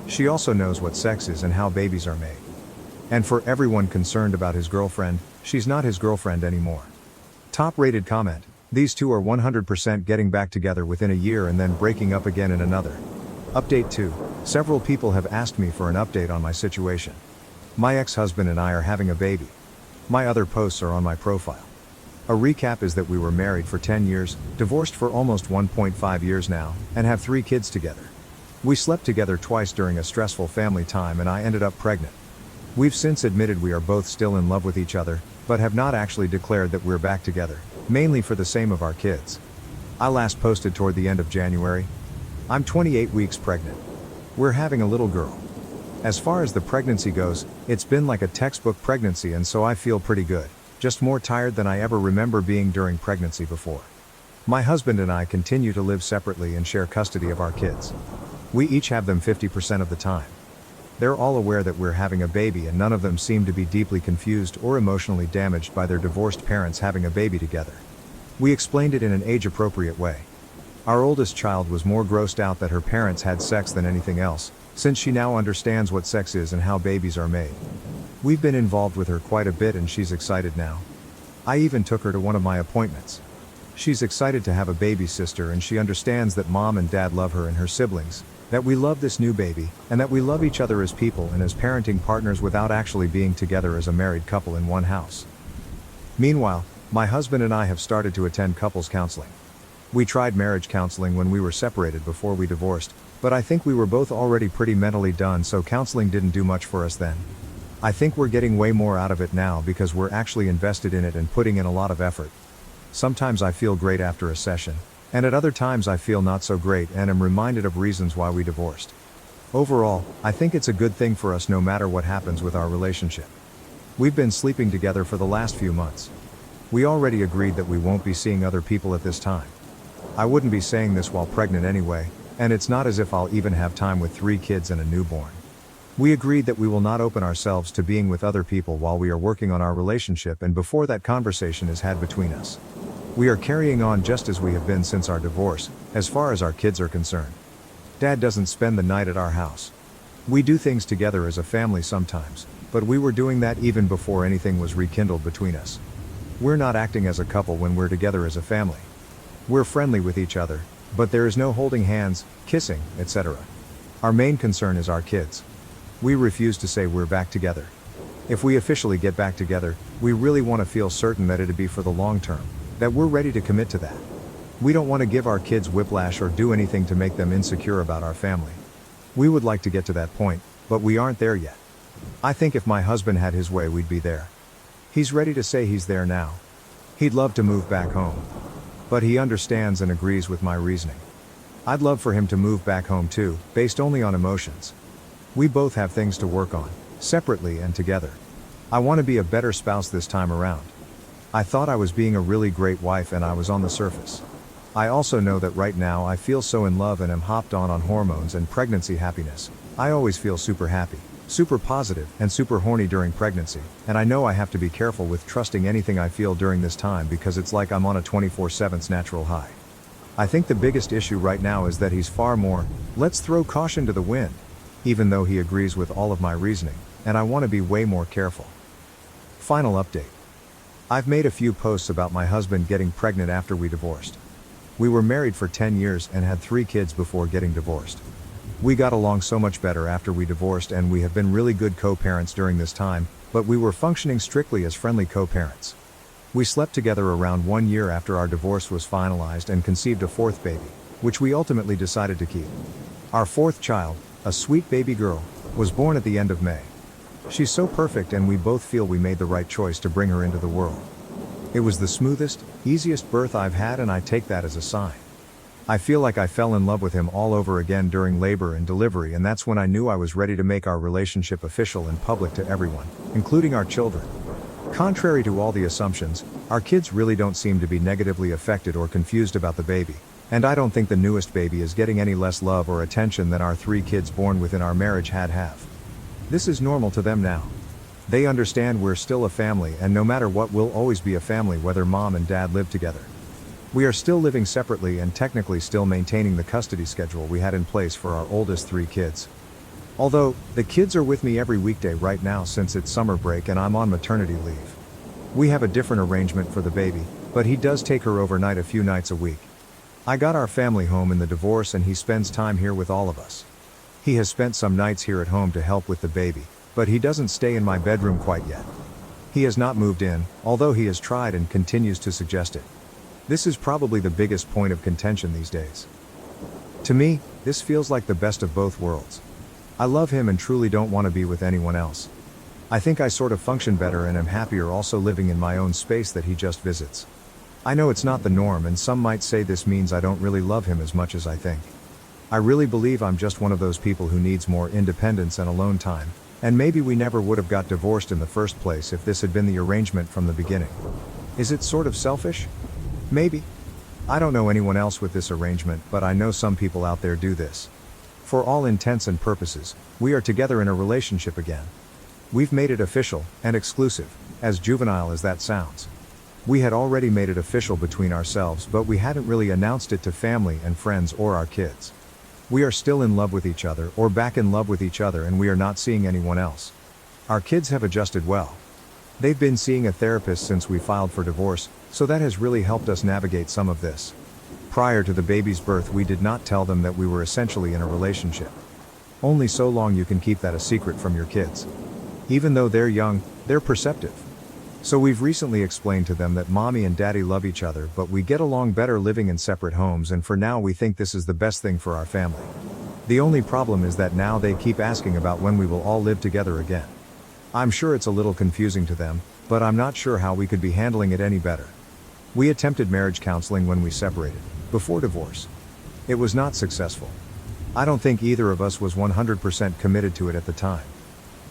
She also knows what sex is and how babies are made. And for everyone concerned about his girlfriend, she's not his girlfriend anymore. Top-rated comment: these two are 100% getting back together within a year and then breaking up again in another. Update 2. Several people have asked me for an update on my situation. My ex-husband and I are having a baby. My other posts are on my profile. A recap is that we were married for 10 years, divorced for almost 1.5 years now, and have 3 kids together. We slept together twice during a stressful family time and I ended up pregnant. We've since admitted we are both still in love with each other, but have not actually declared that we're back together, mainly for the same of our kids. I last posted toward the end of January. I'm 28 weeks pregnant. We're having a little girl. As far as the pregnancy goes, it's been like a textbook pregnancy, and so I feel pretty good, just more tired than I ever remember being during pregnancy before. My husband and I continue to live separately and share custody of our kids. We each have them 50% of the time. They're all aware that we're having a baby and none of them seem to be deeply confused or emotionally damaged by their divorced parents having a baby together. We explained it in an age-appropriate way. Our oldest child was more grossed out that her parents had sex than anything else, since she now understands what sex is and how babies are made. We've been involved with her quite a bit and she's excited now. I even took her to one of my appointments. She's excited to have a baby sister and she understands that mom and dad love her and her siblings, that we love this new baby, and that we love each other as people and as parenting partners without actually being together as a married couple in one house. Meanwhile, my husband and I have started to attend couples counseling. We tried marriage counseling when we were separated before we divorced, but I think we were both already pretty mentally done, so counseling didn't do much for us then. I think we're getting way more out of it now because we're actually invested in it and putting in a lot of effort. Sometimes I feel great after a session, and at other times I feel not so great and am reminded of reasons why we divorced. Overall, I think it's a good thing for us no matter what happens with our relationship. We've been sleeping together for the last few months. We already agreed that we won't be seeing other people at this time. I wouldn't be saying this while pregnant anyway, and it's not as if I'll even have time with 3 kids and a newborn. We agreed that we will not open ourselves to being with other people while we are working on our relationship and before that conversation is had between us. We are carrying on just as we have been since our divorce, as far as our kids are concerned. Dad doesn't spend the night at our house. We do things together as a family sometimes, but we were doing that even before anything was rekindled between us. We're not acting as a couple when we're together as a family. We're friendly with each other, but there is no holding hands, kissing, etc. Our main concern is our kids. We refuse to say we're back together. If we officially get back together, we really want to feel certain that it'd be for the long term, that we're ready to commit to that. We don't want to give our kids whiplash or do anything to make them insecure about our family. We would like to get to that point, but we aren't there yet. I think if my husband had his way, we'd be there. He's ready to say he's there now. He'd love to move back home. But he understands and agrees with my reasoning. I'd love for him to move back home too, based only on emotions. We both have things to work on, separately and together. I want to be a better spouse this time around. I thought I was being a really great wife and I was on the surface. I also know that right now I feel so in love and am hopped on hormones and pregnancy happiness. I always feel super happy, super positive, and super horny during pregnancy, and I know I have to be careful with trusting anything I feel during this time because it's like I'm on a 24/7 natural high. I think the biggest issue right now is that he's far more, let's throw caution to the wind, even though he agrees with all of my reasoning, and I want to be way more careful. Final update. I've made a few posts about my husband getting pregnant after we divorced. We were married for 10 years and had 3 kids before getting divorced. We got along so much better after we divorced and we have been really good co-parents during this time, but we were functioning strictly as friendly co-parents. We slept together around 1 year after our divorce was finalized and conceived a 4th baby, which we ultimately decided to keep. Our 4th child, a sweet baby girl, was born at the end of May. She's so perfect and we both feel we made the right choice to bring her into the world. It was the smoothest, easiest birth I've had and I take that as a sign. I feel like I fell in love with him all over again during labor and delivery, and that's when I knew I was ready to make our relationship official and public to everyone, including our children. Contrary to all the assumptions, our kids really don't seem to be negatively affected or confused about the baby. And I don't think the newest baby is getting any less love or attention than our 3 kids born within our marriage have. This is normal to them now. They understand we're still a family, and no matter what, we'll always be a family whether mom and dad live together. We are still living separately and technically still maintaining the custody schedule we had in place for our oldest 3 kids. Although, the kids are with me every weekday right now since it's summer break and I'm on maternity leave. We have a different arrangement for the baby, but he does take her overnight a few nights a week. I got our family home in the divorce and he spends time here with all of us. He has spent some nights here at home to help with the baby, but he doesn't stay in my bedroom quite yet. He has not moved in, although he has tried and continues to suggest it. This is probably the biggest point of contention these days. To me, this feels like the best of both worlds. I love him and truly don't want to be with anyone else. I think I sort of function better and am happier also living in my own space that he just visits. I know it's not the norm, and some might say this means I don't really love him as much as I think. I really believe I'm just one of those people who needs more independence and alone time, and maybe we never would have got divorced in the first place if this had been the arrangement from the beginning. Is it sort of selfish? Maybe. I don't know anyone else with this arrangement, but I know some people out there do this. For all intents and purposes, we are together in a relationship again. We've made it official and exclusive, as juvenile as that sounds. We had already made it official between ourselves, but we hadn't really announced it to family and friends or our kids. We are still in love with each other, or back in love with each other, and we are not seeing anyone else. Our kids have adjusted well. They've been seeing a therapist since we filed for divorce, so that has really helped us navigate some of this. Prior to the baby's birth, we did not tell them that we were essentially in a relationship. Only so long you can keep that a secret from your kids. Even though they're young, they're perceptive. So we've recently explained to them that mommy and daddy love each other, but we get along better living in separate homes, and for now we think this is the best thing for our family. The only problem is that now they keep asking about when we will all live together again. I'm sure it's a little confusing to them, but I'm not sure how we could be handling it any better. We attempted marriage counseling when we separated, before divorce. It was not successful. I don't think either of us was 100% committed to it at the time.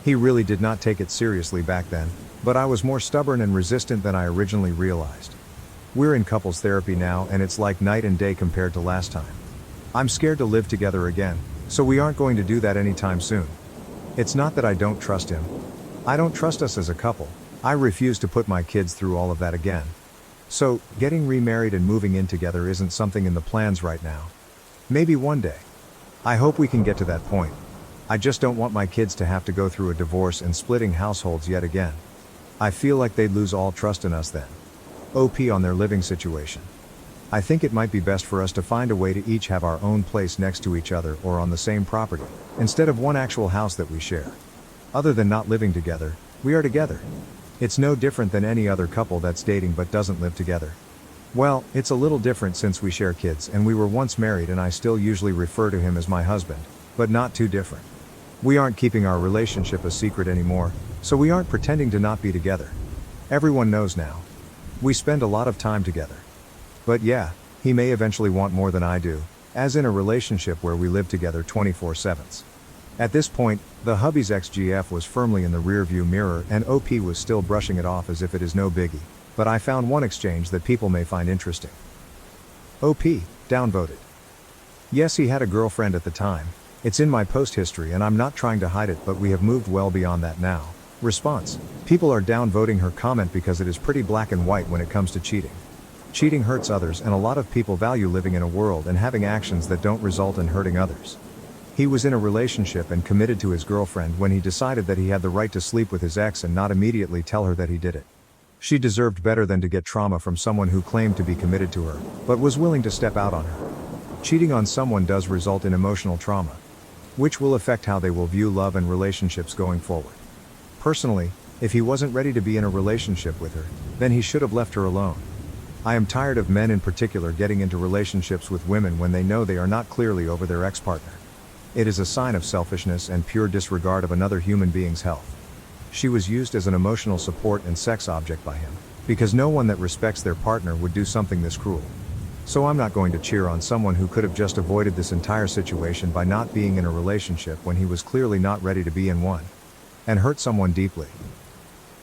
He really did not take it seriously back then, but I was more stubborn and resistant than I originally realized. We're in couples therapy now, and it's like night and day compared to last time. I'm scared to live together again, so we aren't going to do that anytime soon. It's not that I don't trust him. I don't trust us as a couple. I refuse to put my kids through all of that again. So, getting remarried and moving in together isn't something in the plans right now. Maybe one day. I hope we can get to that point. I just don't want my kids to have to go through a divorce and splitting households yet again. I feel like they'd lose all trust in us then. OP on their living situation. I think it might be best for us to find a way to each have our own place next to each other or on the same property, instead of one actual house that we share. Other than not living together, we are together. It's no different than any other couple that's dating but doesn't live together. Well, it's a little different since we share kids and we were once married, and I still usually refer to him as my husband, but not too different. We aren't keeping our relationship a secret anymore, so we aren't pretending to not be together. Everyone knows now. We spend a lot of time together. But yeah, he may eventually want more than I do, as in a relationship where we live together 24/7. At this point, the hubby's ex-GF was firmly in the rearview mirror, and OP was still brushing it off as if it is no biggie, but I found one exchange that people may find interesting. OP, downvoted. Yes, he had a girlfriend at the time. It's in my post history and I'm not trying to hide it, but we have moved well beyond that now. Response: people are downvoting her comment because it is pretty black and white when it comes to cheating. Cheating hurts others, and a lot of people value living in a world and having actions that don't result in hurting others. He was in a relationship and committed to his girlfriend when he decided that he had the right to sleep with his ex and not immediately tell her that he did it. She deserved better than to get trauma from someone who claimed to be committed to her, but was willing to step out on her. Cheating on someone does result in emotional trauma, which will affect how they will view love and relationships going forward. Personally, if he wasn't ready to be in a relationship with her, then he should have left her alone. I am tired of men in particular getting into relationships with women when they know they are not clearly over their ex-partner. It is a sign of selfishness and pure disregard of another human being's health. She was used as an emotional support and sex object by him, because no one that respects their partner would do something this cruel. So I'm not going to cheer on someone who could have just avoided this entire situation by not being in a relationship when he was clearly not ready to be in one, and hurt someone deeply.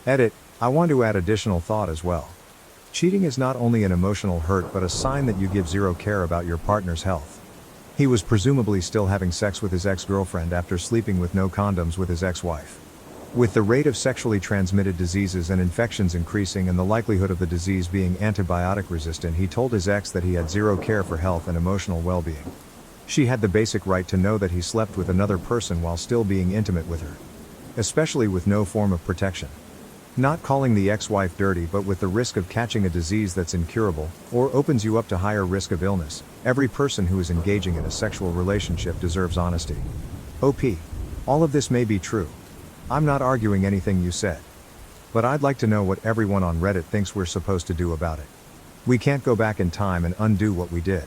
Edit: I want to add additional thought as well. Cheating is not only an emotional hurt but a sign that you give zero care about your partner's health. He was presumably still having sex with his ex-girlfriend after sleeping with no condoms with his ex-wife. With the rate of sexually transmitted diseases and infections increasing and the likelihood of the disease being antibiotic resistant, he told his ex that he had zero care for health and emotional well-being. She had the basic right to know that he slept with another person while still being intimate with her. Especially with no form of protection. Not calling the ex-wife dirty but with the risk of catching a disease that's incurable, or opens you up to higher risk of illness, every person who is engaging in a sexual relationship deserves honesty. OP. All of this may be true. I'm not arguing anything you said. But I'd like to know what everyone on Reddit thinks we're supposed to do about it. We can't go back in time and undo what we did.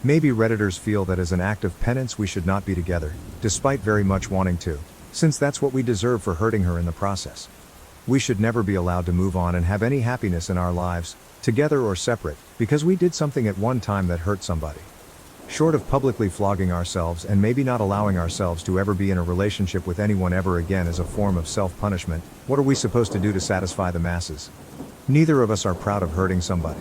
Maybe Redditors feel that as an act of penance we should not be together, despite very much wanting to, since that's what we deserve for hurting her in the process. We should never be allowed to move on and have any happiness in our lives, together or separate, because we did something at one time that hurt somebody. Short of publicly flogging ourselves and maybe not allowing ourselves to ever be in a relationship with anyone ever again as a form of self-punishment, what are we supposed to do to satisfy the masses? Neither of us are proud of hurting somebody.